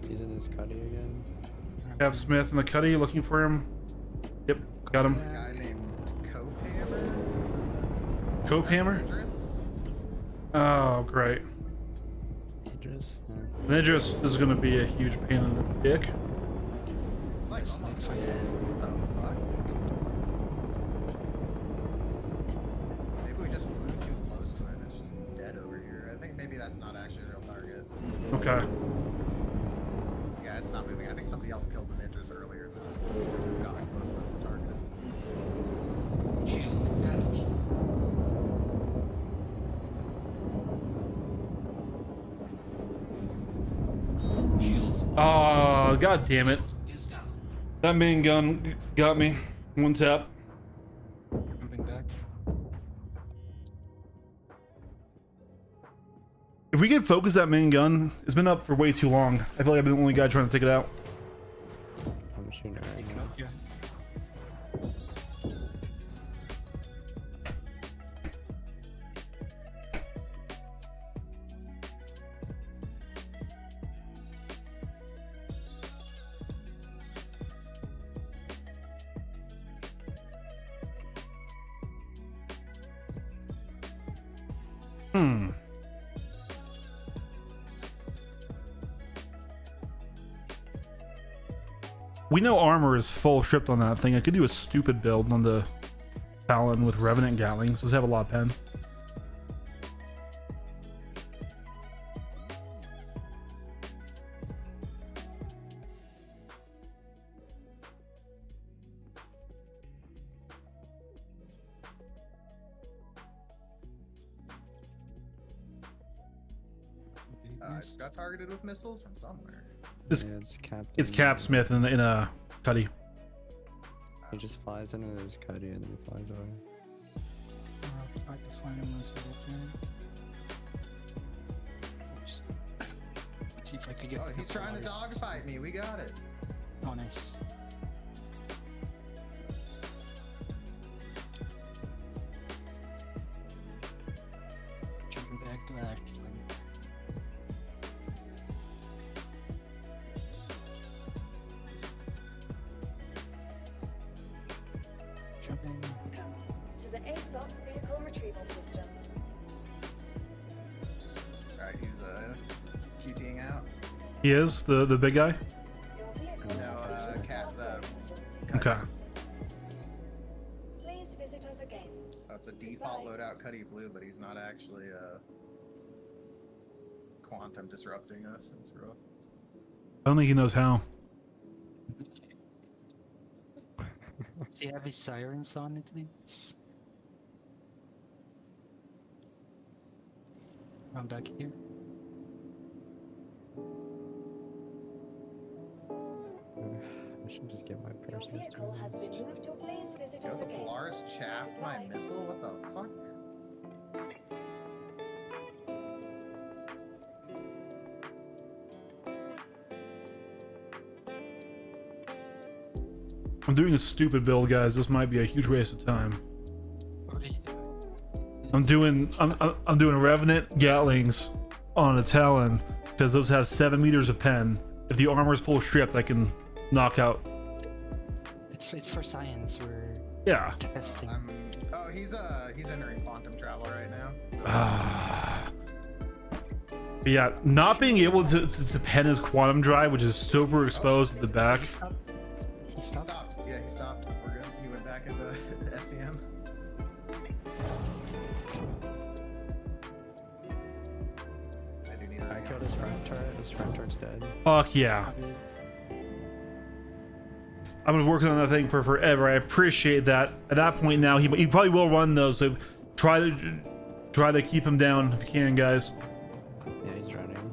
He's in his cuddy again. Cav Smith in the cuddy, looking for him. Yep, got him. A guy named Cope Hammer. Cope Hammer? Oh, great. Idris. Idris is gonna be a huge pain in the dick. Like almost dead. What the fuck? Maybe we just flew too close to it. It's just dead over here. I think maybe that's not actually a real target. Okay. Yeah, it's not moving. I think somebody else killed an Idris earlier. This is got close enough to target it. Shields damaged. Shields Oh, god damn it. is down. That main gun got me. One tap. Jumping back. If we could focus that main gun, it's been up for way too long. I feel like I've been the only guy trying to take it out. I'm shooting it right now. Yeah. Hmm. We know armor is full stripped on that thing. I could do a stupid build on the Talon with Revenant Gatlings. Those have a lot of pen. It got targeted with missiles from somewhere. It's, Yeah, it's Captain. it's Cap Smith in a cuddy. He just flies into his cuddy and then he flies away. I'll try to find him once I get there. Oops. See if I could get. Oh, he's trying to dogfight me. We got it. Oh, nice. Jumping back to that. Jumping. To the ASOP vehicle retrieval system. Alright, he's QTing out. He is the big guy. Your vehicle No, has reached Cat, our storage facility. Okay. Please visit us again. Oh, it's a default loadout Cuddy Blue, but he's not actually quantum disrupting us. It's rough. I don't think he knows how. Does he have his sirens on at least? I'm back here. I should just get my Your first. vehicle has been moved to. Please visit Yo, us the again. Polaris chaffed my missile? What the fuck? I'm doing a stupid build, guys. This might be a huge waste of time. What are you doing? I'm doing Revenant Gatlings on a Talon because those have 7 meters of pen. If the armor is full stripped, I can knock out. It's for science. We're Yeah. testing. Oh, he's entering quantum travel right now. But yeah, not being able to pen his quantum drive, which is super exposed at the back. He stopped. He He stopped. stopped. Yeah, he stopped. We're good. He went back into SCM. I do need I killed his front turret. His front turret's dead. Fuck yeah. I've been working on that thing for forever. I appreciate that. At that point now, he probably will run those. So try to keep him down if you can, guys. Yeah, he's running.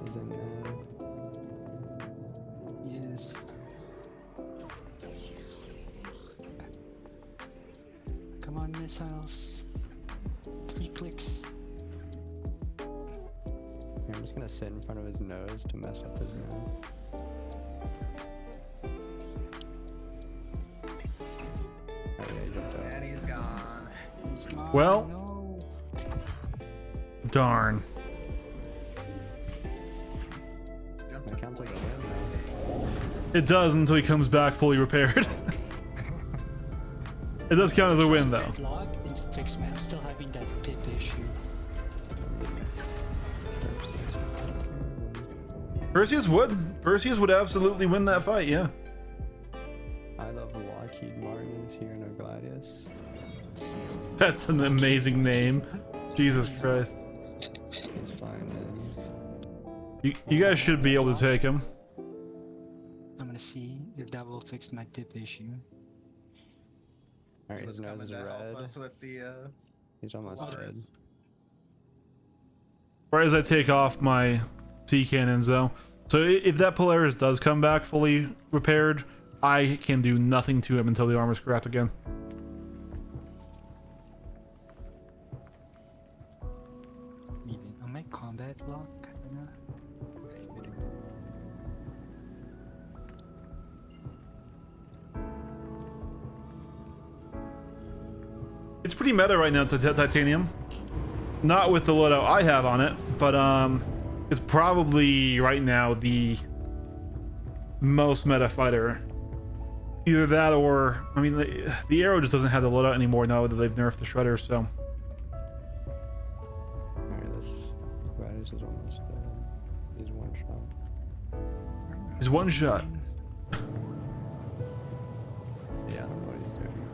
He's in there. Yes. Come on, missiles. 3 clicks. Here, I'm just gonna sit in front of his nose to mess up his nose. Oh yeah, he jumped out. And he's gone. He's gone. Well. No. Darn. counts like a win now. It does until he comes back fully repaired. It does count as a win though. Log and fix me. I'm still having that pip issue. Perseus would absolutely win that fight, yeah. I love Lockheed Martin here in Gladius. That's an amazing name. Jesus Christ. He's fine then. You guys should be able to take him. I'm gonna see if that will fix my pip issue. Alright, He was his nose coming is to help red. us with the He's almost dead. virus. Right as I take off my sea cannons though. So if that Polaris does come back fully repaired, I can do nothing to him until the armor's cracked again. Maybe on my combat lock. Okay, good. It's pretty meta right now to titanium. Not with the loadout I have on it, but it's probably right now the most meta fighter. Either that or, I mean, the arrow just doesn't have the loadout anymore now that they've nerfed the shredder, so. Alright, this Gladius is almost dead. He's one shot. He's one shot. Yeah, I don't know what he's doing.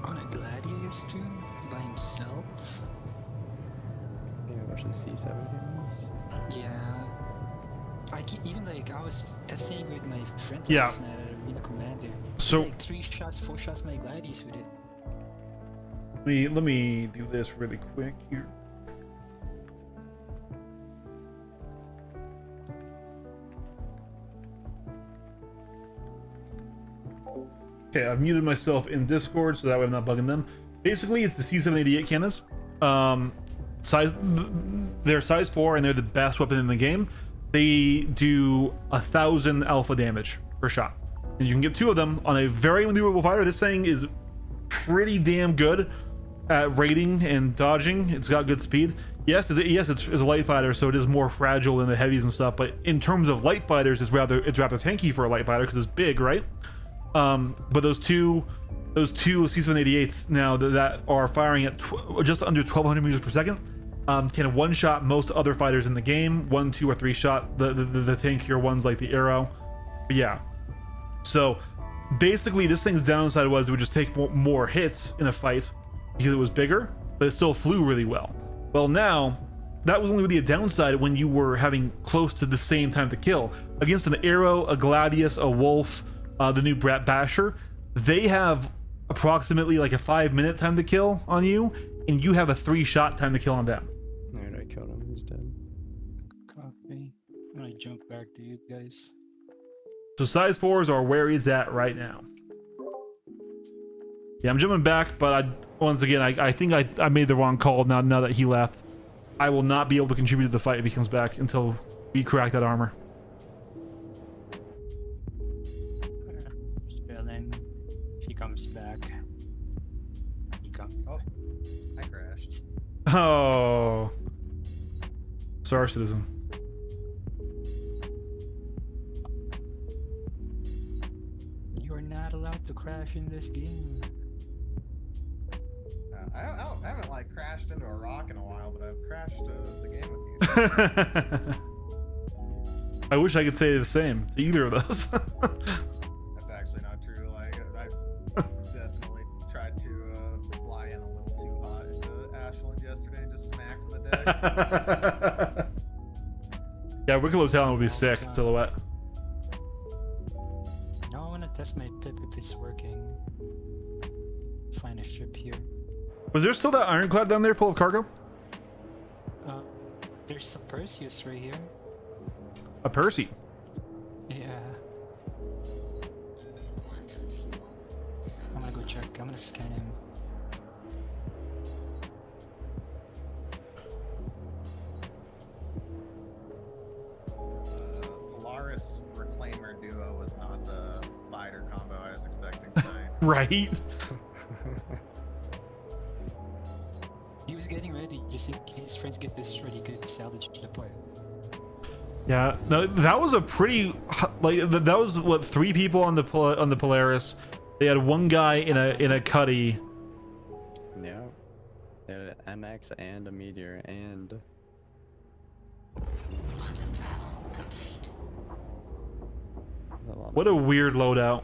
On a Gladius too? By himself? I think I watched the C17s. Yeah. Even like I was testing with my friend Yeah. last night at Arena Commander. So- like 3 shots, 4 shots my Gladius with it. Let me do this really quick here. Okay, I've muted myself in Discord so that way I'm not bugging them. Basically, it's the C788 cannons. They're size 4 and they're the best weapon in the game. They do 1,000 alpha damage per shot, and you can get 2 of them on a very maneuverable fighter. This thing is pretty damn good at raiding and dodging. It's got good speed. Yes, it's a light fighter, so it is more fragile than the heavies and stuff. But in terms of light fighters, it's rather tanky for a light fighter because it's big, right? But those two C788s now that are firing at just under 1,200 meters per second can one-shot most other fighters in the game. 1, 2, or 3 shot the tankier ones like the arrow. But yeah, so basically this thing's downside was it would just take more hits in a fight because it was bigger, but it still flew really well. Well, now that was only really a downside when you were having close to the same time to kill against an arrow, a Gladius, a wolf, the new Brat Basher. They have approximately like a 5-minute time to kill on you, and you have a 3-shot time to kill on them. Alright, I killed him. He's dead. Copy. I'm gonna jump back to you guys. So size 4s are where it's at right now. Yeah, I'm jumping back, but once again, I think I made the wrong call now that he left. I will not be able to contribute to the fight if he comes back until we crack that armor. Chilling. If he comes back. He comes. Oh, I crashed. Oh. Star Citizen. You are not allowed to crash in this game. I haven't like crashed into a rock in a while, but I've crashed the game a few times. I wish I could say the same to either of those. That's actually not true. Like I definitely tried to fly in a little too hot into Ashland yesterday and just smacked the deck. Yeah, Wickelow's Talon would be sick, silhouette. Now I wanna test my pip if it's working. Find a ship here. Was there still that Ironclad down there full of cargo? There's a Perseus right here. A Percy. Yeah. I'm gonna go check. I'm gonna scan him. Polaris Reclaimer duo was not the fighter combo I was expecting tonight. Right? He was getting ready just in case his friends get this really good salvage deploy. Yeah, no, that was a pretty that was what 3 people on the Polaris. They had 1 guy in a cuddy. Yeah. They had an MX and a Meteor and. Quantum travel complete. What a weird loadout.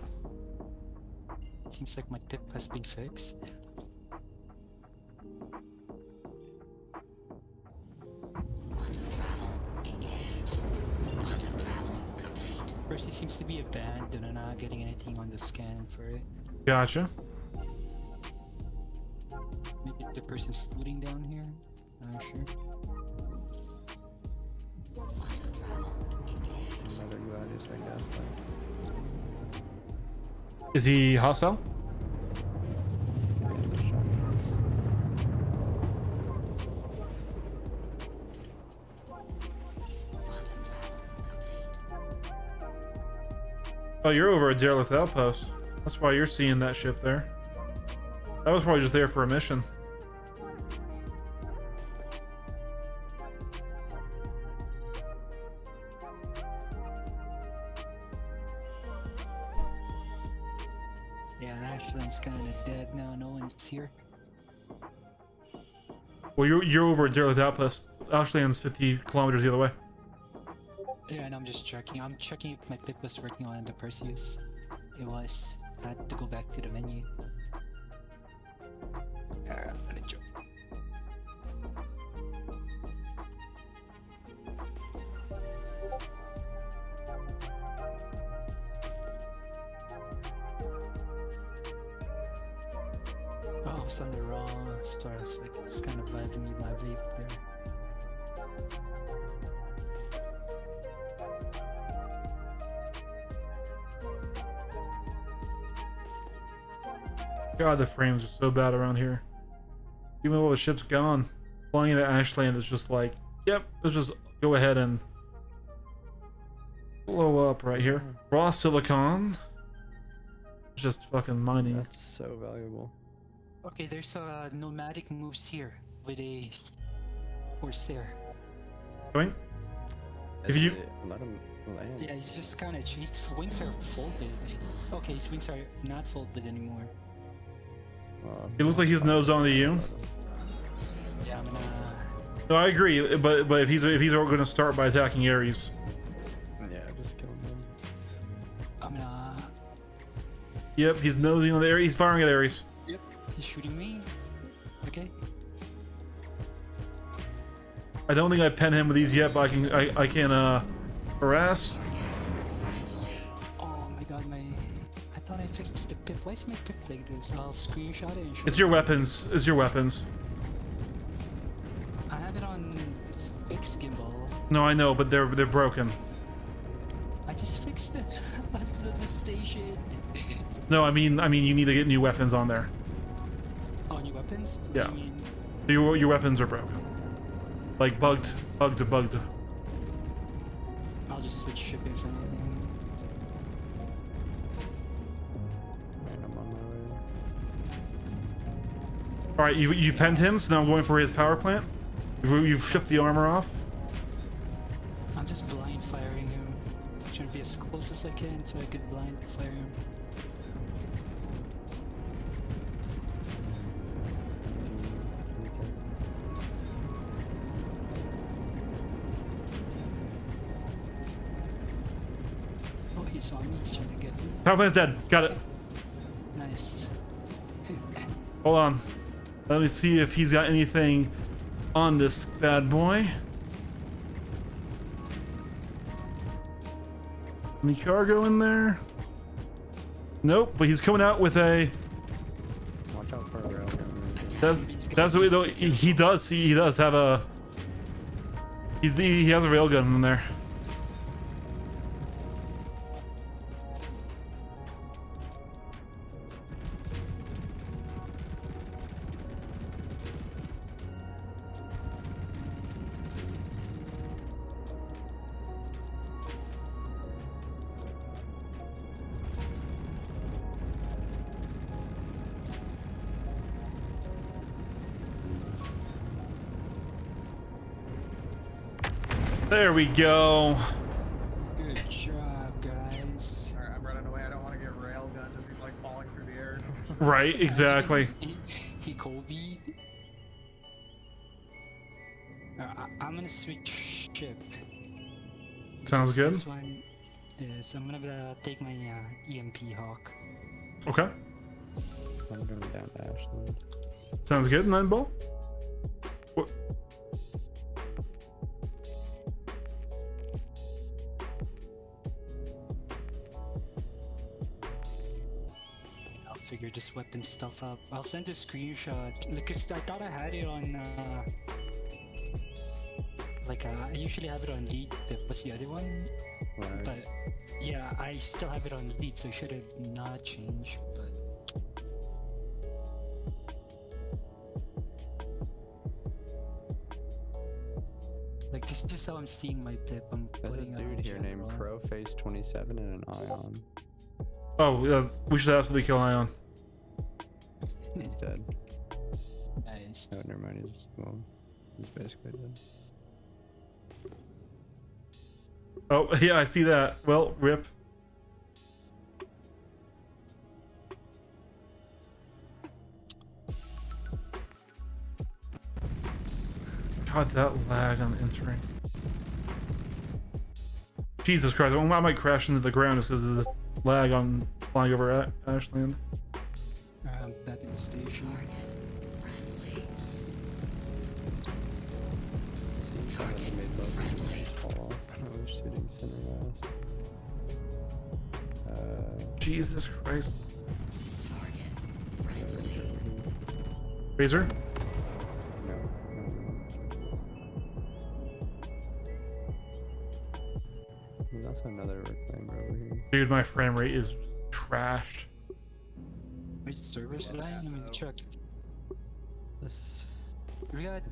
Seems like my pip has been fixed. Quantum travel engaged. Quantum travel complete. Percy seems to be abandoned and I'm not getting anything on the scan for it. Gotcha. Maybe the person's looting down here? I'm not sure. Quantum travel engaged. Another Gladius, I guess. Is he hostile? Like, the shotguns. Quantum travel complete. Oh, you're over at Derelict Outpost. That's why you're seeing that ship there. That was probably just there for a mission. Yeah, Ashland's kinda dead now, no one's here. Well, you're over at Derelict Outpost. Ashland's 50 kilometers the other way. Yeah, and I'm just checking. I'm checking if my pip was working on the Perseus. It was. I had to go back to the menu. I'm gonna jump. Oh, I was on the wrong stars. Like, it's kind of vibing with my vape there. God, the frames are so bad around here. Even though the ship's gone, flying into Ashland is just like, yep, let's just go ahead and blow up right here. Raw silicon. Just fucking mining. That's so valuable. Okay, there's a nomadic moves here with a Corsair. Going? If you- Let him land. Yeah, he's just kind of. His wings are folded. Okay, his wings are not folded anymore. Well, It looks like he's nose on to you. Yeah, I'm gonna. No, I agree, but if he's going to start by attacking Ares. yeah, just kill him. I'm gonna. Yep, he's nosing on the Ares. He's firing at Ares. Yep, he's shooting me. Okay. I don't think I pen him with these yet, but I can harass. Oh my god, I thought I fixed the pip. Why is my pip like this? I'll screenshot it and show It's your weapons. It's your weapons. I have it on fixed gimbal. No, I know, but they're broken. I just fixed it at the station. No, I mean you need to get new weapons on there. Oh, new weapons? Yeah. I mean, Your weapons are broken. Like bugged. I'll just switch shipping for anything. Alright, I'm on my way. All right, you penned him, so now I'm going for his power plant. You've shipped the armor off. I'm just blind firing him. Trying to be as close as I can so I could blind fire him. Oh, he saw me. He's trying to get me. Power plant's dead. Got it. Nice. Hold on. Let me see if he's got anything on this bad boy. Any cargo in there? Nope, but he's coming out with a. Watch out for a railgun. That's what he does. He does have a. He has a railgun in there. There we go. Good job, guys. Alright, I'm running away. I don't want to get railgunned as he's like falling through the air. Right, exactly. He Kobe. I'm gonna switch ship. Sounds good. This one is I'm gonna take my EMP Hawk. Okay. I'm going down to Ashland. Sounds good, Nightball. What? I'll figure this weapon stuff up. I'll send a screenshot because I thought I had it on. I usually have it on lead. What's the other one? Right. But yeah, I still have it on lead, so it should have not changed. But like this is how I'm seeing my pip. I'm There's a putting it dude on here named general. Proface27 and an Ion. Oh, we should absolutely kill Ion. He's dead. Nice. Oh, never mind. He's basically dead. Oh, yeah, I see that. Well, rip. God, that lag on entering. Jesus Christ, I might crash into the ground just because of this lag on flying over Ashland. Back in the station. See, someone made both of them fall off. I was shooting center ass. Jesus Christ. Ranger over here. Razor? No. There's also another reclaimer over here. Dude, my frame rate is trashed. Which server's that? Let me check. This. We got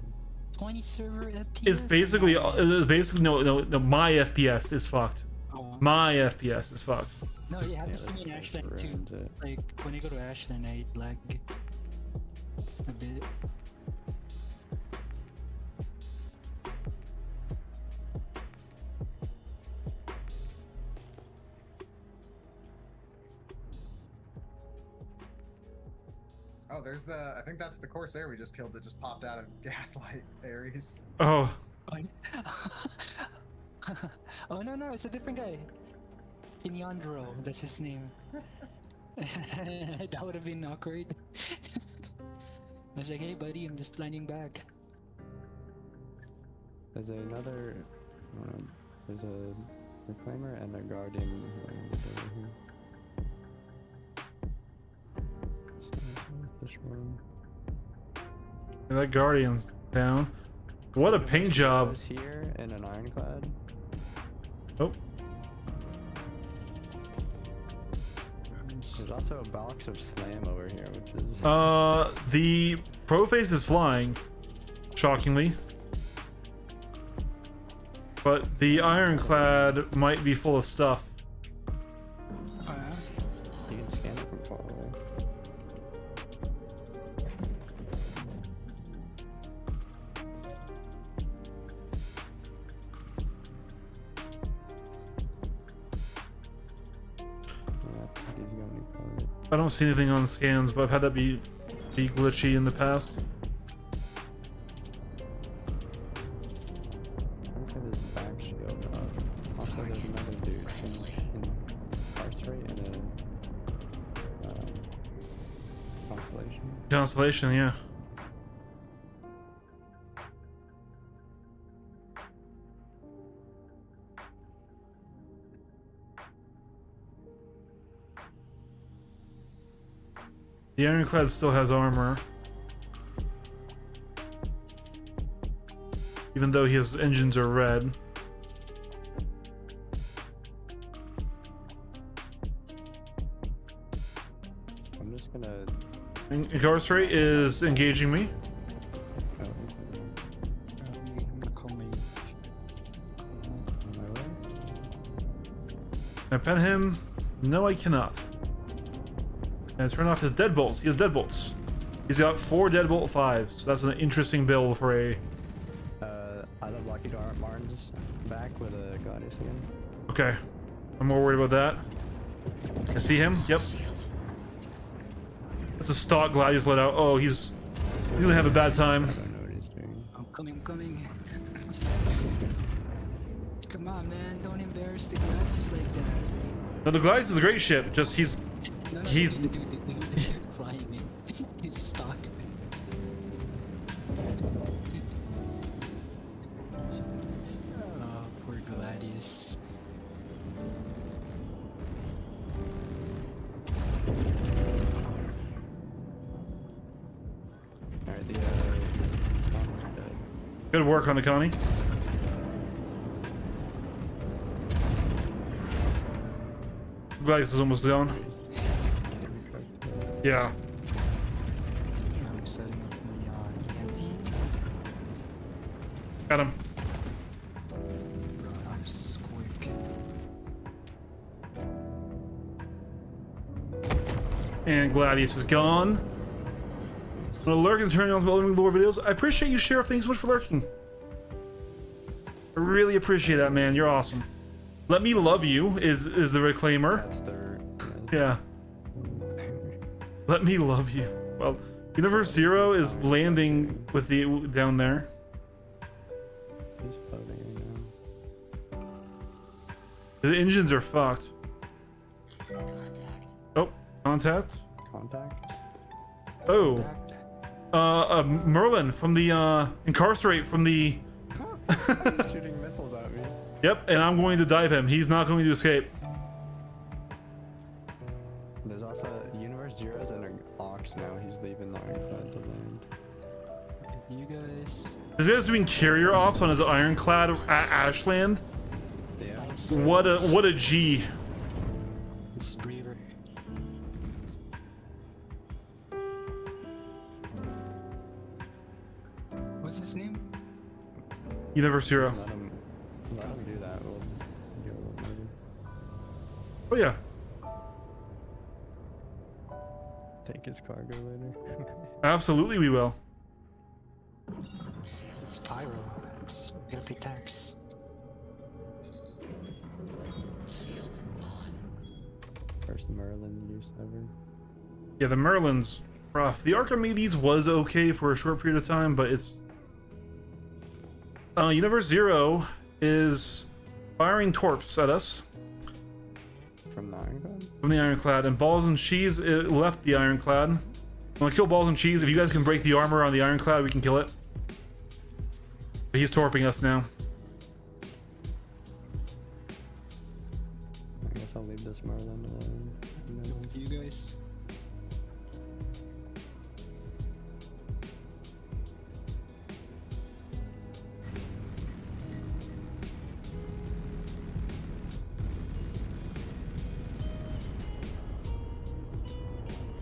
20 server FPS. It's basically no, my FPS is fucked. Oh, My FPS is fucked. no, it happens to this me in just Ashland too. ruins it. Like when I go to Ashland, I lag a bit. Oh, there's the. I think that's the Corsair we just killed that just popped out of Gaslight Ares. Oh, Oh no, it's a different guy. Inyandro, that's his name. That would have been awkward. I was like, hey buddy, I'm just landing back. There's another. There's a reclaimer and a guardian over here. So, this one. that Guardian's down. What a paint job. Was here in an Ironclad. Oh, There's also a box of slam over here, which is. the Proface is flying, shockingly. But the Ironclad might be full of stuff. Oh yeah? You can scan it from far away. Yeah, he's going to target. I don't see anything on scans, but I've had that be glitchy in the past. Looks like this back shield. Also, there's another dude in Incarcerate and a Constellation. Constellation, yeah. The Ironclad still has armor. Even though his engines are red. I'm just gonna. Incarcerate is engaging me. Oh, I'm gonna call my. on my way. Can I pen him? No, I cannot. And turn off his deadbolts. He has deadbolts. He's got 4 deadbolt 5s. So that's an interesting build for a. I love Lockheed Martin's back. with a goddess again. Okay. I'm more worried about that. I see him. Yep. That's a stock Gladius let out. Oh, he's gonna have a bad time. I don't know what he's doing. I'm coming, I'm coming. Come on, man, don't embarrass the Gladius like that. No, the Gladius is a great ship. Just he's No, He's- the ship flying in. He's stuck. Oh, poor Gladius. Alright, the Connor's dead. good work on the Connie. Gladius is almost gone. Getting cooked. Yeah. I'm setting up my EMP. Got him. I'm squick. And Gladius is gone. I'm gonna lurk and turn on the lore videos. I appreciate you, Sheriff. Thanks so much for lurking. I really appreciate that, man. You're awesome. Let me love you is the reclaimer. That's the... Yeah. Let me love you. Well, Universe Zero is landing with the down there. He's floating right now. The engines are fucked. Oh, contact. Contact? Oh, Merlin from the incarcerate from the. Shooting missiles at me. Yep, and I'm going to dive him. He's not going to escape. There's also Universe Zero's and an Ox now. He's leaving the Ironclad to land. You guys. This guy's doing carrier ops on his Ironclad at Ashland. Yeah. What a G. This is braver. What's his name? Universe Zero. Let him do that. We'll do it later. Oh yeah. Take his cargo later. Absolutely, we will. It's Pyro. It's we gotta pay tax. First Merlin use ever. Yeah, the Merlin's rough. The Archimedes was okay for a short period of time, but it's Universe Zero is firing torps at us From the Ironclad? from the Ironclad, and Balls and Cheese left the Ironclad. I'm gonna kill Balls and Cheese. If you guys can break the armor on the Ironclad, we can kill it. But he's torping us now. I guess I'll leave this Merlin alone. You guys.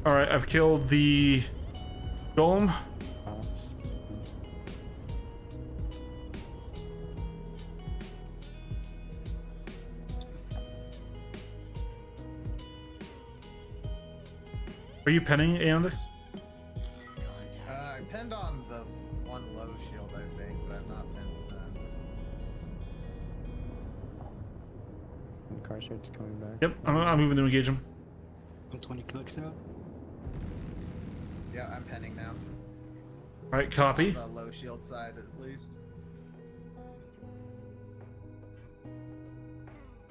All right, I've killed the Golem. Ops. Are you penning, Aeonix? I pinned on the one low shield, I think, but I've not pinned since. The car shirt's coming back. Yep, I'm moving to engage him. I'm 20 clicks out. Yeah, I'm penning now. All right, copy. The low shield side, at least.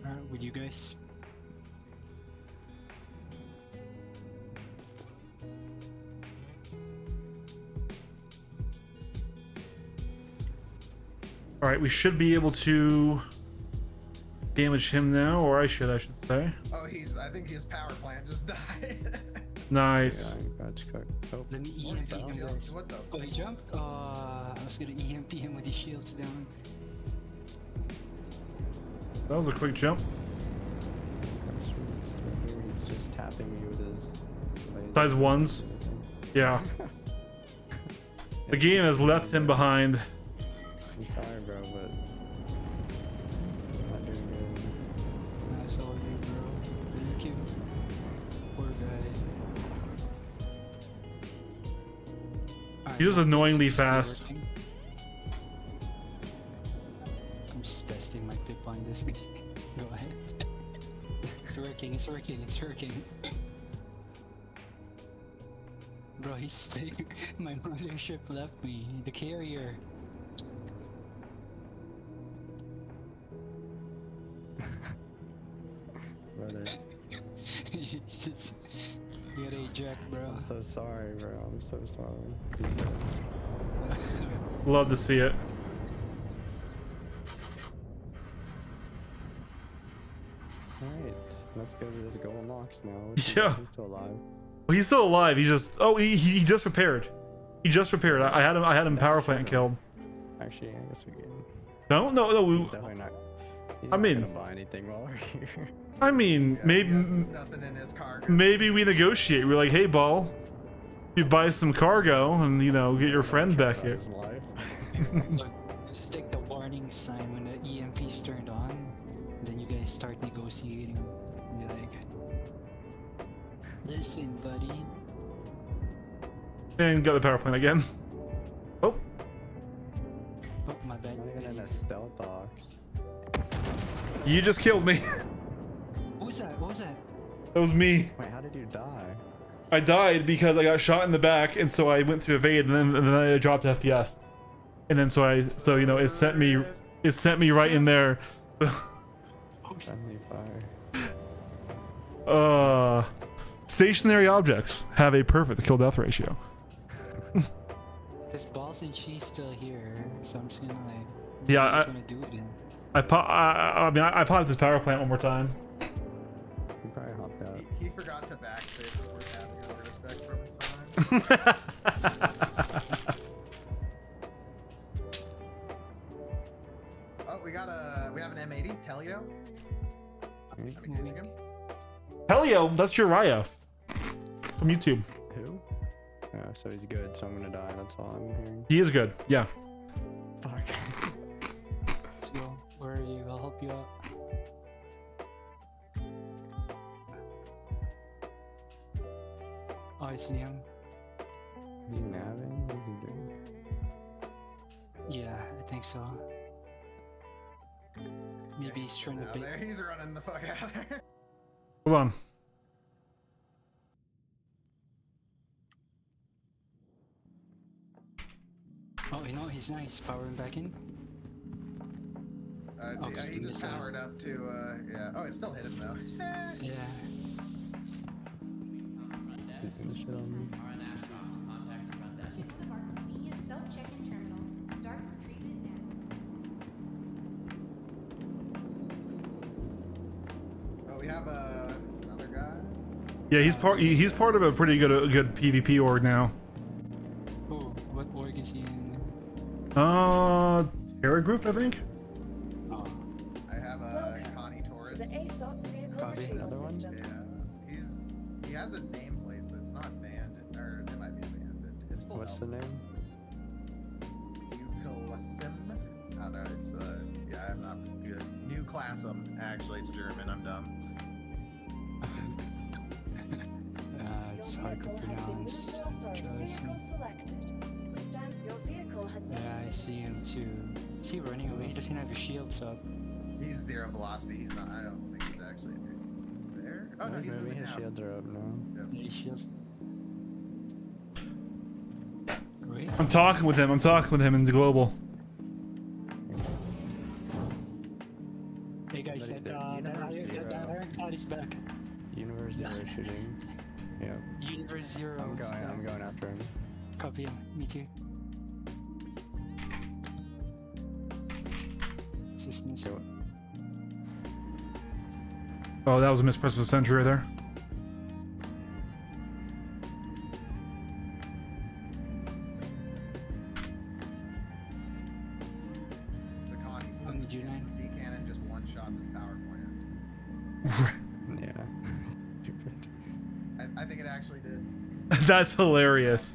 Alright, with you guys. All right, we should be able to damage him now, or I should say. Oh, I think his power plant just died. Nice. Yeah, Ironclad's cooked. Oh, Let me What EMP the him, hell? guys. What the? Oh, he jumped? I was gonna EMP him with his shields down. That was a quick jump. car shirt's still here. He's just tapping me with his laser. Size ones. Yeah. The game has left him behind. I'm sorry, bro, but I'm not doing good. That's all you, bro. Thank you. Poor guy. Alright, He was now annoyingly it's still fast. working. I'm just testing my tip on this. Go ahead. It's working, it's working, it's working. Bro, he's my mothership left me. The carrier. Brother, Jesus. You gotta eject, bro. I'm so sorry, bro. I'm so sorry. Love to see it. Alright, let's go to this gold locks now. Yeah. He's still alive. Well, he's still alive. He just he just repaired. He just repaired. I had him power plant killed. Actually, I guess we can. No. We, He's definitely not. He's I not mean- gonna buy anything while we're here. I mean, Yeah, maybe he has nothing in his cargo. maybe we negotiate. We're like, hey, ball, you buy some cargo and you know get your friend back About here. his life. Look, just take the warning sign when the EMP's turned on. Then you guys start negotiating. And you're like, listen, buddy. And got the power plant again. Oh, Oh, my bad. Not even in a stealth ox. you just killed me. What was that? What was that? That was me. Wait, how did you die? I died because I got shot in the back, and so I went to evade, and then I dropped FPS, and then so you know it sent me right in there. Friendly fire. Stationary objects have a perfect kill death ratio. This balls and she's still here, so I'm just gonna like. Yeah, I'm just I- gonna do it. I popped this power plant one more time. He probably hopped out. He forgot to backspace before having over respect from his phone. Oh, we have an M80 Telio. I'm engaging him. Helio, that's Uriah from YouTube. Who? So he's good, so I'm gonna die. That's all I'm hearing. He is good. Yeah. Fuck. Let's go. Where are you? I'll help you out. Oh, I see him. Is he nabbing? What is he doing? Yeah, I think so. Maybe he's trying to Out bait. there, he's running the fuck out of there. Hold on. Oh, you know what? He's nice. Powering back in. Oh, Yeah, 'cause he the just missile. powered up to yeah. Oh, it still hit him though. Yeah. He's gonna shit on me. RN Ashcroft, contact the front desk. Each of our convenient self-check-in terminals can start treatment now. Oh, we have another guy. Yeah, he's part of a pretty good PvP org now. Oh, what org is he in? Terra Group, I think. Oh, I have Welcome Connie to Torres. the ASOC vehicle Copy. retrieval Another one? system. Yeah, he has a nameplate, so it's not banned, or it might be banned. It's full What's the health. name? Euclassum. Oh no, it's yeah, I'm not good. New classum. Actually, it's German. I'm dumb. it's Your hard to vehicle has been moved pronounce. to our storage Trust me. vehicle selected. Stamp your vehicle has been Yeah, I see him too. Is he running away? He doesn't have his shields up. He's 0 velocity. He's not. I don't think he's actually there. Oh no, he's Maybe moving his now. shields are up now. Yeah, his shields. Great. I'm talking with him in the global. Hey guys, Somebody that did. Universe Ironclad is back. Universe Zero shooting. Yeah. Universe Zero. I'm is back. going after him. Copy him. Me too. It's just miss. Go. Oh, that was a mispress of the century there. The Connie. On the G9. The C cannon just one shots its power point. Yeah. Stupid. I think it actually did. That's hilarious.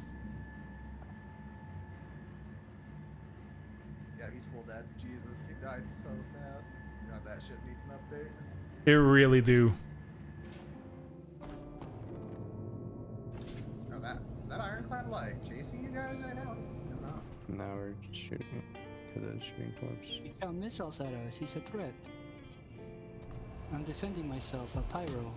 Yeah, he's full dead. Jesus, he died so fast. God, that shit needs an update. It really do. Oh, is that Ironclad like chasing you guys right now? Now we're just shooting because of the shooting torch. He found missiles at us. He's a threat. I'm defending myself, a pyro.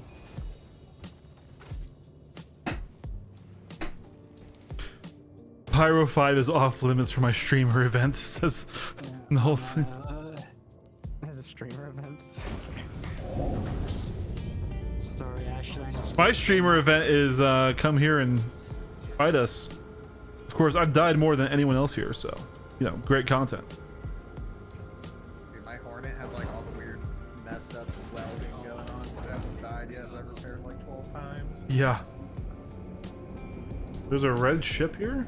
Pyro 5 is off limits for my streamer event, says Knowles. As a streamer event. Sorry, Ashline. My streamer event is come here and fight us. Of course, I've died more than anyone else here, so you know, great content. Dude, my Hornet has like all the weird messed up welding going on. It hasn't died yet, but I've repaired like 12 times. Yeah. There's a red ship here?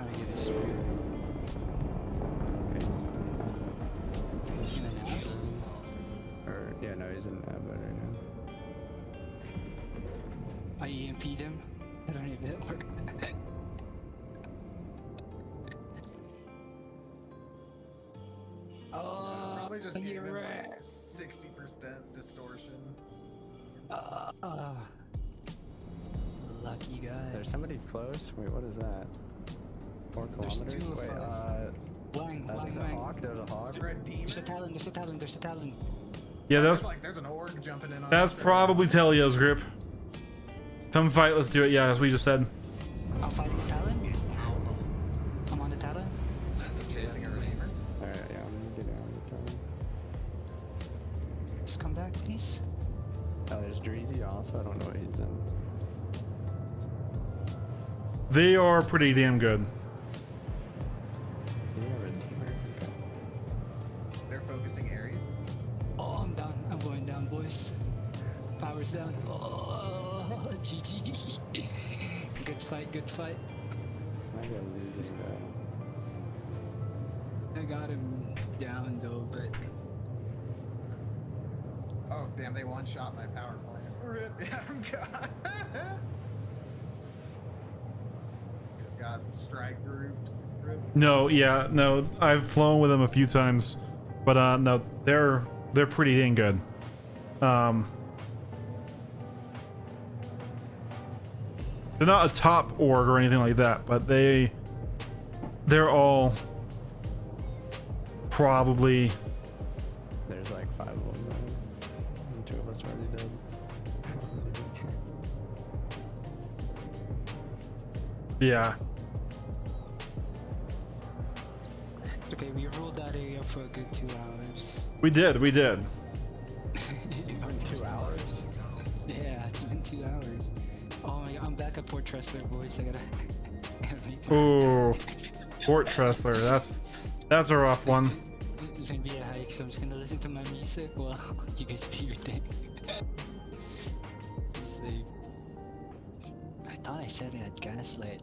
I get a spear. He's gonna nab us. Or, yeah, no, he's in Nab right now. I EMP'd him. I don't know if that worked. Oh, Probably just gave you're him right. like 60% distortion. Lucky guy. There's somebody close? Wait, what is that? 4 There's kilometers? two of Wait, us. Wang, wang, there's a wang. hawk, there's a hawk. Red demon. There's a talon, there's a talon, there's a talon. Yeah, that's There's an orc jumping in on that's us. probably Telio's grip. Come fight, let's do it. Yeah, as we just said. I'm fighting the talon. I'm on the talon. Chasing a redeemer. Alright, yeah, I'm gonna get out of the time. Just come back, please. Oh, there's Dreezy also. I don't know what he's in. They are pretty damn good. Yeah, Redeemer. Okay. They're focusing Ares. Oh, I'm down. I'm going down, boys. Power's down. Oh, GG. Good fight, good fight. This might be a losing battle. I got him down though, but Oh, damn, they one-shot my power plant. Rip. Yeah, I'm gone. Just got strike grouped. Rip. No, yeah, no. I've flown with them a few times, but no, they're pretty dang good. They're not a top org or anything like that, but they're all probably. There's like 5 of them. And 2 of us are already dead. Yeah. it's okay. We ruled that area for a good 2 hours. We did. 2 hours? Yeah, it's been 2 hours. Oh my god, I'm back at Port Tressler, boys. I gotta make Ooh, Fort Tressler. That's a rough one. It's gonna be a hike, so I'm just gonna listen to my music while you guys do your thing. See. I thought I said it at Gaslight.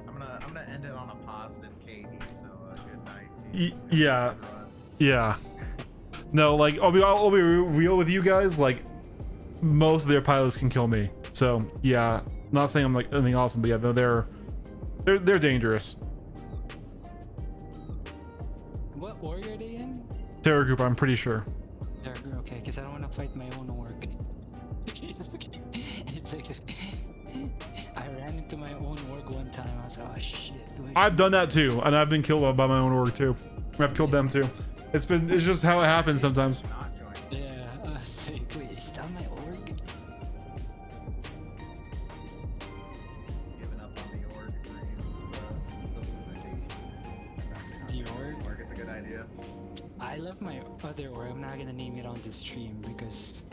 I'm gonna end it on a positive KD, so good night to you. Yeah, Good run. yeah. No, like I'll be real with you guys. Like most of their pilots can kill me. So yeah, not saying I'm like anything awesome, but yeah, they're dangerous. What org are they in? Terror group, I'm pretty sure. They're okay, because I don't want to fight my own org. It's like I ran into my own org one time. I was like, oh shit. I've done that too, and I've been killed by my own org too. I've killed them too. It's just how it happens sometimes. Not joining. Yeah, I was like, wait, is that my org? Giving up on the org dreams. It's a limitation. It's actually not The org? Org, it's a good idea. I love my other org. I'm not gonna name it on this stream because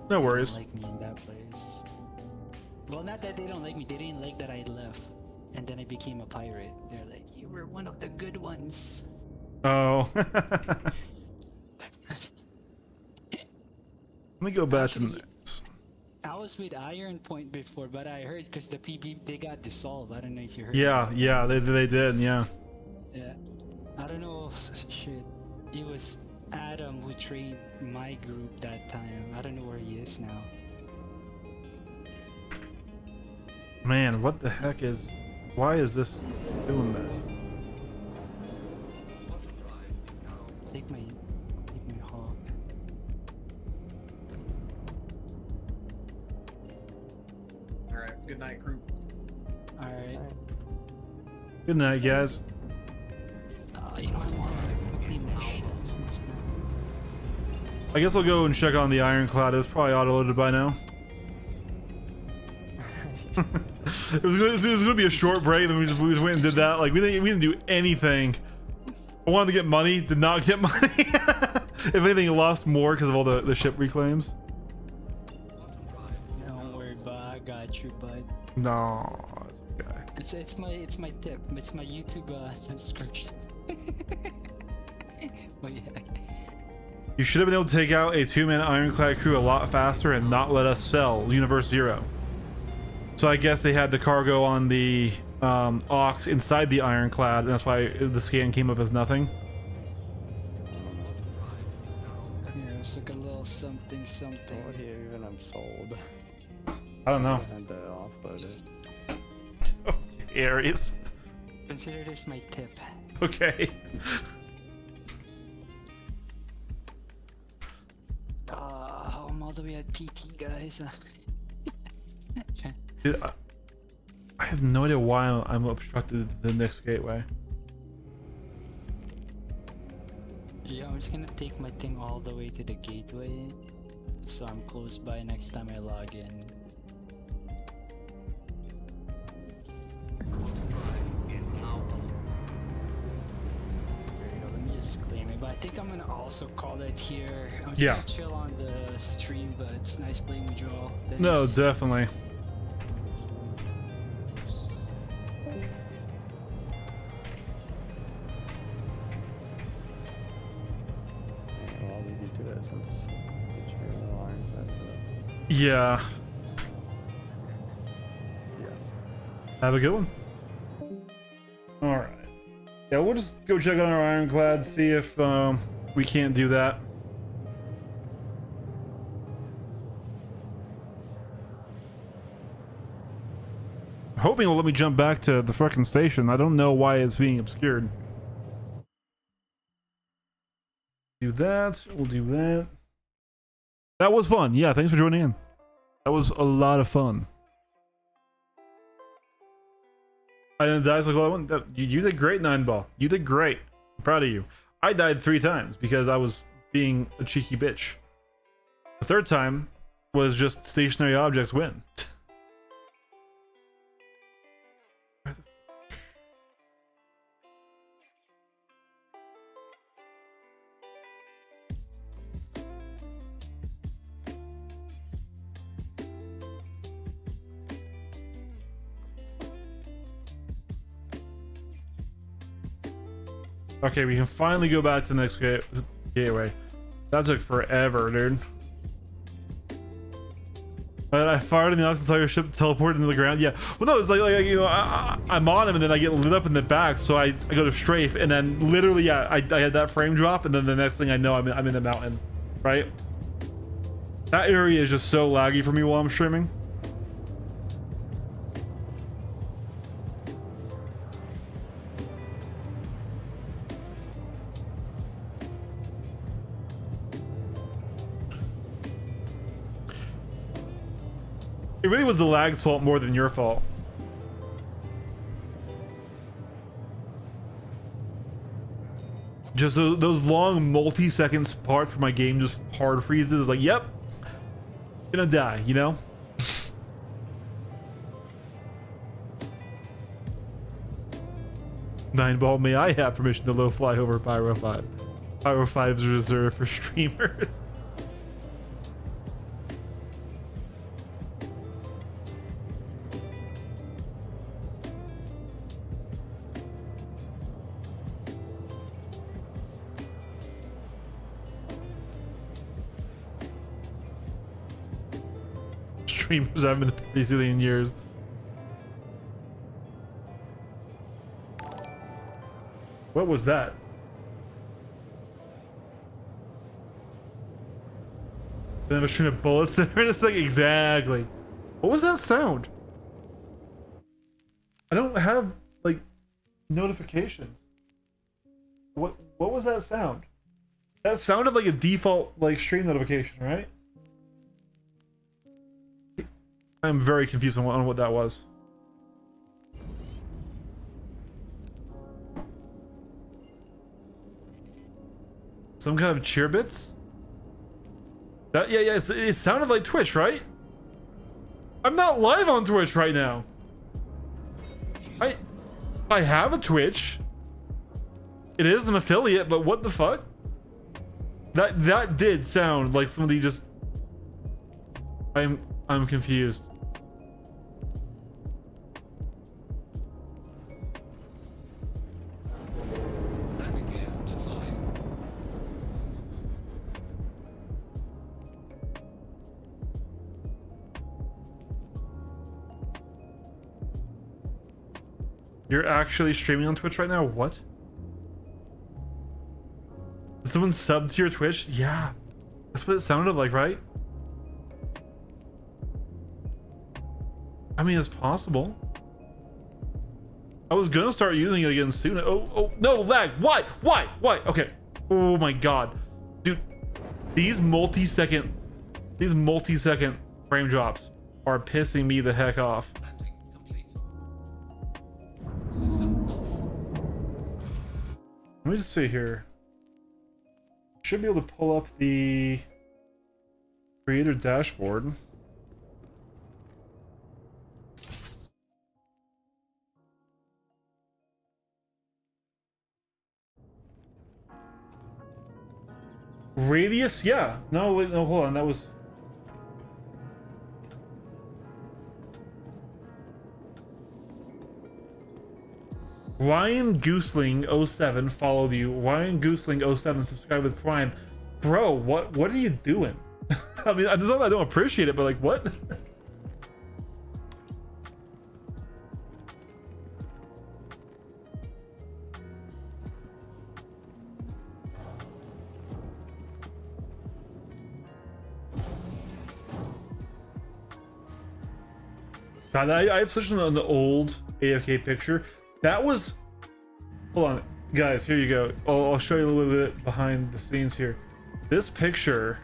No they worries. don't like me in that place. Well, not that they don't like me. They didn't like that I left, and then I became a pirate. They're like, you were one of the good ones. Oh. Let me go back to the next. I was with Iron Point before, but I heard because the PB they got dissolved. I don't know if you heard. Yeah, yeah, they did, yeah. Yeah. I don't know. Shit. It was Adam who trained my group that time. I don't know where he is now. Man, what the heck is? Why is this doing that? Take my hawk. Alright, good night, crew. Alright. Good night, guys. You know, I'm gonna clean my shit. So I'm just gonna... I guess I'll go and check on the Ironclad. It's probably auto-loaded by now. it was gonna be a short break, then we just went and did that. Like we didn't do anything. I wanted to get money, did not get money. If anything, lost more because of all the ship reclaims. Don't worry, bud. I got you, bud. No, it's okay. It's my tip. It's my YouTube subscription. But yeah. You should have been able to take out a 2-man Ironclad crew a lot faster and not let us sell Universe Zero. So I guess they had the cargo on the Aux inside the Ironclad, and that's why the scan came up as nothing. Yeah, it's like a little something. What do you even have sold? I don't know. I had to offload it. Aries. Consider this my tip. Okay. I'm all the way at PT, guys. Dude, I have no idea why I'm obstructed the next gateway. Yeah, I'm just gonna take my thing all the way to the gateway, so I'm close by next time I log in. There you go, let me just claim it, but I think I'm gonna also call it here. I'm just gonna chill on the stream, but it's nice playing with you all. Thanks. No, definitely. Well, I'll leave you to it since it's yours and Ironclad to it. Yeah. Yeah. Have a good one. All right. Yeah, we'll just go check on our Ironclad, see if we can't do that. Hoping it'll let me jump back to the fucking station. I don't know why it's being obscured. Do that. We'll do that. That was fun. Yeah, thanks for joining in. That was a lot of fun. I didn't die, so you did great, 9ball. You did great. I'm proud of you. I died 3 times because I was being a cheeky bitch. The 3rd time was just stationary objects win. Okay, we can finally go back to the next gateway. That took forever, dude. But I fired in the opposite side of your ship, teleported into the ground. Yeah. Well, no, it's like you know, I'm on him, and then I get lit up in the back, so I go to strafe, and then literally, yeah, I had that frame drop, and then the next thing I know, I'm in a mountain, right? That area is just so laggy for me while I'm streaming. It really was the lag's fault more than your fault. Just those long multi-second parts where my game just hard freezes. Like, yep, gonna die, you know? 9ball, may I have permission to low fly over Pyro 5? Pyro 5 is reserved for streamers. Streamers haven't been 30 zillion years. What was that? Then a string of bullets there. It's like, exactly. What was that sound? I don't have like notifications. What was that sound? That sounded like a default like stream notification, right? I'm very confused on what that was. Some kind of cheer bits? That, yeah, it sounded like Twitch, right? I'm not live on Twitch right now. I have a Twitch. It is an affiliate, but what the fuck? That did sound like somebody just... I'm confused. You're actually streaming on Twitch right now? What? Did someone sub to your Twitch? Yeah. That's what it sounded like, right? I mean, it's possible. I was gonna start using it again soon. Oh, no, lag. Why? Okay. Oh my god. Dude, these multi-second frame drops are pissing me the heck off. Let me just see here. Should be able to pull up the creator dashboard. Radius? Yeah. No, wait, no, hold on. That was... Ryan Goosling 07 followed you. Ryan Goosling 07 subscribed with Prime. Bro, what are you doing? I mean, I don't appreciate it, but like, what? God, I have such an old AFK picture. That was... Hold on, guys, here you go. I'll show you a little bit behind the scenes here. This picture,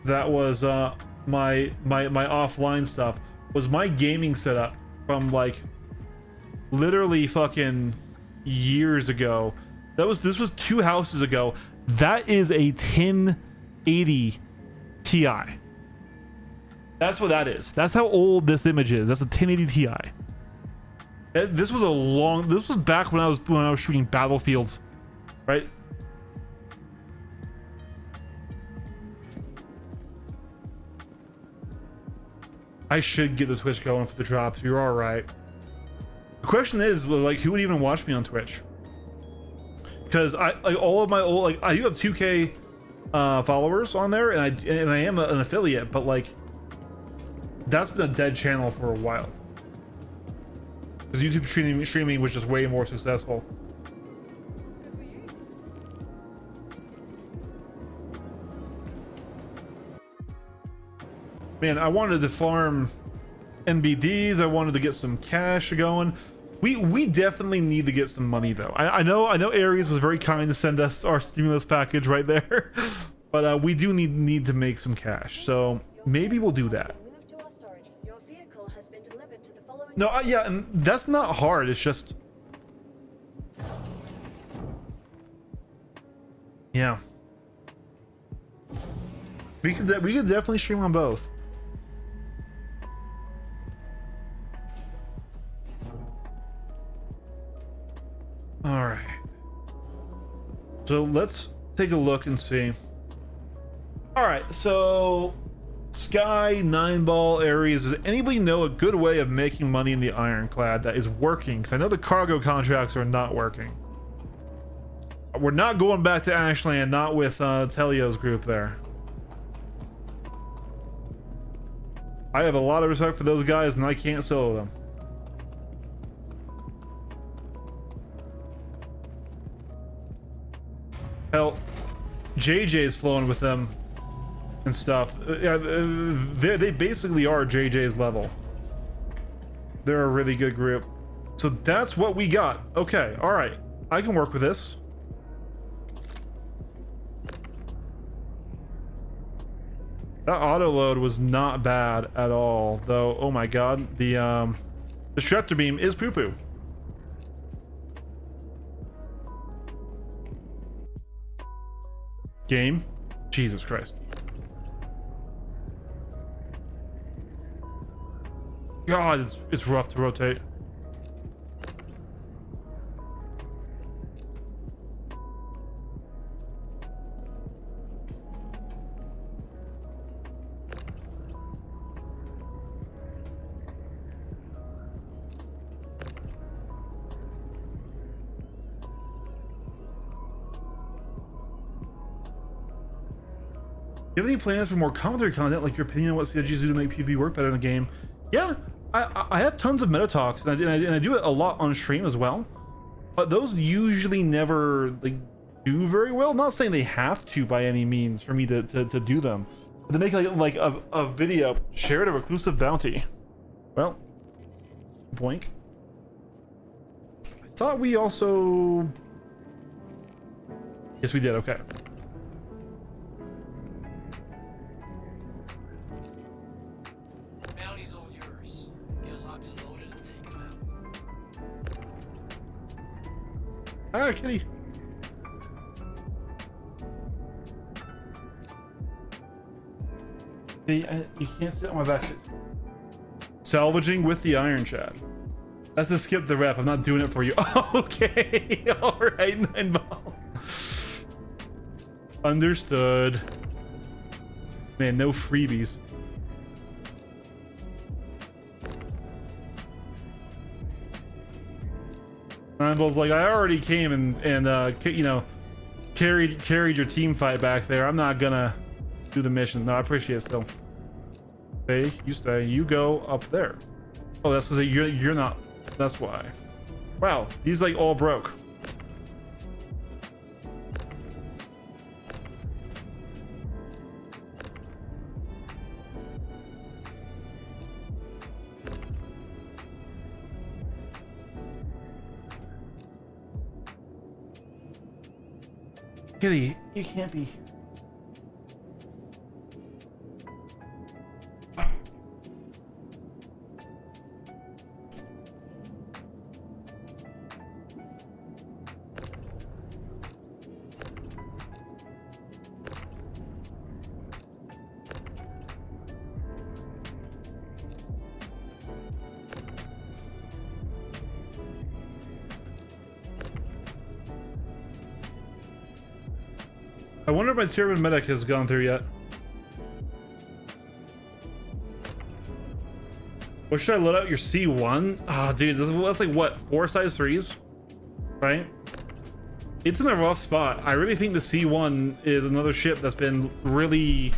that was my offline stuff, was my gaming setup from like literally fucking years ago. This was 2 houses ago. That is a 1080 Ti. That's what that is. That's how old this image is. That's a 1080 Ti. This was back when I was shooting Battlefield, right? I should get the Twitch going for the drops. You're all right. The question is, like, who would even watch me on Twitch? Because I like all of my old, like, I do have 2K followers on there, and I am an affiliate, but like, that's been a dead channel for a while. Because YouTube streaming was just way more successful. Man, I wanted to farm NBDs. I wanted to get some cash going. We definitely need to get some money though. I know Aries was very kind to send us our stimulus package right there, but we do need to make some cash. So maybe we'll do that. No, yeah, and that's not hard. It's just, yeah, we could definitely stream on both. All right, so let's take a look and see. All right, so Sky, 9-ball, Aries, does anybody know a good way of making money in the Ironclad that is working? Because I know the cargo contracts are not working. We're not going back to Ashland, not with Telio's group there. I have a lot of respect for those guys, and I can't solo them. Hell, JJ's flowing with them and stuff. Yeah, they basically are JJ's level. They're a really good group. So that's what we got. Okay, all right. I can work with this. That auto load was not bad at all, though. Oh my god, the Disruptor beam is poo-poo. Game. Jesus Christ. God, it's rough to rotate. Do you have any plans for more commentary content, like your opinion on what CIGs do to make PvP work better in the game? Yeah, I have tons of meta talks, and I do it a lot on stream as well. But those usually never like do very well. Not saying they have to by any means for me to do them. But to make like a video, shared a reclusive bounty. Well, boink. I thought we also. Yes, we did. Okay. Bounty's all yours. Get locked and loaded and take him out. Ah, kitty. See, you can't sit on my basket. Salvaging with the Ironclad. That's to skip the rep. I'm not doing it for you. Okay. All right, 9ball. Understood. Man, no freebies. Nine-ball's like, I already came and you know, carried your team fight back there. I'm not gonna do the mission. No, I appreciate it still. Stay. You go up there. Oh, that's because you're not. That's why. Wow, these like all broke. Kitty, you can't be. I wonder if my tier 1 medic has gone through yet. Or should I load out your C1? Ah, dude, that's like what, 4 size 3s? Right? It's in a rough spot. I really think the C1 is another ship that's been really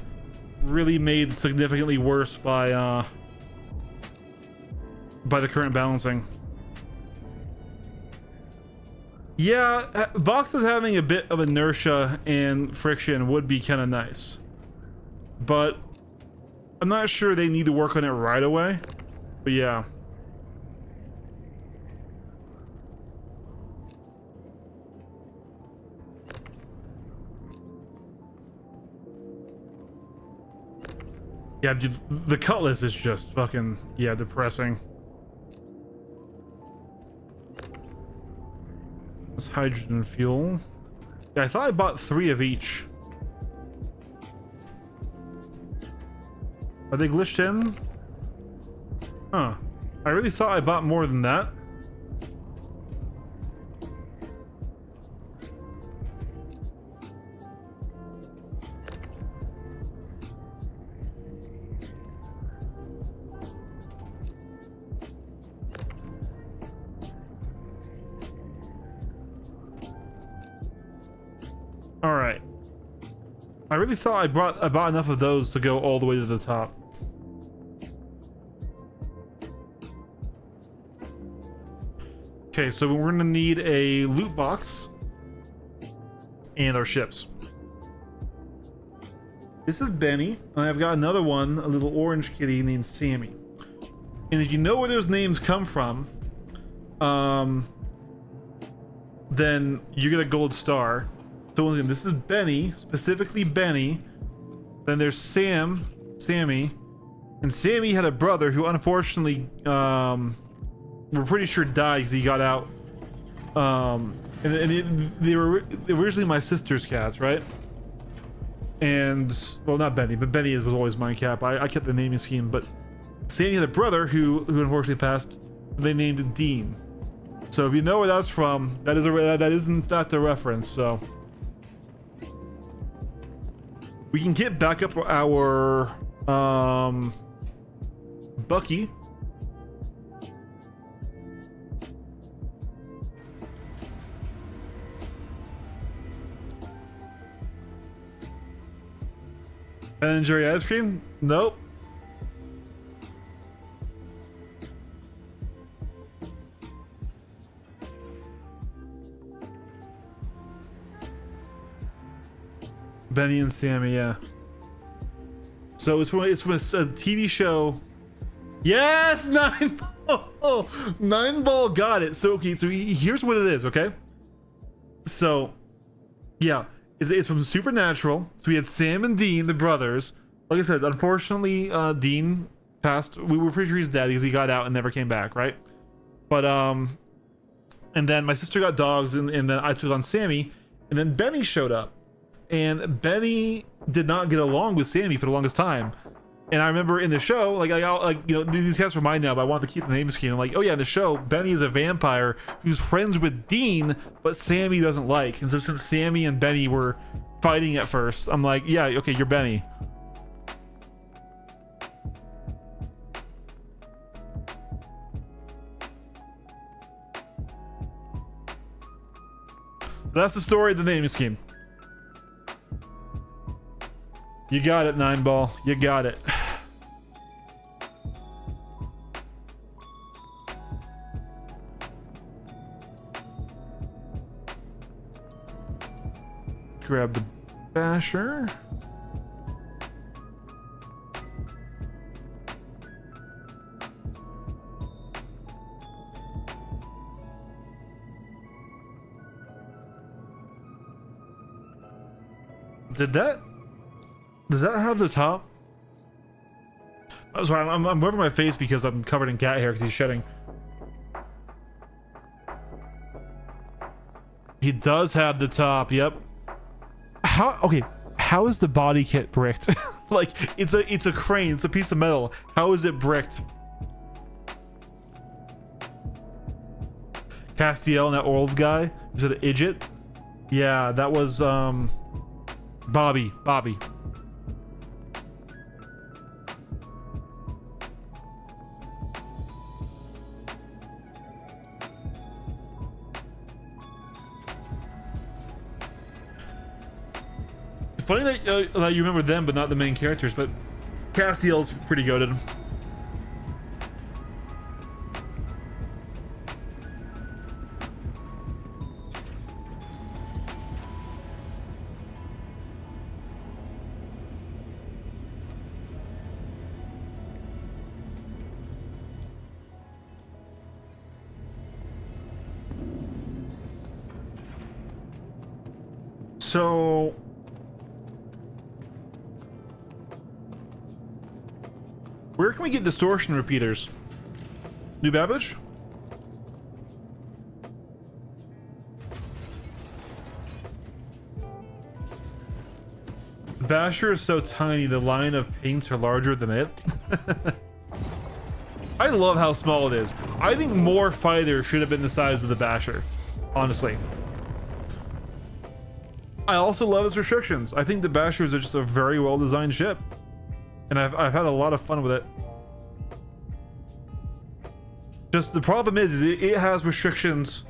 made significantly worse by the current balancing. Yeah, boxes having a bit of inertia and friction would be kind of nice, but I'm not sure they need to work on it right away. But yeah. Yeah, dude, the Cutlass is just fucking, yeah, depressing. That's hydrogen fuel. Yeah, I thought I bought 3 of each. Are they glitched in? Huh. I really thought I bought more than that. All right. I really thought I bought enough of those to go all the way to the top. Okay, so we're gonna need a loot box and our ships. This is Benny, and I've got another one, a little orange kitty named Sammy. And if you know where those names come from, then you get a gold star. So once again, this is Benny, specifically Benny. Then there's Sammy, and Sammy had a brother who unfortunately, we're pretty sure died because he got out. They were originally my sister's cats, right? and well, not Benny, but Benny was always my cap. I kept the naming scheme, but Sammy had a brother who unfortunately passed. They named it Dean. So if you know where that's from, that is in fact a reference. So we can get back up our Bucky. Ben and Jerry ice cream? Nope. Benny and Sammy, yeah. So it's from a TV show. Yes, Nine Ball. Nine Ball got it. So okay, so here's what it is. Okay. So, yeah, it's from Supernatural. So we had Sam and Dean, the brothers. Like I said, unfortunately, Dean passed. We were pretty sure he's dead because he got out and never came back, right? But and then my sister got dogs, and then I took on Sammy, and then Benny showed up. And Benny did not get along with Sammy for the longest time. And I remember in the show, like these cats were mine now, but I wanted to keep the name scheme. I'm like, oh yeah, in the show, Benny is a vampire who's friends with Dean, but Sammy doesn't like. And so since Sammy and Benny were fighting at first, I'm like, yeah, okay, you're Benny. So that's the story of the naming scheme. You got it, Nine Ball. You got it. Grab the basher. Does that have the top? Oh, sorry, I'm rubbing my face because I'm covered in cat hair because he's shedding. He does have the top. Yep. How is the body kit bricked? Like it's a crane. It's a piece of metal. How is it bricked? Castiel and that old guy. Is it an idiot? Yeah, that was Bobby. Funny that you remember them, but not the main characters. But Castiel's pretty goated. So. Where can we get distortion repeaters? New Babbage? Basher is so tiny, the line of paints are larger than it. I love how small it is. I think more fighters should have been the size of the Basher, honestly. I also love its restrictions. I think the Basher is just a very well designed ship. And I've had a lot of fun with it. Just the problem is it has restrictions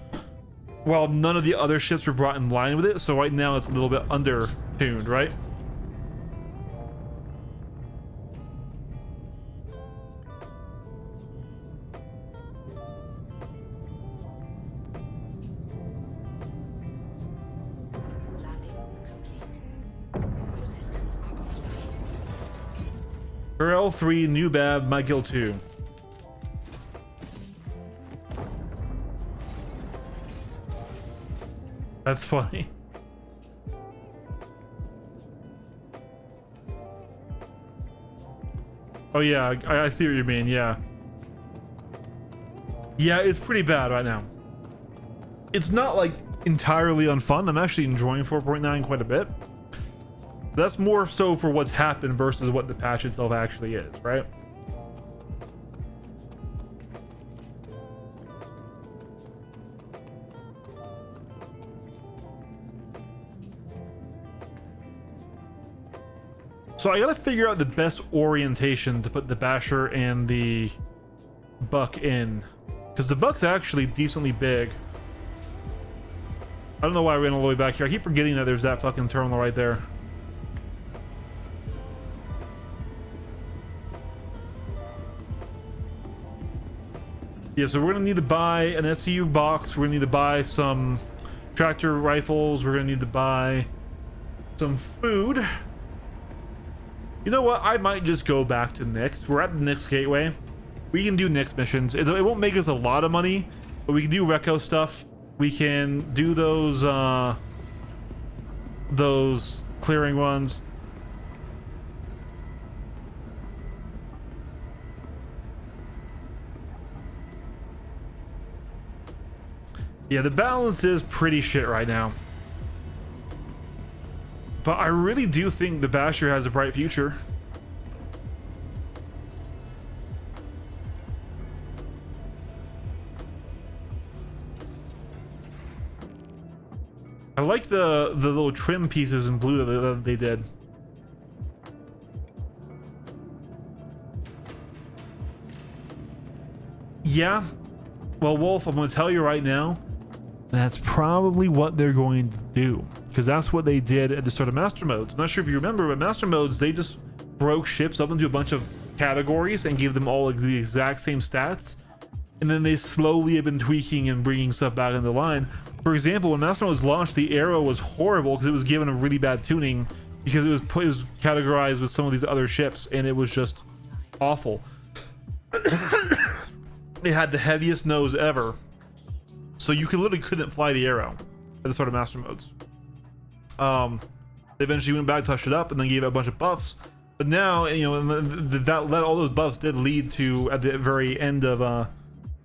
while none of the other ships were brought in line with it. So right now it's a little bit under tuned, right? Landing complete. Your systems are offline. Earl 3, New Bab, Michael 2. That's funny. Oh yeah, I see what you mean, yeah. Yeah, it's pretty bad right now. It's not like entirely unfun. I'm actually enjoying 4.9 quite a bit. That's more so for what's happened versus what the patch itself actually is, right? So I gotta figure out the best orientation to put the Basher and the Buck in, because the Buck's actually decently big. I don't know why I ran all the way back here. I keep forgetting that there's that fucking terminal right there. Yeah, so we're gonna need to buy an SCU box. We're gonna need to buy some tractor rifles. We're gonna need to buy some food. You know what? I might just go back to Nyx. We're at the Nyx Gateway. We can do Nyx missions. It won't make us a lot of money, but we can do Reco stuff. We can do those clearing runs. Yeah, the balance is pretty shit right now. But I really do think the Basher has a bright future. I like the little trim pieces in blue that they did. Yeah. Well, Wolf, I'm going to tell you right now, that's probably what they're going to do, because that's what they did at the start of Master Modes. I'm not sure if you remember, but Master Modes, they just broke ships up into a bunch of categories and gave them all like the exact same stats, and then they slowly have been tweaking and bringing stuff back into line. For example, when Master Modes launched, the Arrow was horrible because it was given a really bad tuning because it was categorized with some of these other ships, and it was just awful. It had the heaviest nose ever, so you literally couldn't fly the Arrow at the start of Master Modes. They eventually went back, touched it up, and then gave it a bunch of buffs. But now, you know, that all those buffs did lead to, at the very end of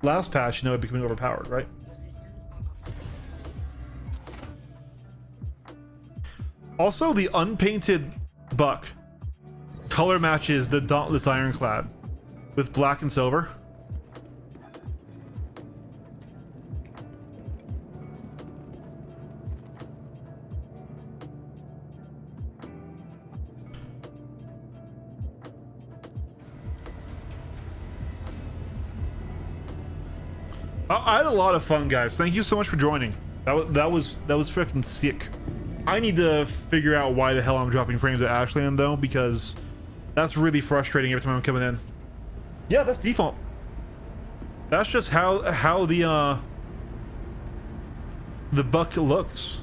last patch, you know, it becoming overpowered, right? Also, the unpainted Buck color matches the Dauntless Ironclad with black and silver. I had a lot of fun, guys. Thank you so much for joining. That was freaking sick. I need to figure out why the hell I'm dropping frames at Ashland though, because that's really frustrating every time I'm coming in. Yeah, that's default. That's just how the Buck looks.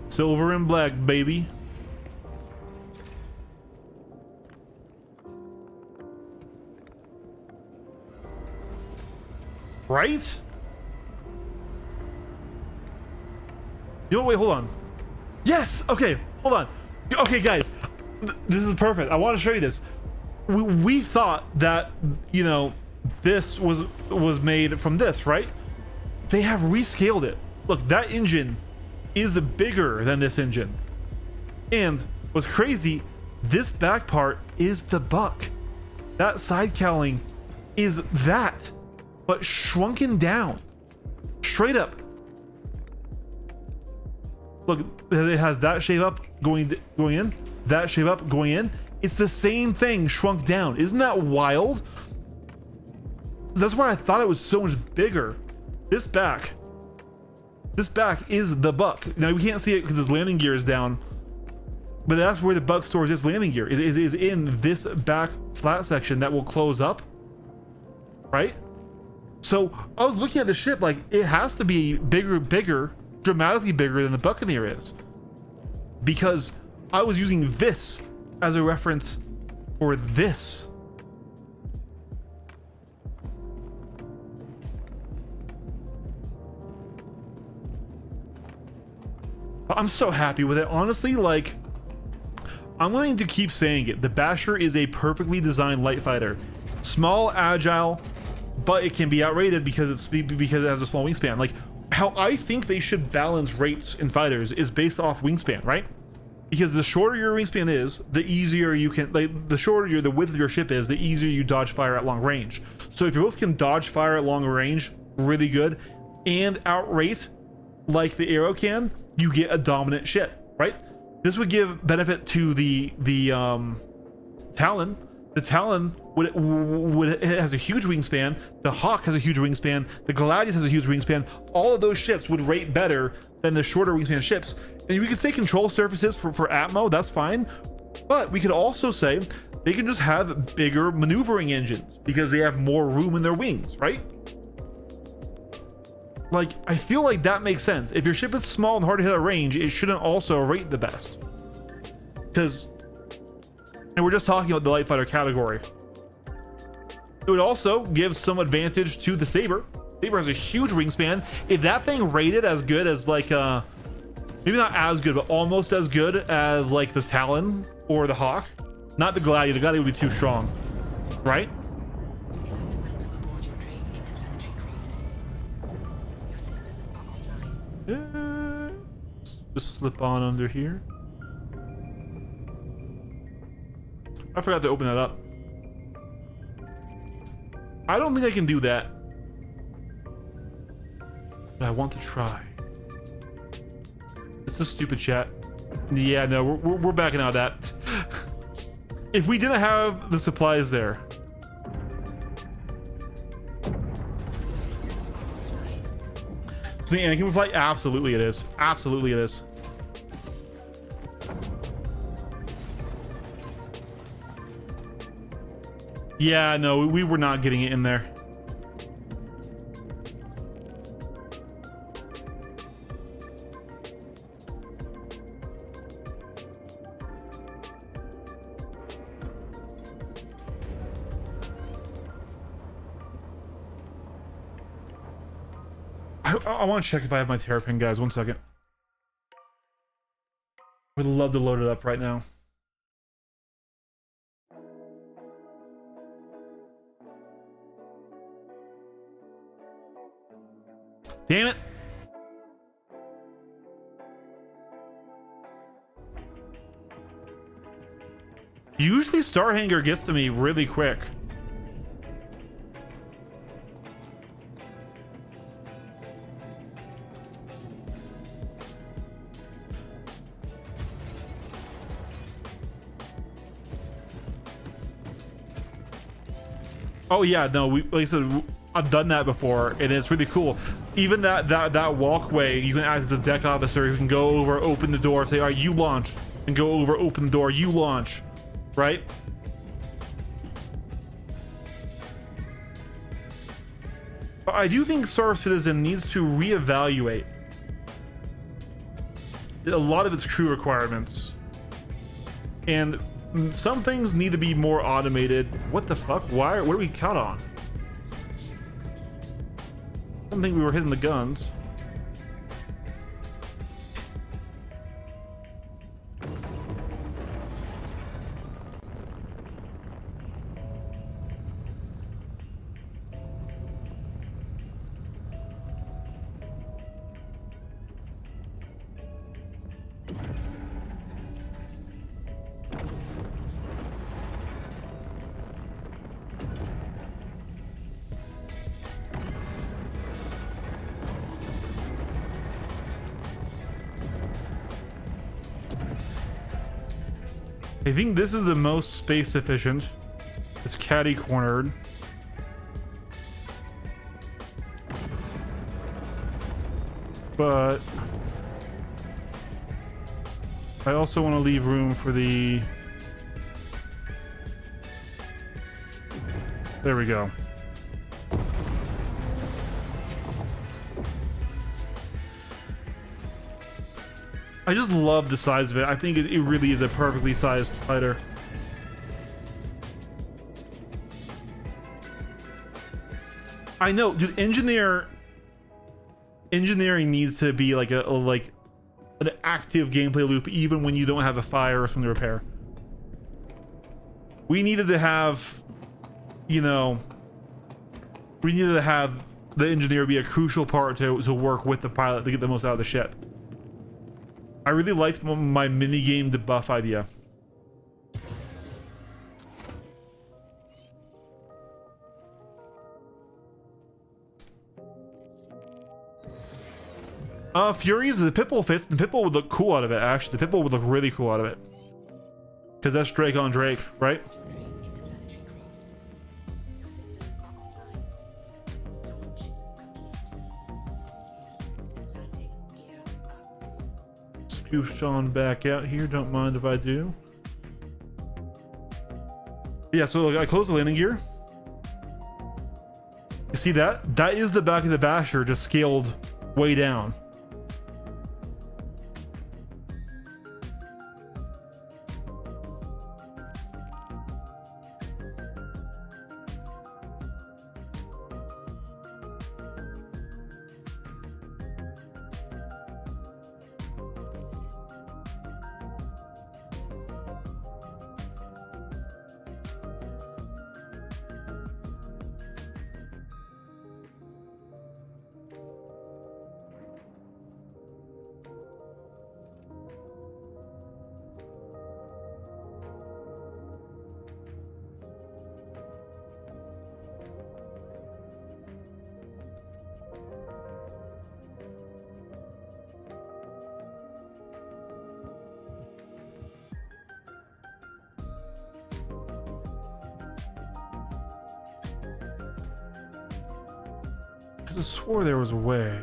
Silver and black, baby. Right? You know, wait, hold on. Yes! Okay, hold on. Okay, guys. This is perfect. I want to show you this. We thought that, you know, this was made from this, right? They have rescaled it. Look, that engine is bigger than this engine. And what's crazy, this back part is the Buck. That side cowling is that, but shrunken down. Straight up. Look, it has that shape up going in, that shape up going in. It's the same thing shrunk down. Isn't that wild? That's why I thought it was so much bigger. This back is the Buck. Now we can't see it because his landing gear is down, but that's where the Buck stores its landing gear. It is in this back flat section that will close up, right? So I was looking at the ship like it has to be bigger, dramatically bigger than the Buccaneer is, because I was using this as a reference for this. I'm so happy with it, honestly. Like, I'm willing to keep saying it. The Basher is a perfectly designed light fighter. Small, agile, but it can be outrated because because it has a small wingspan. Like how I think they should balance rates in fighters is based off wingspan, right? Because the shorter your wingspan is, the easier you can, like, the shorter the width of your ship is, the easier you dodge fire at long range. So if you both can dodge fire at long range really good and outrate like the arrow can, you get a dominant ship, right? This would give benefit to the Talon. The Talon would it has a huge wingspan. The Hawk has a huge wingspan. The Gladius has a huge wingspan. All of those ships would rate better than the shorter wingspan ships. And we could say control surfaces for Atmo, that's fine. But we could also say they can just have bigger maneuvering engines because they have more room in their wings, right? Like, I feel like that makes sense. If your ship is small and hard to hit at range, it shouldn't also rate the best. Because, and we're just talking about the light fighter category. It would also give some advantage to the Saber. Saber has a huge wingspan. If that thing rated as good as like maybe not as good, but almost as good as like the Talon or the Hawk, not the Gladiator. The Gladiator would be too strong, right? Welcome aboard your train interplanetary craft. Your systems are online. Just slip on under here. I forgot to open that up. I don't think I can do that, but I want to try. It's a stupid chat. Yeah, no, we're backing out of that. If we didn't have the supplies there. So the Anakin flight? Absolutely it is. Absolutely it is. Yeah, no, we were not getting it in there. I want to check if I have my Terrapin, guys. 1 second. Would love to load it up right now. Damn it. Usually Starhanger gets to me really quick. Oh yeah, no, like I said, I've done that before, and it's really cool. Even that walkway, you can act as a deck officer who can go over, open the door, say, all right, you launch, and go over, open the door, you launch, right? But I do think Star Citizen needs to reevaluate a lot of its crew requirements, and some things need to be more automated. What the fuck? Why? What are we caught on? I don't think we were hitting the guns. I think this is the most space efficient. It's catty cornered. But I also want to leave room for the... There we go. I just love the size of it. I think it really is a perfectly sized fighter. I know, dude. Engineering needs to be like an active gameplay loop, even when you don't have a fire or something to repair. We needed to have, you know, We needed to have the engineer be a crucial part to work with the pilot to get the most out of the ship. I really liked my minigame debuff idea. Furies, the Pipple fits. The Pipple would look cool out of it, actually. The Pipple would look really cool out of it. Because that's Drake on Drake, right? Your systems are online. Launch complete. Landing gear up. Scoop Sean back out here. Don't mind if I do. Yeah, so look, I closed the landing gear. You see that? That is the back of the Basher just scaled way down. I just swore there was a way.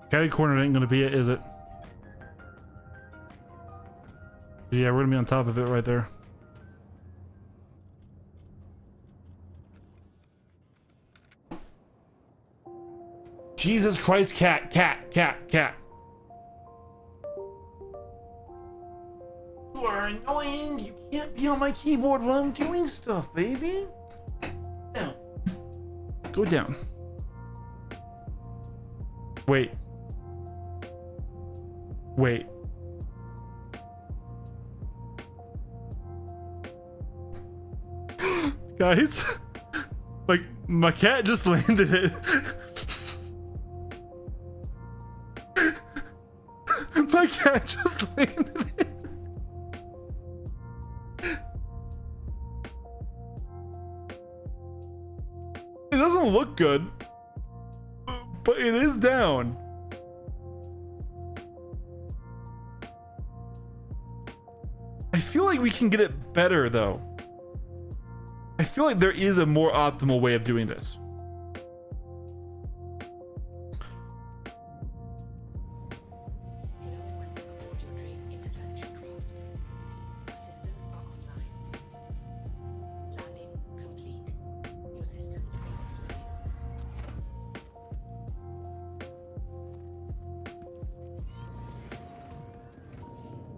Caddy corner ain't gonna be it, is it? Yeah, we're gonna be on top of it right there. Jesus Christ, cat. You are annoying. You can't be on my keyboard while I'm doing stuff, baby. Down. Go down. Wait. Guys, like, my cat just landed it. My cat just landed it. It doesn't look good, but it is down. I feel like we can get it better, though. I feel like there is a more optimal way of doing this. Hello and welcome aboard your Dream interplanetary craft. Your systems are online. Landing complete. Your systems are offline.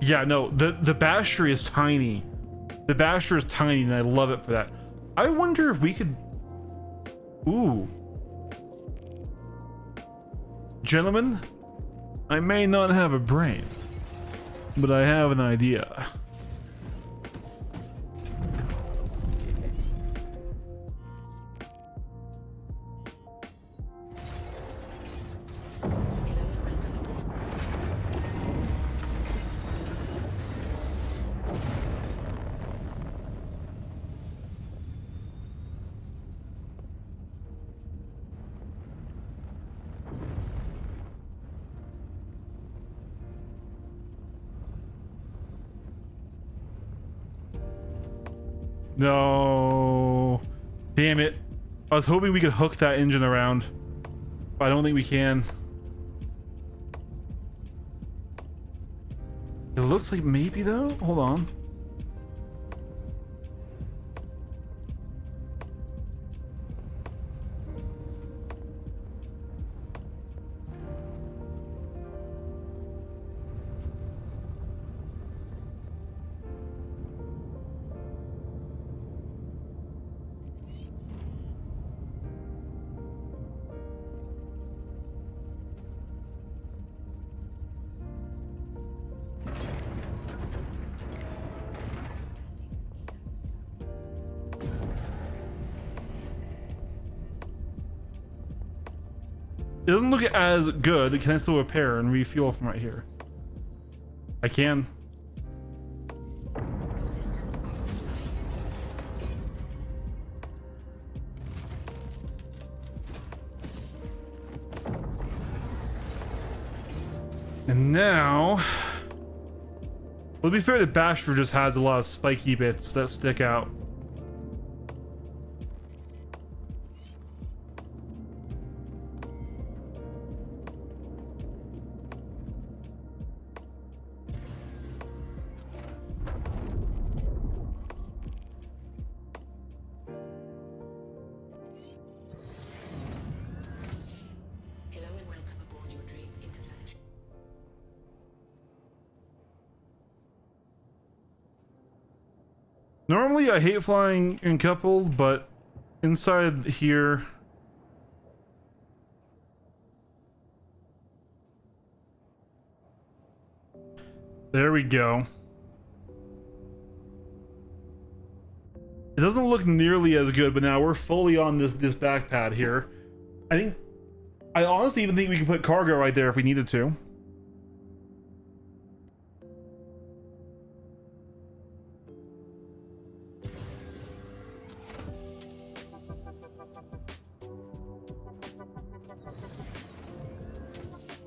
Yeah, no, the Basher is tiny. The Basher is tiny, and I love it for that. I wonder if we could... Ooh. Gentlemen, I may not have a brain, but I have an idea. No. Damn it. I was hoping we could hook that engine around, but I don't think we can. It looks like maybe though. Hold on. It doesn't look as good. Can I still repair and refuel from right here? I can. Your systems are offline. And now, well, to be fair, the Basher just has a lot of spiky bits that stick out. Hello and welcome aboard your dream interplanetary. Normally, I hate flying in coupled, but inside here, there we go. It doesn't look nearly as good, but now we're fully on this back pad here. I honestly even think we can put cargo right there if we needed to.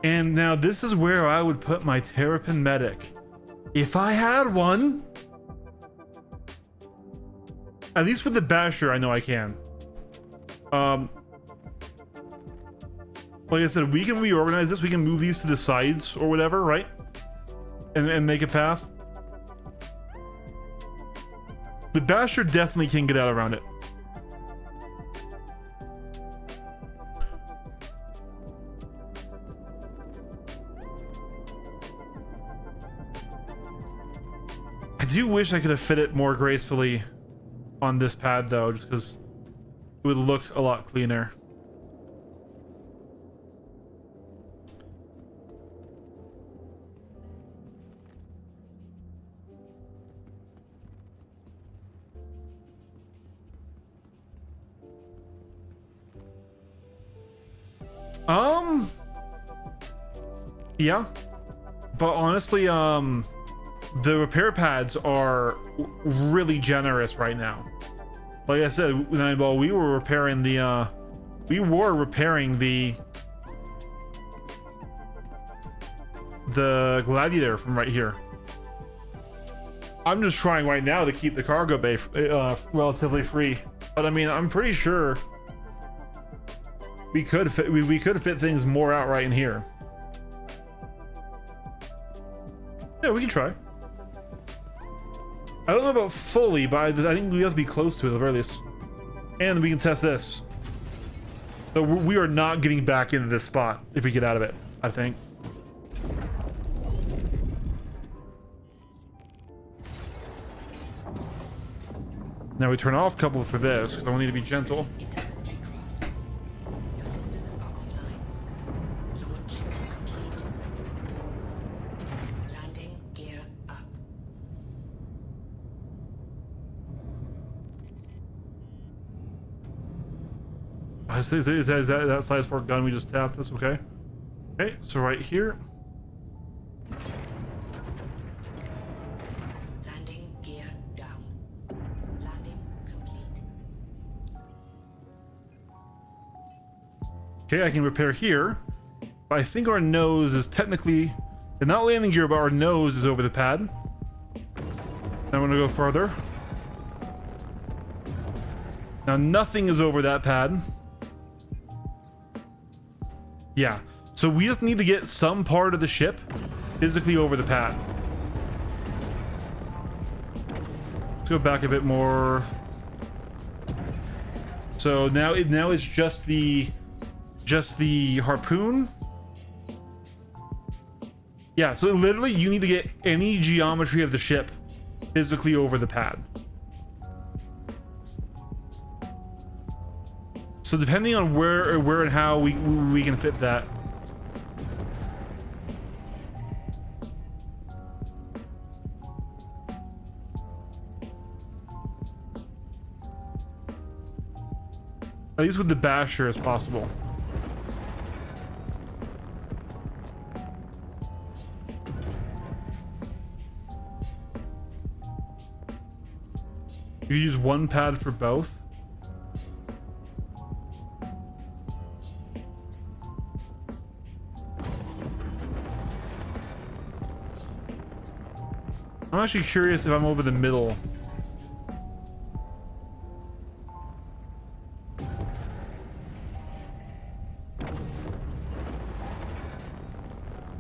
And now this is where I would put my Terrapin medic. If I had one. At least with the Basher, I know I can. Like I said, we can reorganize this. We can move these to the sides or whatever, right? And make a path. The Basher definitely can get out around it. I do wish I could have fit it more gracefully on this pad though, just because it would look a lot cleaner. Yeah, but honestly, the repair pads are really generous right now. Like I said, well, we were repairing the Gladiator from right here. I'm just trying right now to keep the cargo bay relatively free, but I mean, I'm pretty sure we could fit things more out right in here. Yeah, we can try. I don't know about fully, but I think we have to be close to it at the very least. And we can test this. So we are not getting back into this spot if we get out of it, I think. Now we turn off couple for this, because I need to be gentle. Interplanetary craft. Your systems are online. Launch complete. Landing gear up. Is that size for a gun we just tapped this? Okay. Okay, so right here. Landing gear down. Landing complete. Okay, I can repair here. But I think our nose is technically, not landing gear, but our nose is over the pad. Now I'm gonna go further. Now nothing is over that pad. Yeah, so we just need to get some part of the ship physically over the pad. Let's go back a bit more. So now it's just the harpoon. Yeah, so literally you need to get any geometry of the ship physically over the pad. So depending on where and how we can fit that. At least with the Basher as possible. You use one pad for both. I'm actually curious if I'm over the middle.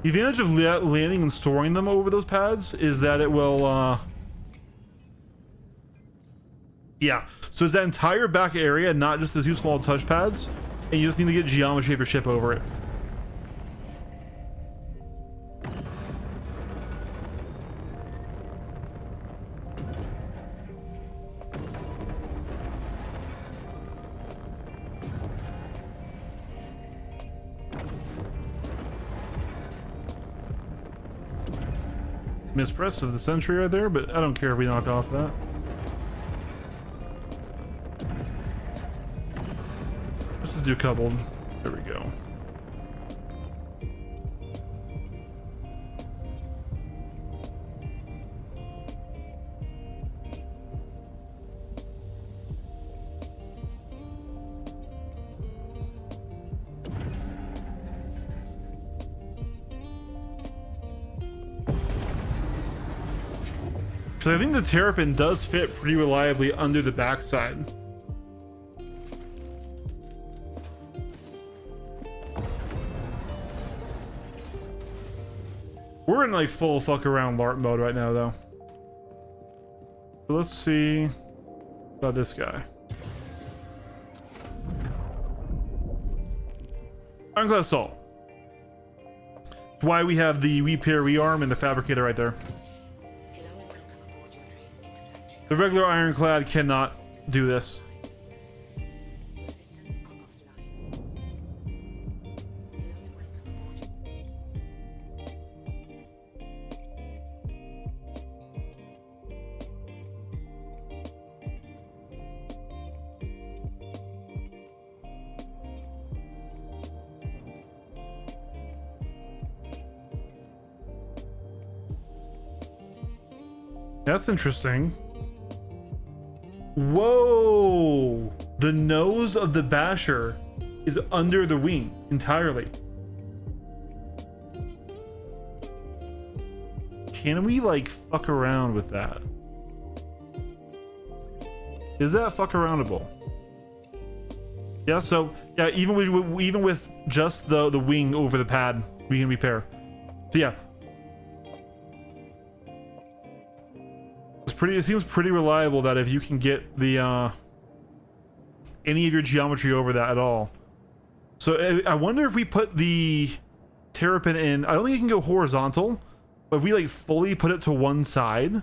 The advantage of landing and storing them over those pads is that it will, yeah, so it's that entire back area, not just the two small touch pads, and you just need to get geometry of your ship over it. Mispress of the century right there, but I don't care if we knock off that. Let's just do coupled. There we go. Because I think the Terrapin does fit pretty reliably under the backside. We're in like full fuck around LARP mode right now though. So let's see about this guy. Ironclad Assault. That's why we have the repair rearm and the fabricator right there. The regular Ironclad cannot do this. That's interesting. Whoa! The nose of the Basher is under the wing entirely. Can we like fuck around with that? Is that fuck aroundable? Yeah, so yeah, even with just the wing over the pad, we can repair. So yeah. It seems pretty reliable that if you can get the any of your geometry over that at all. So I wonder if we put the Terrapin in, I don't think you can go horizontal, but if we like fully put it to one side.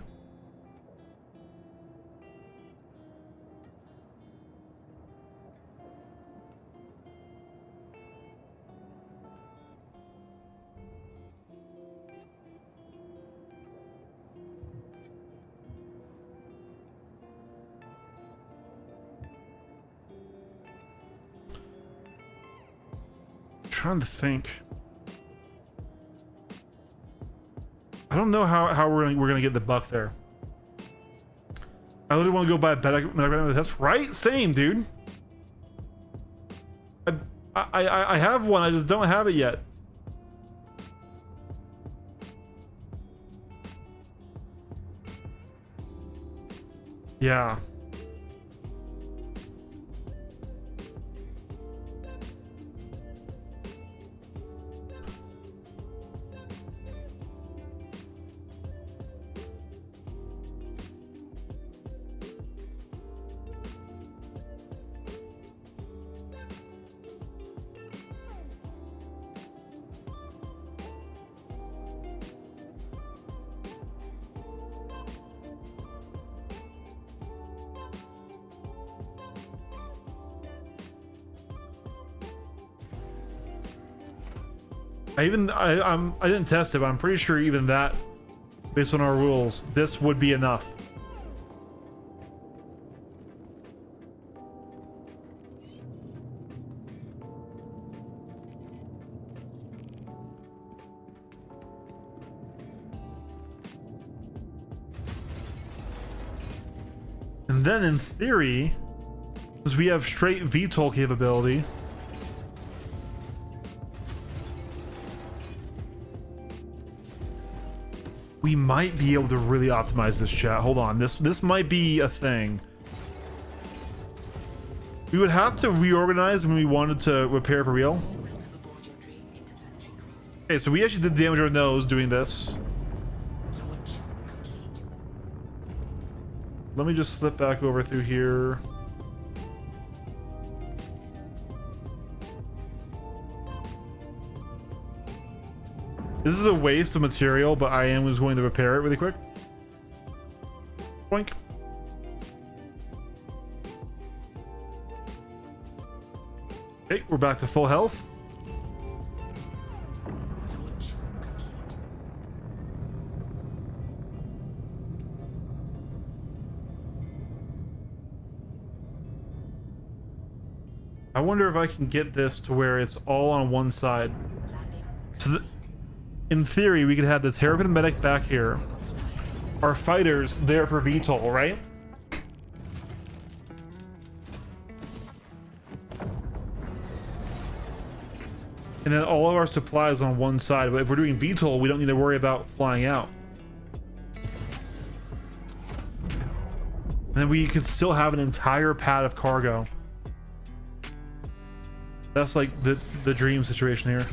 Trying to think. I don't know how we're gonna get the buck there. I literally want to go buy a better test. Right? Same, dude. I have one. I just don't have it yet. Yeah. I didn't test it, but I'm pretty sure even that, based on our rules, this would be enough. And And then in theory, because we have straight VTOL capability, we might be able to really optimize this, chat. Hold on, this might be a thing. We would have to reorganize when we wanted to repair for real. Okay, so we actually did damage our nose doing this. Let me just slip back over through here. This is a waste of material, but I am just going to repair it really quick. Boink. Okay, we're back to full health. I wonder if I can get this to where it's all on one side. So in theory, we could have the Terrapin medic back here. Our fighters there for VTOL, right? And then all of our supplies on one side. But if we're doing VTOL, we don't need to worry about flying out. And then we could still have an entire pad of cargo. That's like the dream situation here.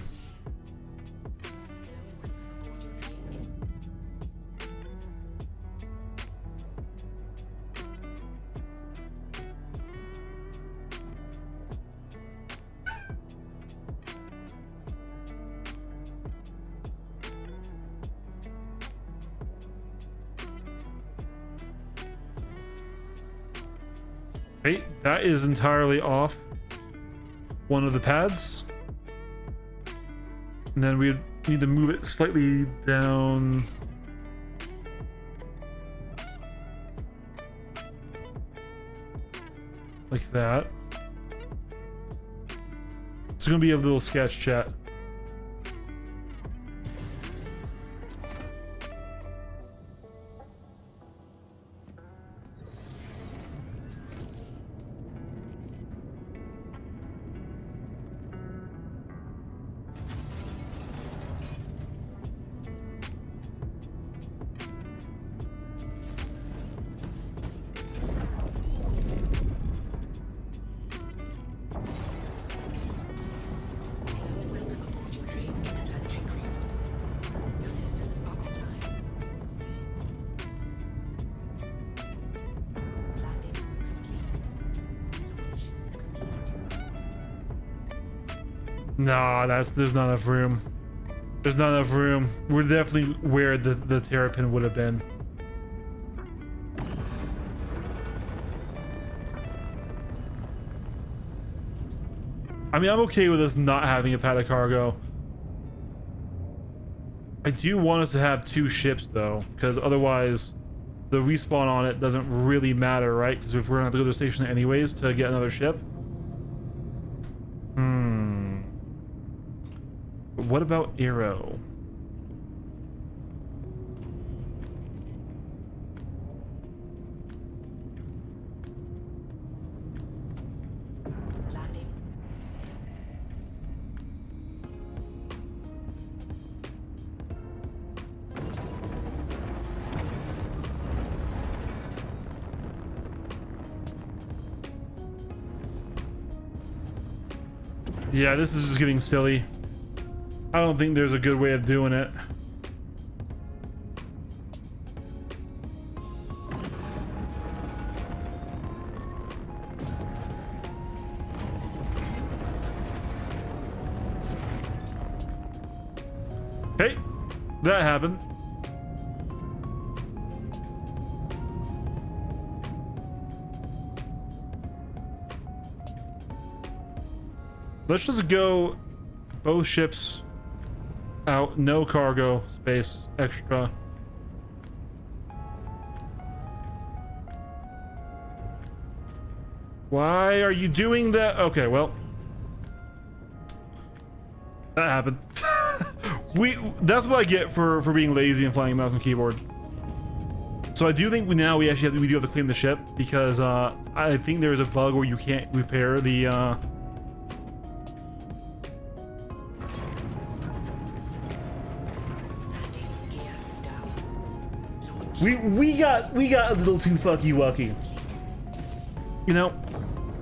Okay, that is entirely off one of the pads. And then we need to move it slightly down. Like that. It's gonna be a little sketch, chat. Nah, there's not enough room. There's not enough room. We're definitely where the Terrapin would have been. I mean, I'm okay with us not having a pad of cargo. I do want us to have 2 ships though, because otherwise the respawn on it doesn't really matter, right? Because if we're gonna have to go to the station anyways to get another ship. What about Aero? Landing. Yeah, this is just getting silly. I don't think there's a good way of doing it. Okay, that happened. Let's just go both ships out, no cargo space extra. Why are you doing that? Okay, well, that happened. That's what I get for being lazy and flying mouse and keyboard. So I do think we do have to clean the ship because I think there's a bug where you can't repair the we got a little too fucky wucky. You know,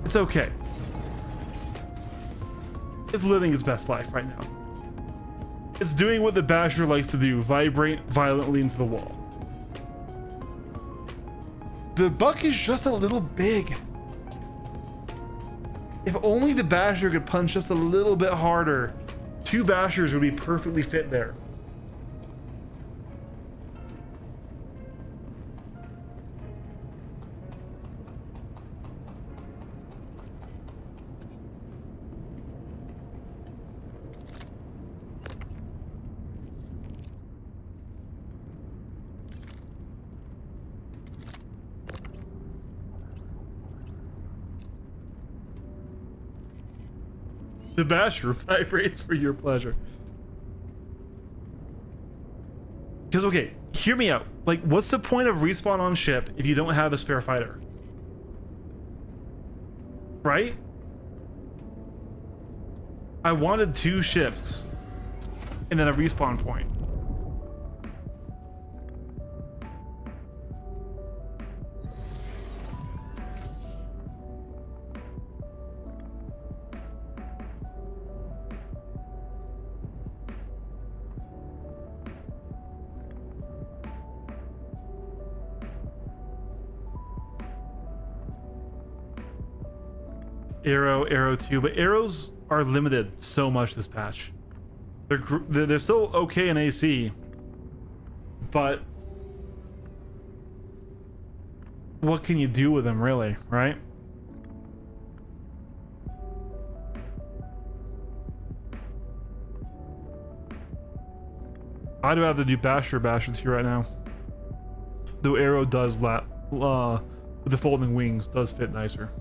it's okay. It's living its best life right now. It's doing what the Basher likes to do, vibrate violently into the wall. The buck is just a little big. If only the Basher could punch just a little bit harder, 2 Bashers would be perfectly fit there. The Basher vibrates for your pleasure. Because, okay, hear me out. Like, what's the point of respawn on ship if you don't have a spare fighter? Right? I wanted 2 ships and then a respawn point. Arrow 2, but arrows are limited so much this patch. They're still okay in AC, but what can you do with them really, right? I'd rather do Basher 2 right now. Though arrow does with the folding wings does fit nicer.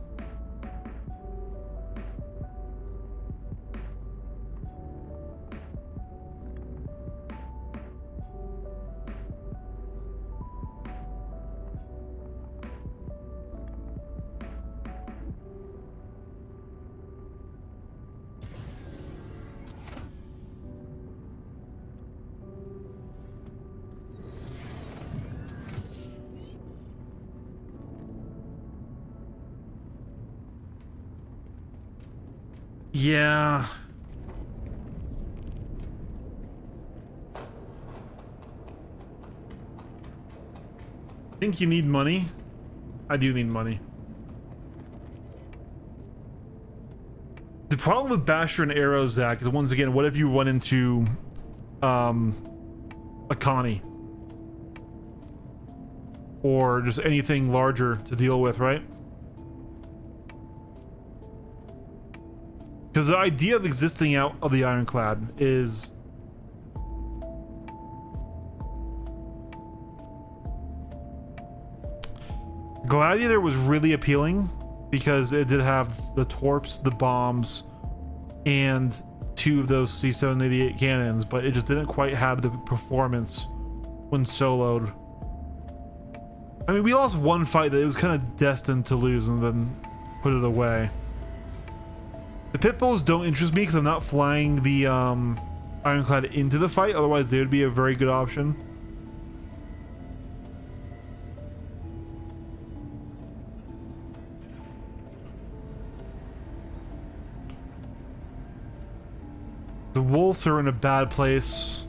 Yeah. Think you need money? I do need money. The problem with Basher and Arrow, Zach, is once again, what if you run into a Connie? Or just anything larger to deal with, right? Because the idea of existing out of the Ironclad is Gladiator was really appealing because it did have the torps, the bombs, and 2 of those C-788 cannons, but it just didn't quite have the performance when soloed. I mean, we lost one fight that it was kind of destined to lose and then put it away. The pit bulls don't interest me because I'm not flying the Ironclad into the fight, otherwise they would be a very good option. The wolves are in a bad place.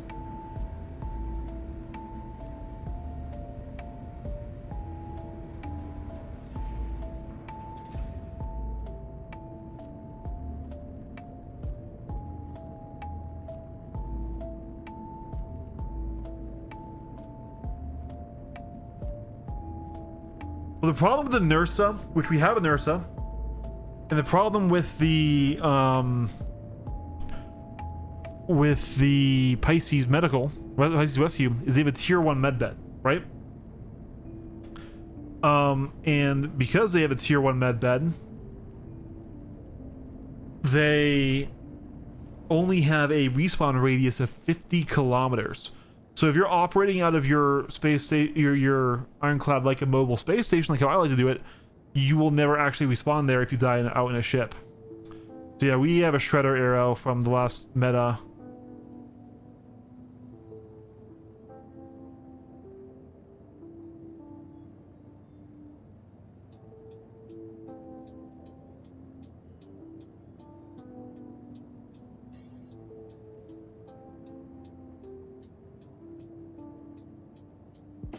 Well, the problem with the Nursa, which we have a Nursa, and the problem with the Pisces Medical, Pisces Rescue, is they have a tier 1 medbed, right? And because they have a tier 1 medbed, they only have a respawn radius of 50 kilometers. So if you're operating out of your space station, your Ironclad like a mobile space station, like how I like to do it, you will never actually respawn there if you die out in a ship. So yeah, we have a shredder arrow from the last meta.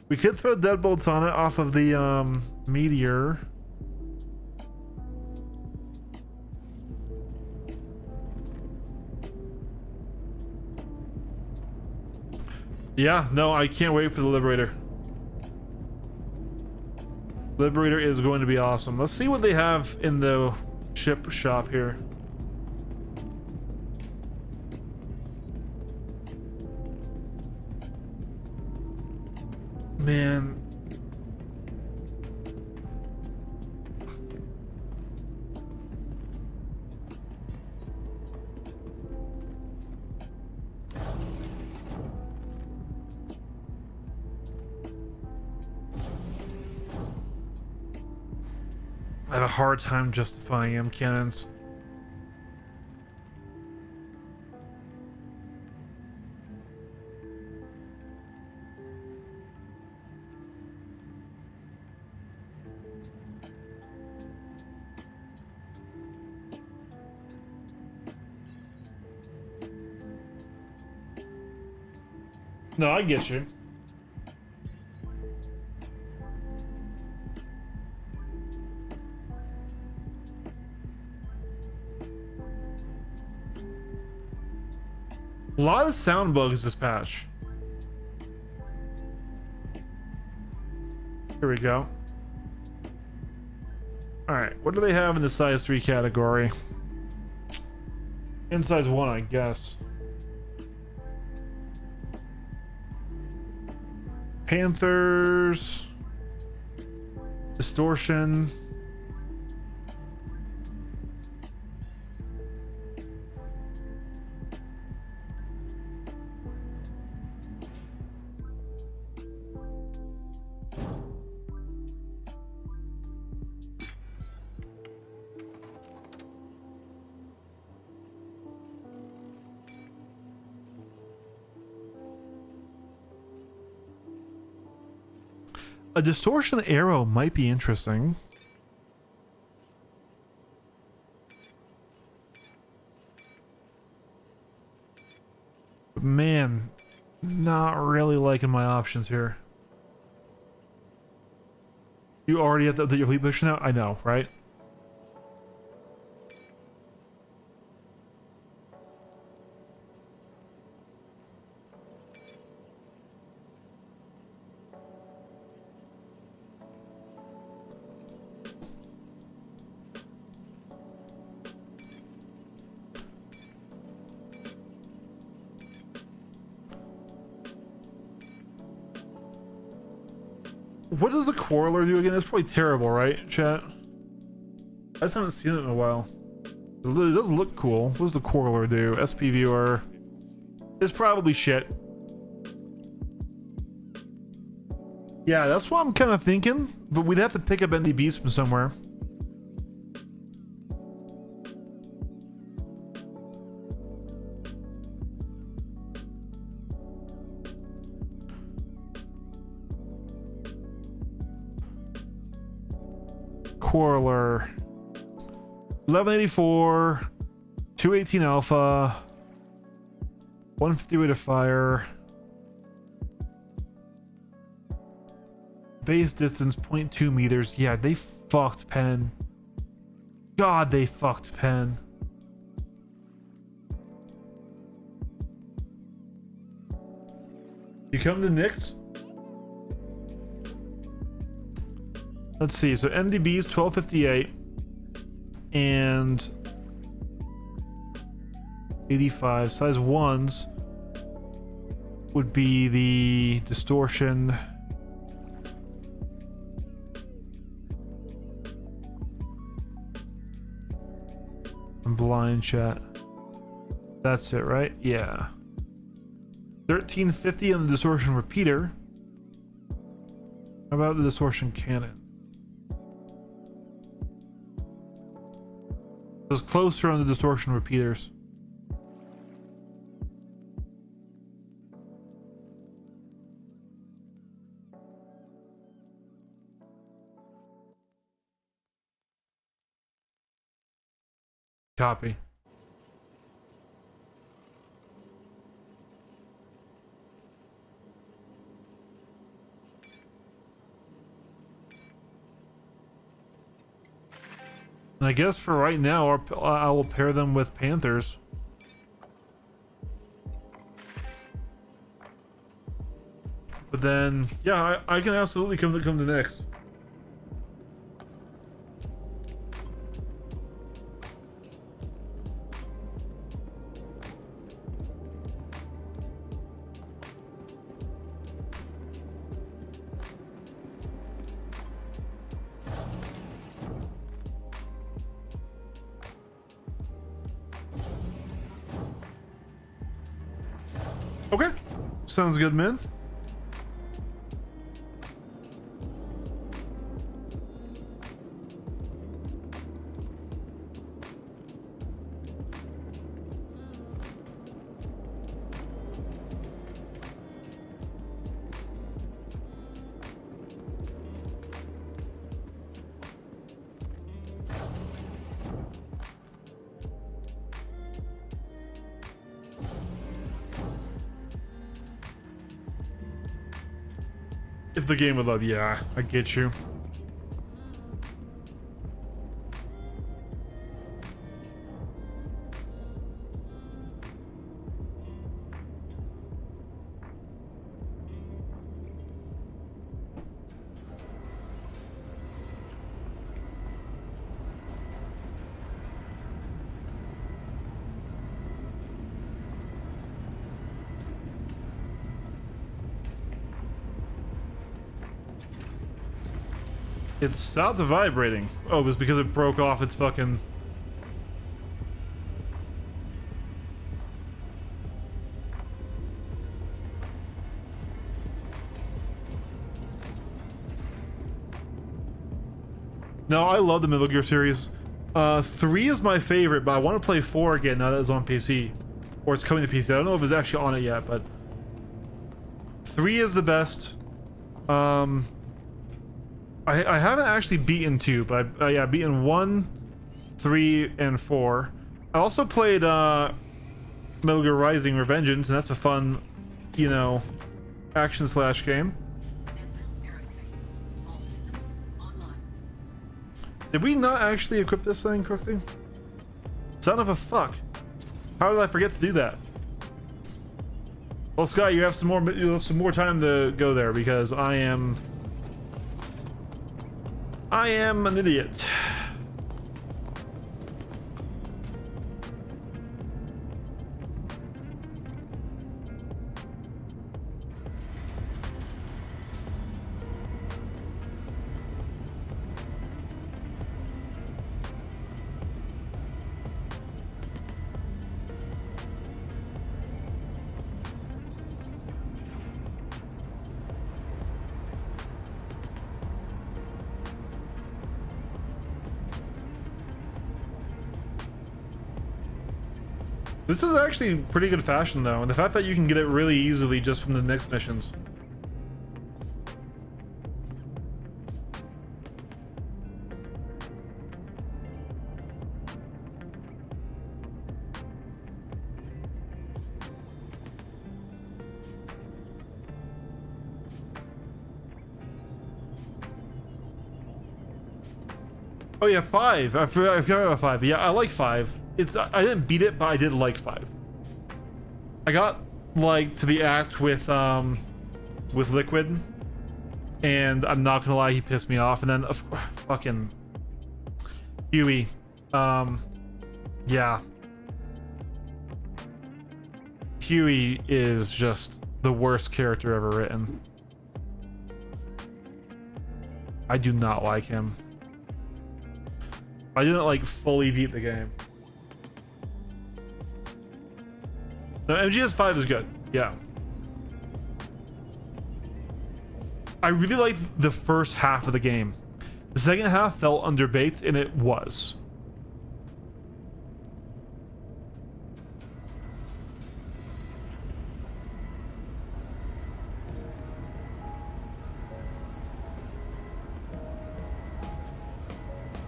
We could throw deadbolts on it off of the meteor. Yeah, no, I can't wait for the Liberator. Liberator is going to be awesome. Let's see what they have in the ship shop here. Man. I have a hard time justifying M cannons. No, I get you. A lot of sound bugs this patch. Here we go. Alright, what do they have in the size 3 category? In size 1, I guess. Panthers. Distortion. A distortion arrow might be interesting. But man, not really liking my options here. You already have your fleet position out? I know, right? What does the Quarreler do again? It's probably terrible, right, chat? I just haven't seen it in a while. It does look cool. What does the Quarreler do? SP viewer. It's probably shit. Yeah, that's what I'm kind of thinking. But we'd have to pick up NDBs from somewhere. Quarreler 1184 218 alpha 150 rate of fire, base distance 0.2 meters. Yeah, they fucked Penn. God, they fucked Penn. You come to Knicks? Let's see, so NDB's 1258 and 85. Size 1s would be the distortion. And blind chat. That's it, right? Yeah. 1350 on the distortion repeater. How about the distortion cannon? It's closer on the distortion repeaters. Copy. And I guess for right now, I will pair them with Panthers. But then, yeah, I can absolutely come to next. Okay, sounds good, man. If the game would love, yeah, I get you. It stopped vibrating. Oh, it was because it broke off its fucking... No, I love the Metal Gear series. 3 is my favorite, but I want to play 4 again now that it's on PC. Or it's coming to PC. I don't know if it's actually on it yet, but... 3 is the best. I haven't actually beaten 2, but yeah, I've beaten 1, 3, and 4. I also played Metal Gear Rising Revengeance, and that's a fun, you know, action slash game. Did we not actually equip this thing correctly? Son of a fuck. How did I forget to do that? Well, Sky, you have some more time to go there because I am an idiot. This is actually pretty good fashion though, and the fact that you can get it really easily just from the next missions. Oh yeah, 5. I forgot about 5. Yeah, I like 5. I didn't beat it, but I did like 5. I got like to the act with Liquid, and I'm not gonna lie, he pissed me off. And then fucking Huey, yeah, Huey is just the worst character ever written. I do not like him. I didn't like fully beat the game. No, MGS5 is good. Yeah. I really liked the first half of the game. The second half felt underbaked, and it was.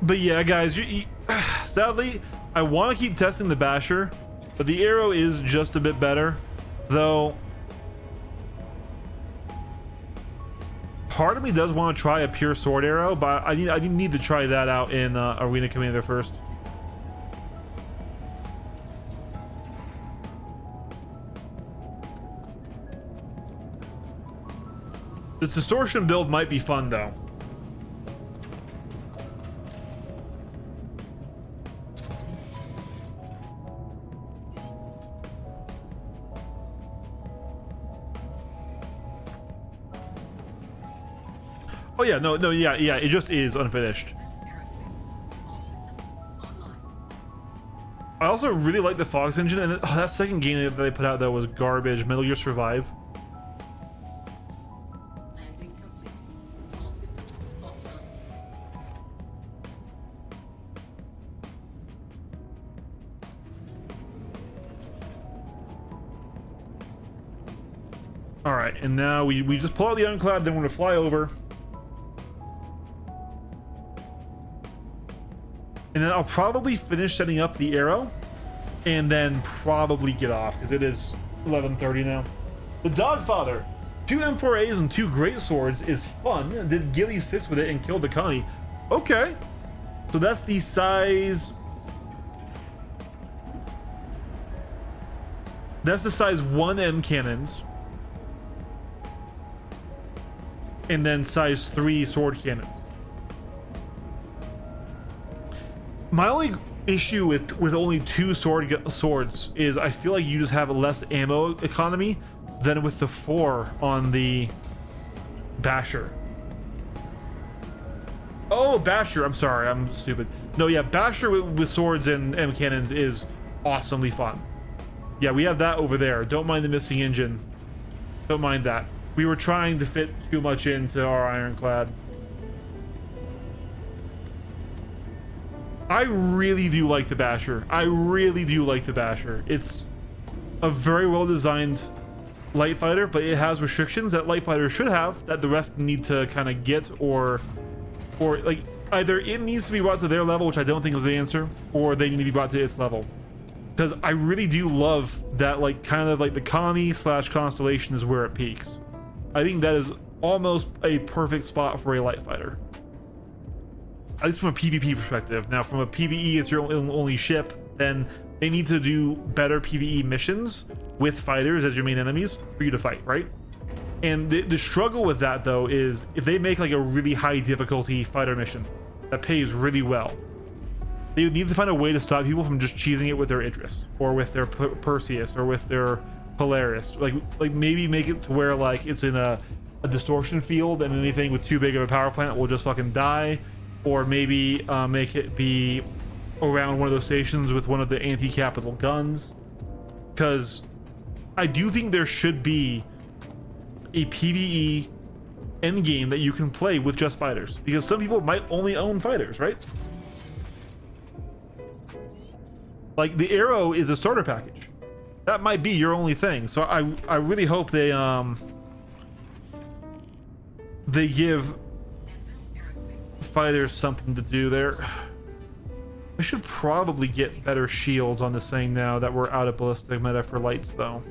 But yeah, guys, sadly, I want to keep testing the Basher, but the arrow is just a bit better, though. Part of me does want to try a pure sword arrow, but I need to try that out in Arena Commander first. This distortion build might be fun though. Oh yeah, no, yeah, it just is unfinished. I also really like the Fox engine, and that second game that they put out though was garbage. Metal Gear Survive. Landing complete. All systems offline. All right, and now we just pull out the Ironclad, then we're gonna fly over. And then I'll probably finish setting up the arrow and then probably get off because it is 11:30 now. The Dogfather, 2 M4As and 2 great swords is fun. Did Gilly 6 with it and killed the Connie. Okay, so that's the size. That's the size 1M cannons. And then size 3 sword cannons. My only issue with only 2 swords is I feel like you just have less ammo economy than with the 4 on the Basher. Oh, Basher, I'm sorry, I'm stupid. No, yeah, Basher with swords and cannons is awesomely fun. Yeah, we have that over there. Don't mind the missing engine. Don't mind that. We were trying to fit too much into our Ironclad. I really do like the Basher. I really do like the Basher. It's a very well designed light fighter, but it has restrictions that light fighters should have that the rest need to kind of get, or like either it needs to be brought to their level, which I don't think is the answer, or they need to be brought to its level. Because I really do love that, like kind of like the Connie / Constellation is where it peaks. I think that is almost a perfect spot for a light fighter. At least from a PvP perspective. Now, from a PvE, it's your only ship, then they need to do better PvE missions with fighters as your main enemies for you to fight, right? And the struggle with that, though, is if they make like a really high difficulty fighter mission that pays really well, they would need to find a way to stop people from just cheesing it with their Idris or with their Perseus or with their Polaris. Like maybe make it to where like it's in a distortion field and anything with too big of a power plant will just fucking die. Or maybe make it be around one of those stations with one of the anti-capital guns. Because I do think there should be a PvE endgame that you can play with just fighters. Because some people might only own fighters, right? Like the arrow is a starter package. That might be your only thing. So I really hope they give fighters something to do there. I should probably get better shields on this thing now that we're out of ballistic meta for lights, though.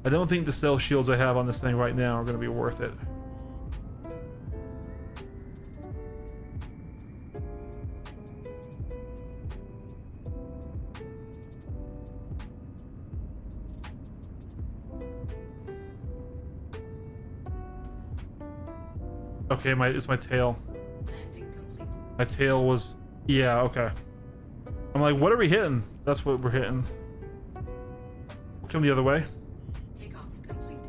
I don't think the stealth shields I have on this thing right now are going to be worth it. Okay, it's my tail. My tail was, yeah, okay. I'm like, what are we hitting? That's what we're hitting. Come the other way. Takeoff complete.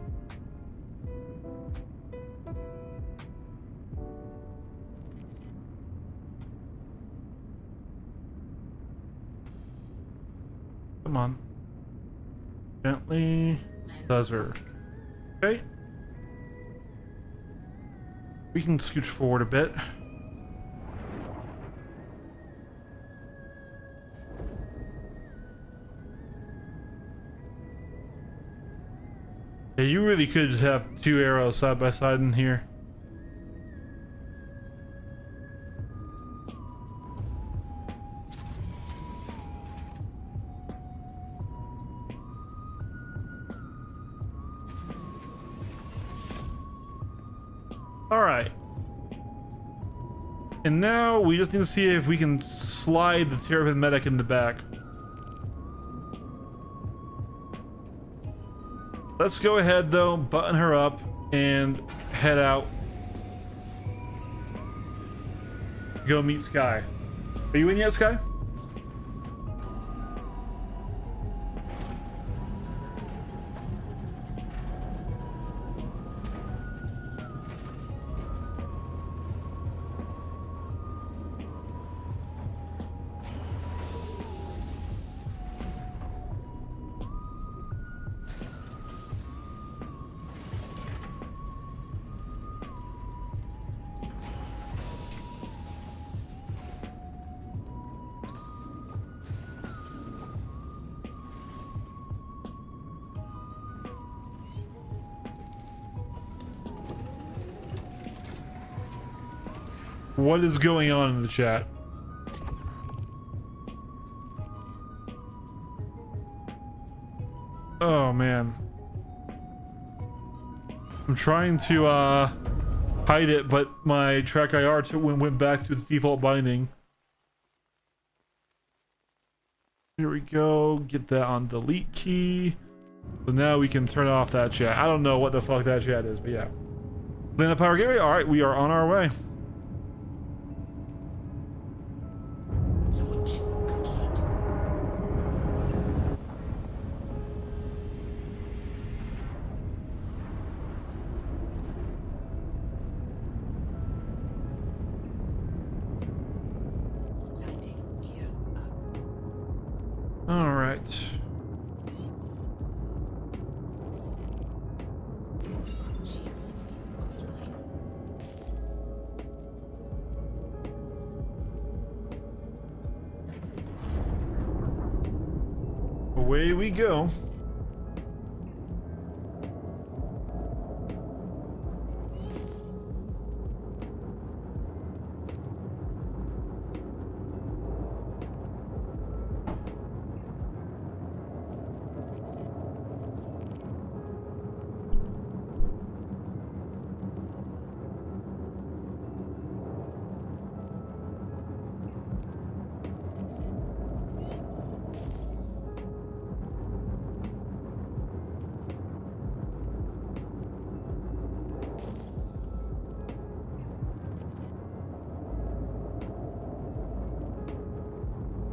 Come on. Gently. Buzzer. Okay. We can scooch forward a bit. Yeah, you really could just have 2 arrows side by side in here. All right. And now we just need to see if we can slide the Terrapin medic in the back. Let's go ahead though, button her up, and head out. Go meet Sky. Are you in yet, Sky? What is going on in the chat? Oh man. I'm trying to hide it, but my track IR went back to its default binding. Here we go. Get that on delete key. So now we can turn off that chat. I don't know what the fuck that chat is, but yeah. Then the power gateway. All right, we are on our way. Launch complete. Landing gear up. All right. Shield system offline. Away we go.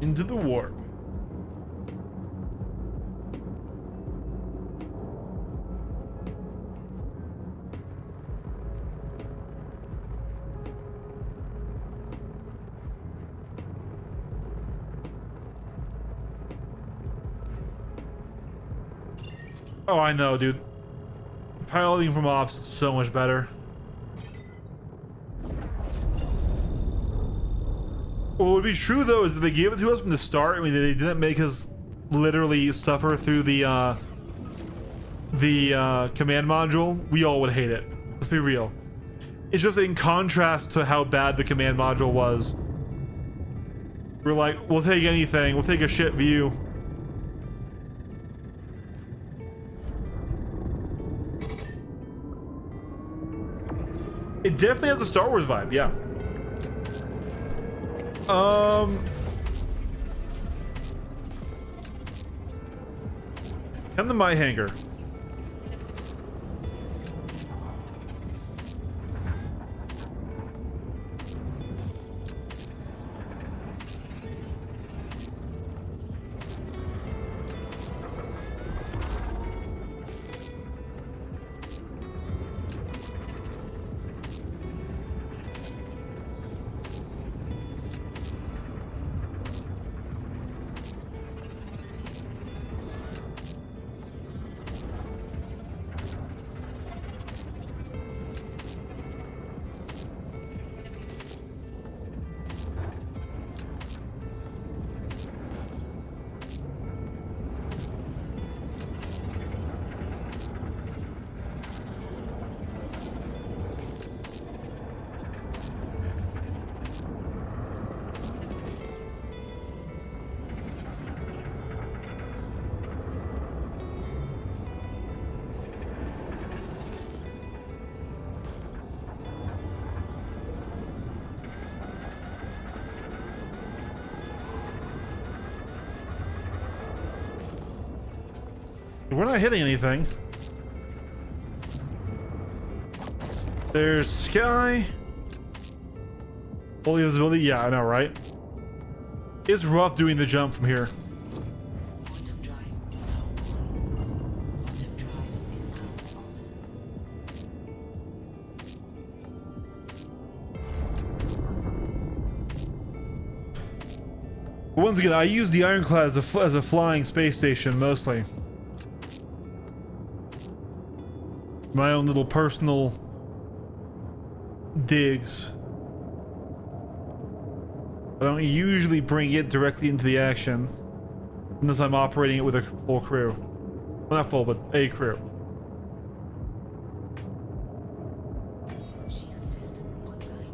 Into the warp. Oh, I know, dude. Piloting from ops is so much better. What would be true though is that they gave it to us from the start. I mean, they didn't make us literally suffer through the command module. We all would hate it. Let's be real. It's just in contrast to how bad the command module was. We're like, we'll take anything. We'll take a shit view. It definitely has a Star Wars vibe, yeah. Come to my hangar. We're not hitting anything. There's sky. Fully visibility. Yeah, I know, right? It's rough doing the jump from here. Quantum drive is now on. Quantum drive is now off. But once again, I use the Ironclad as a flying space station mostly. My own little personal digs. I don't usually bring it directly into the action unless I'm operating it with a full crew. Well, not full, but a crew. Shield system online.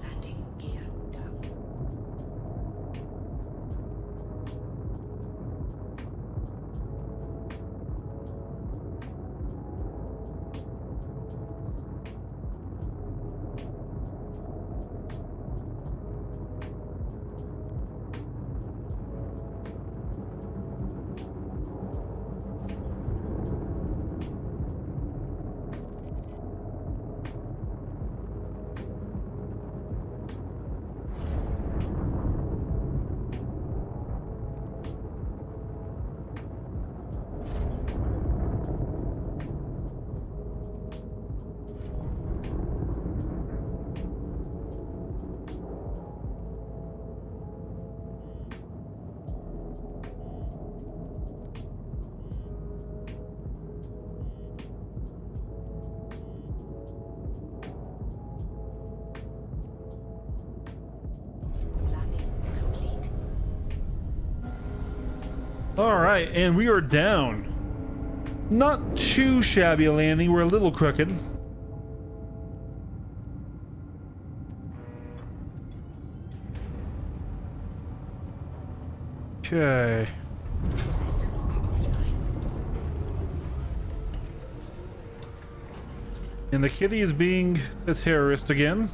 Landing gear down. Landing complete. All right, and we are down. Not too shabby a landing. We're a little crooked. Okay. Your systems are offline. And the kitty is being a terrorist again,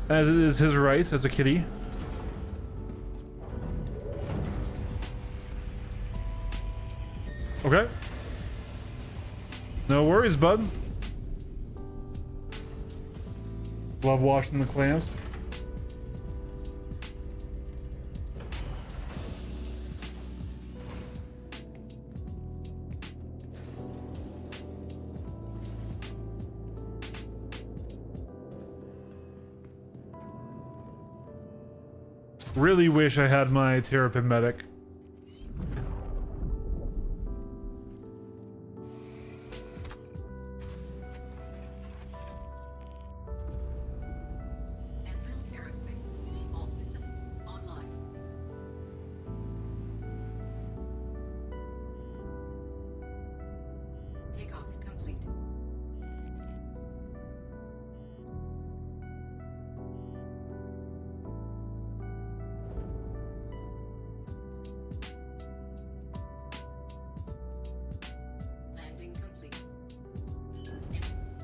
as it is his right as a kitty. Okay. No worries, bud. Love washing the clamps. Really wish I had my Terrapin medic. Enfield Aerospace. All systems online. Takeoff complete. Landing complete.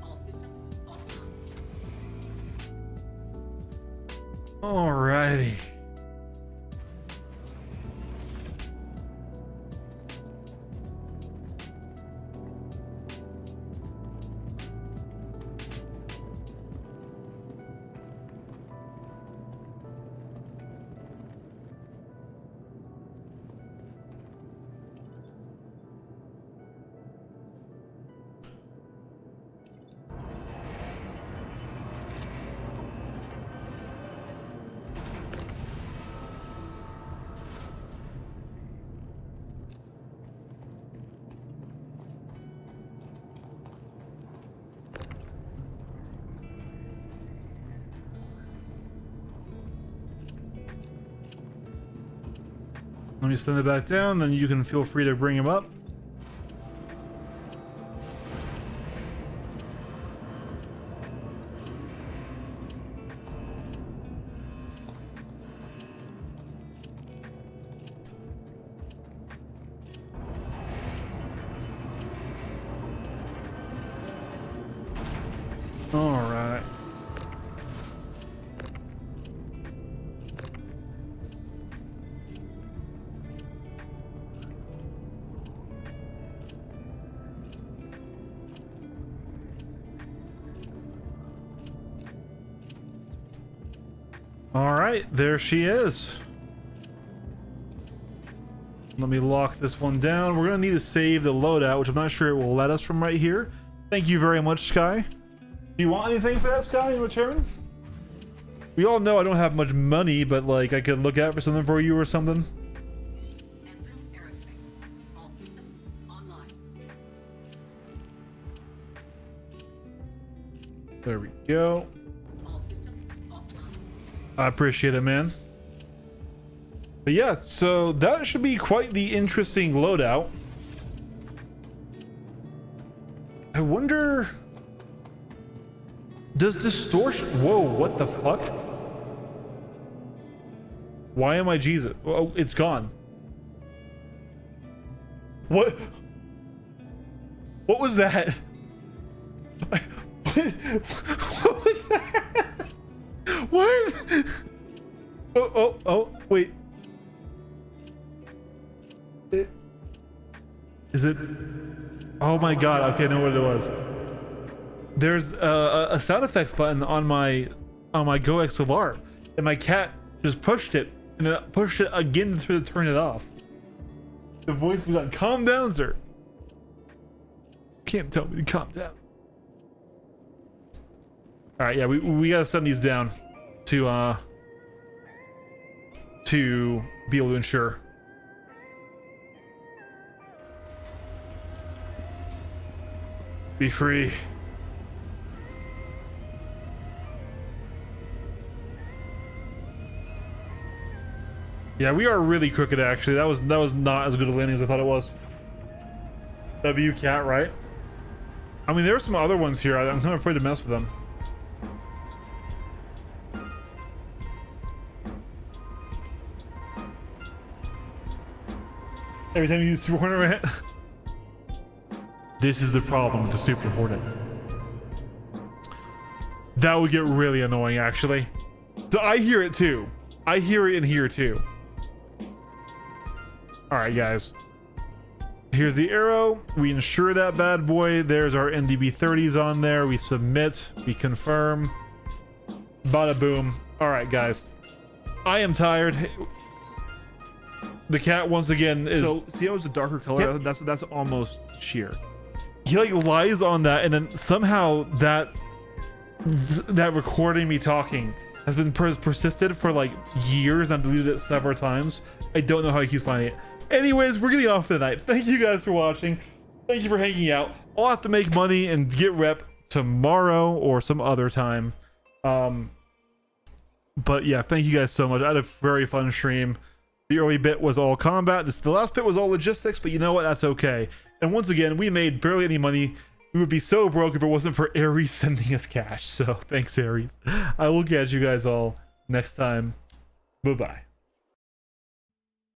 All systems offline. Alrighty. Let me send it back down, then you can feel free to bring him up. All right, there she is. Let me lock this one down. We're gonna need to save the loadout, which I'm not sure it will let us from right here. Thank you very much, Sky. Do you want anything for that, Sky, in return? We all know I don't have much money, but like I could look out for something for you or something. All systems online. There we go. All systems offline. I appreciate it, man. But yeah, so that should be quite the interesting loadout. I wonder... Does distortion... Whoa, what the fuck? Why am I Jesus? Oh, it's gone. What? What was that? What was that? What? Oh, wait. Is it? Oh my god, okay, I know what it was. There's a sound effects button on my Go XLR, and my cat just pushed it, and then pushed it again to turn it off. The voice is like, calm down, sir. Can't tell me to calm down. Alright, yeah, we gotta send these down to be able to ensure. Be free. Yeah, we are really crooked actually. That was not as good a landing as I thought it was. W cat, right? I mean, there are some other ones here. I'm not afraid to mess with them. Every time you use Super Hornet, right? This is the problem with the Super Hornet. That would get really annoying, actually. So I hear it too. I hear it in here too. All right, guys. Here's the arrow. We ensure that bad boy. There's our NDB 30s on there. We submit. We confirm. Bada boom. All right, guys. I am tired. The cat once again is. So see how it's a darker color? Yeah. That's almost sheer. He like lies on that, and then somehow that recording me talking has been persisted for like years. I've deleted it several times. I don't know how he keeps finding it. Anyways, we're getting off tonight. Thank you guys for watching. Thank you for hanging out. I'll have to make money and get rep tomorrow or some other time. But yeah, thank you guys so much. I had a very fun stream. The early bit was all combat. The last bit was all logistics, but you know what? That's okay. And once again, we made barely any money. We would be so broke if it wasn't for Ares sending us cash. So thanks, Ares. I will catch you guys all next time. Bye-bye.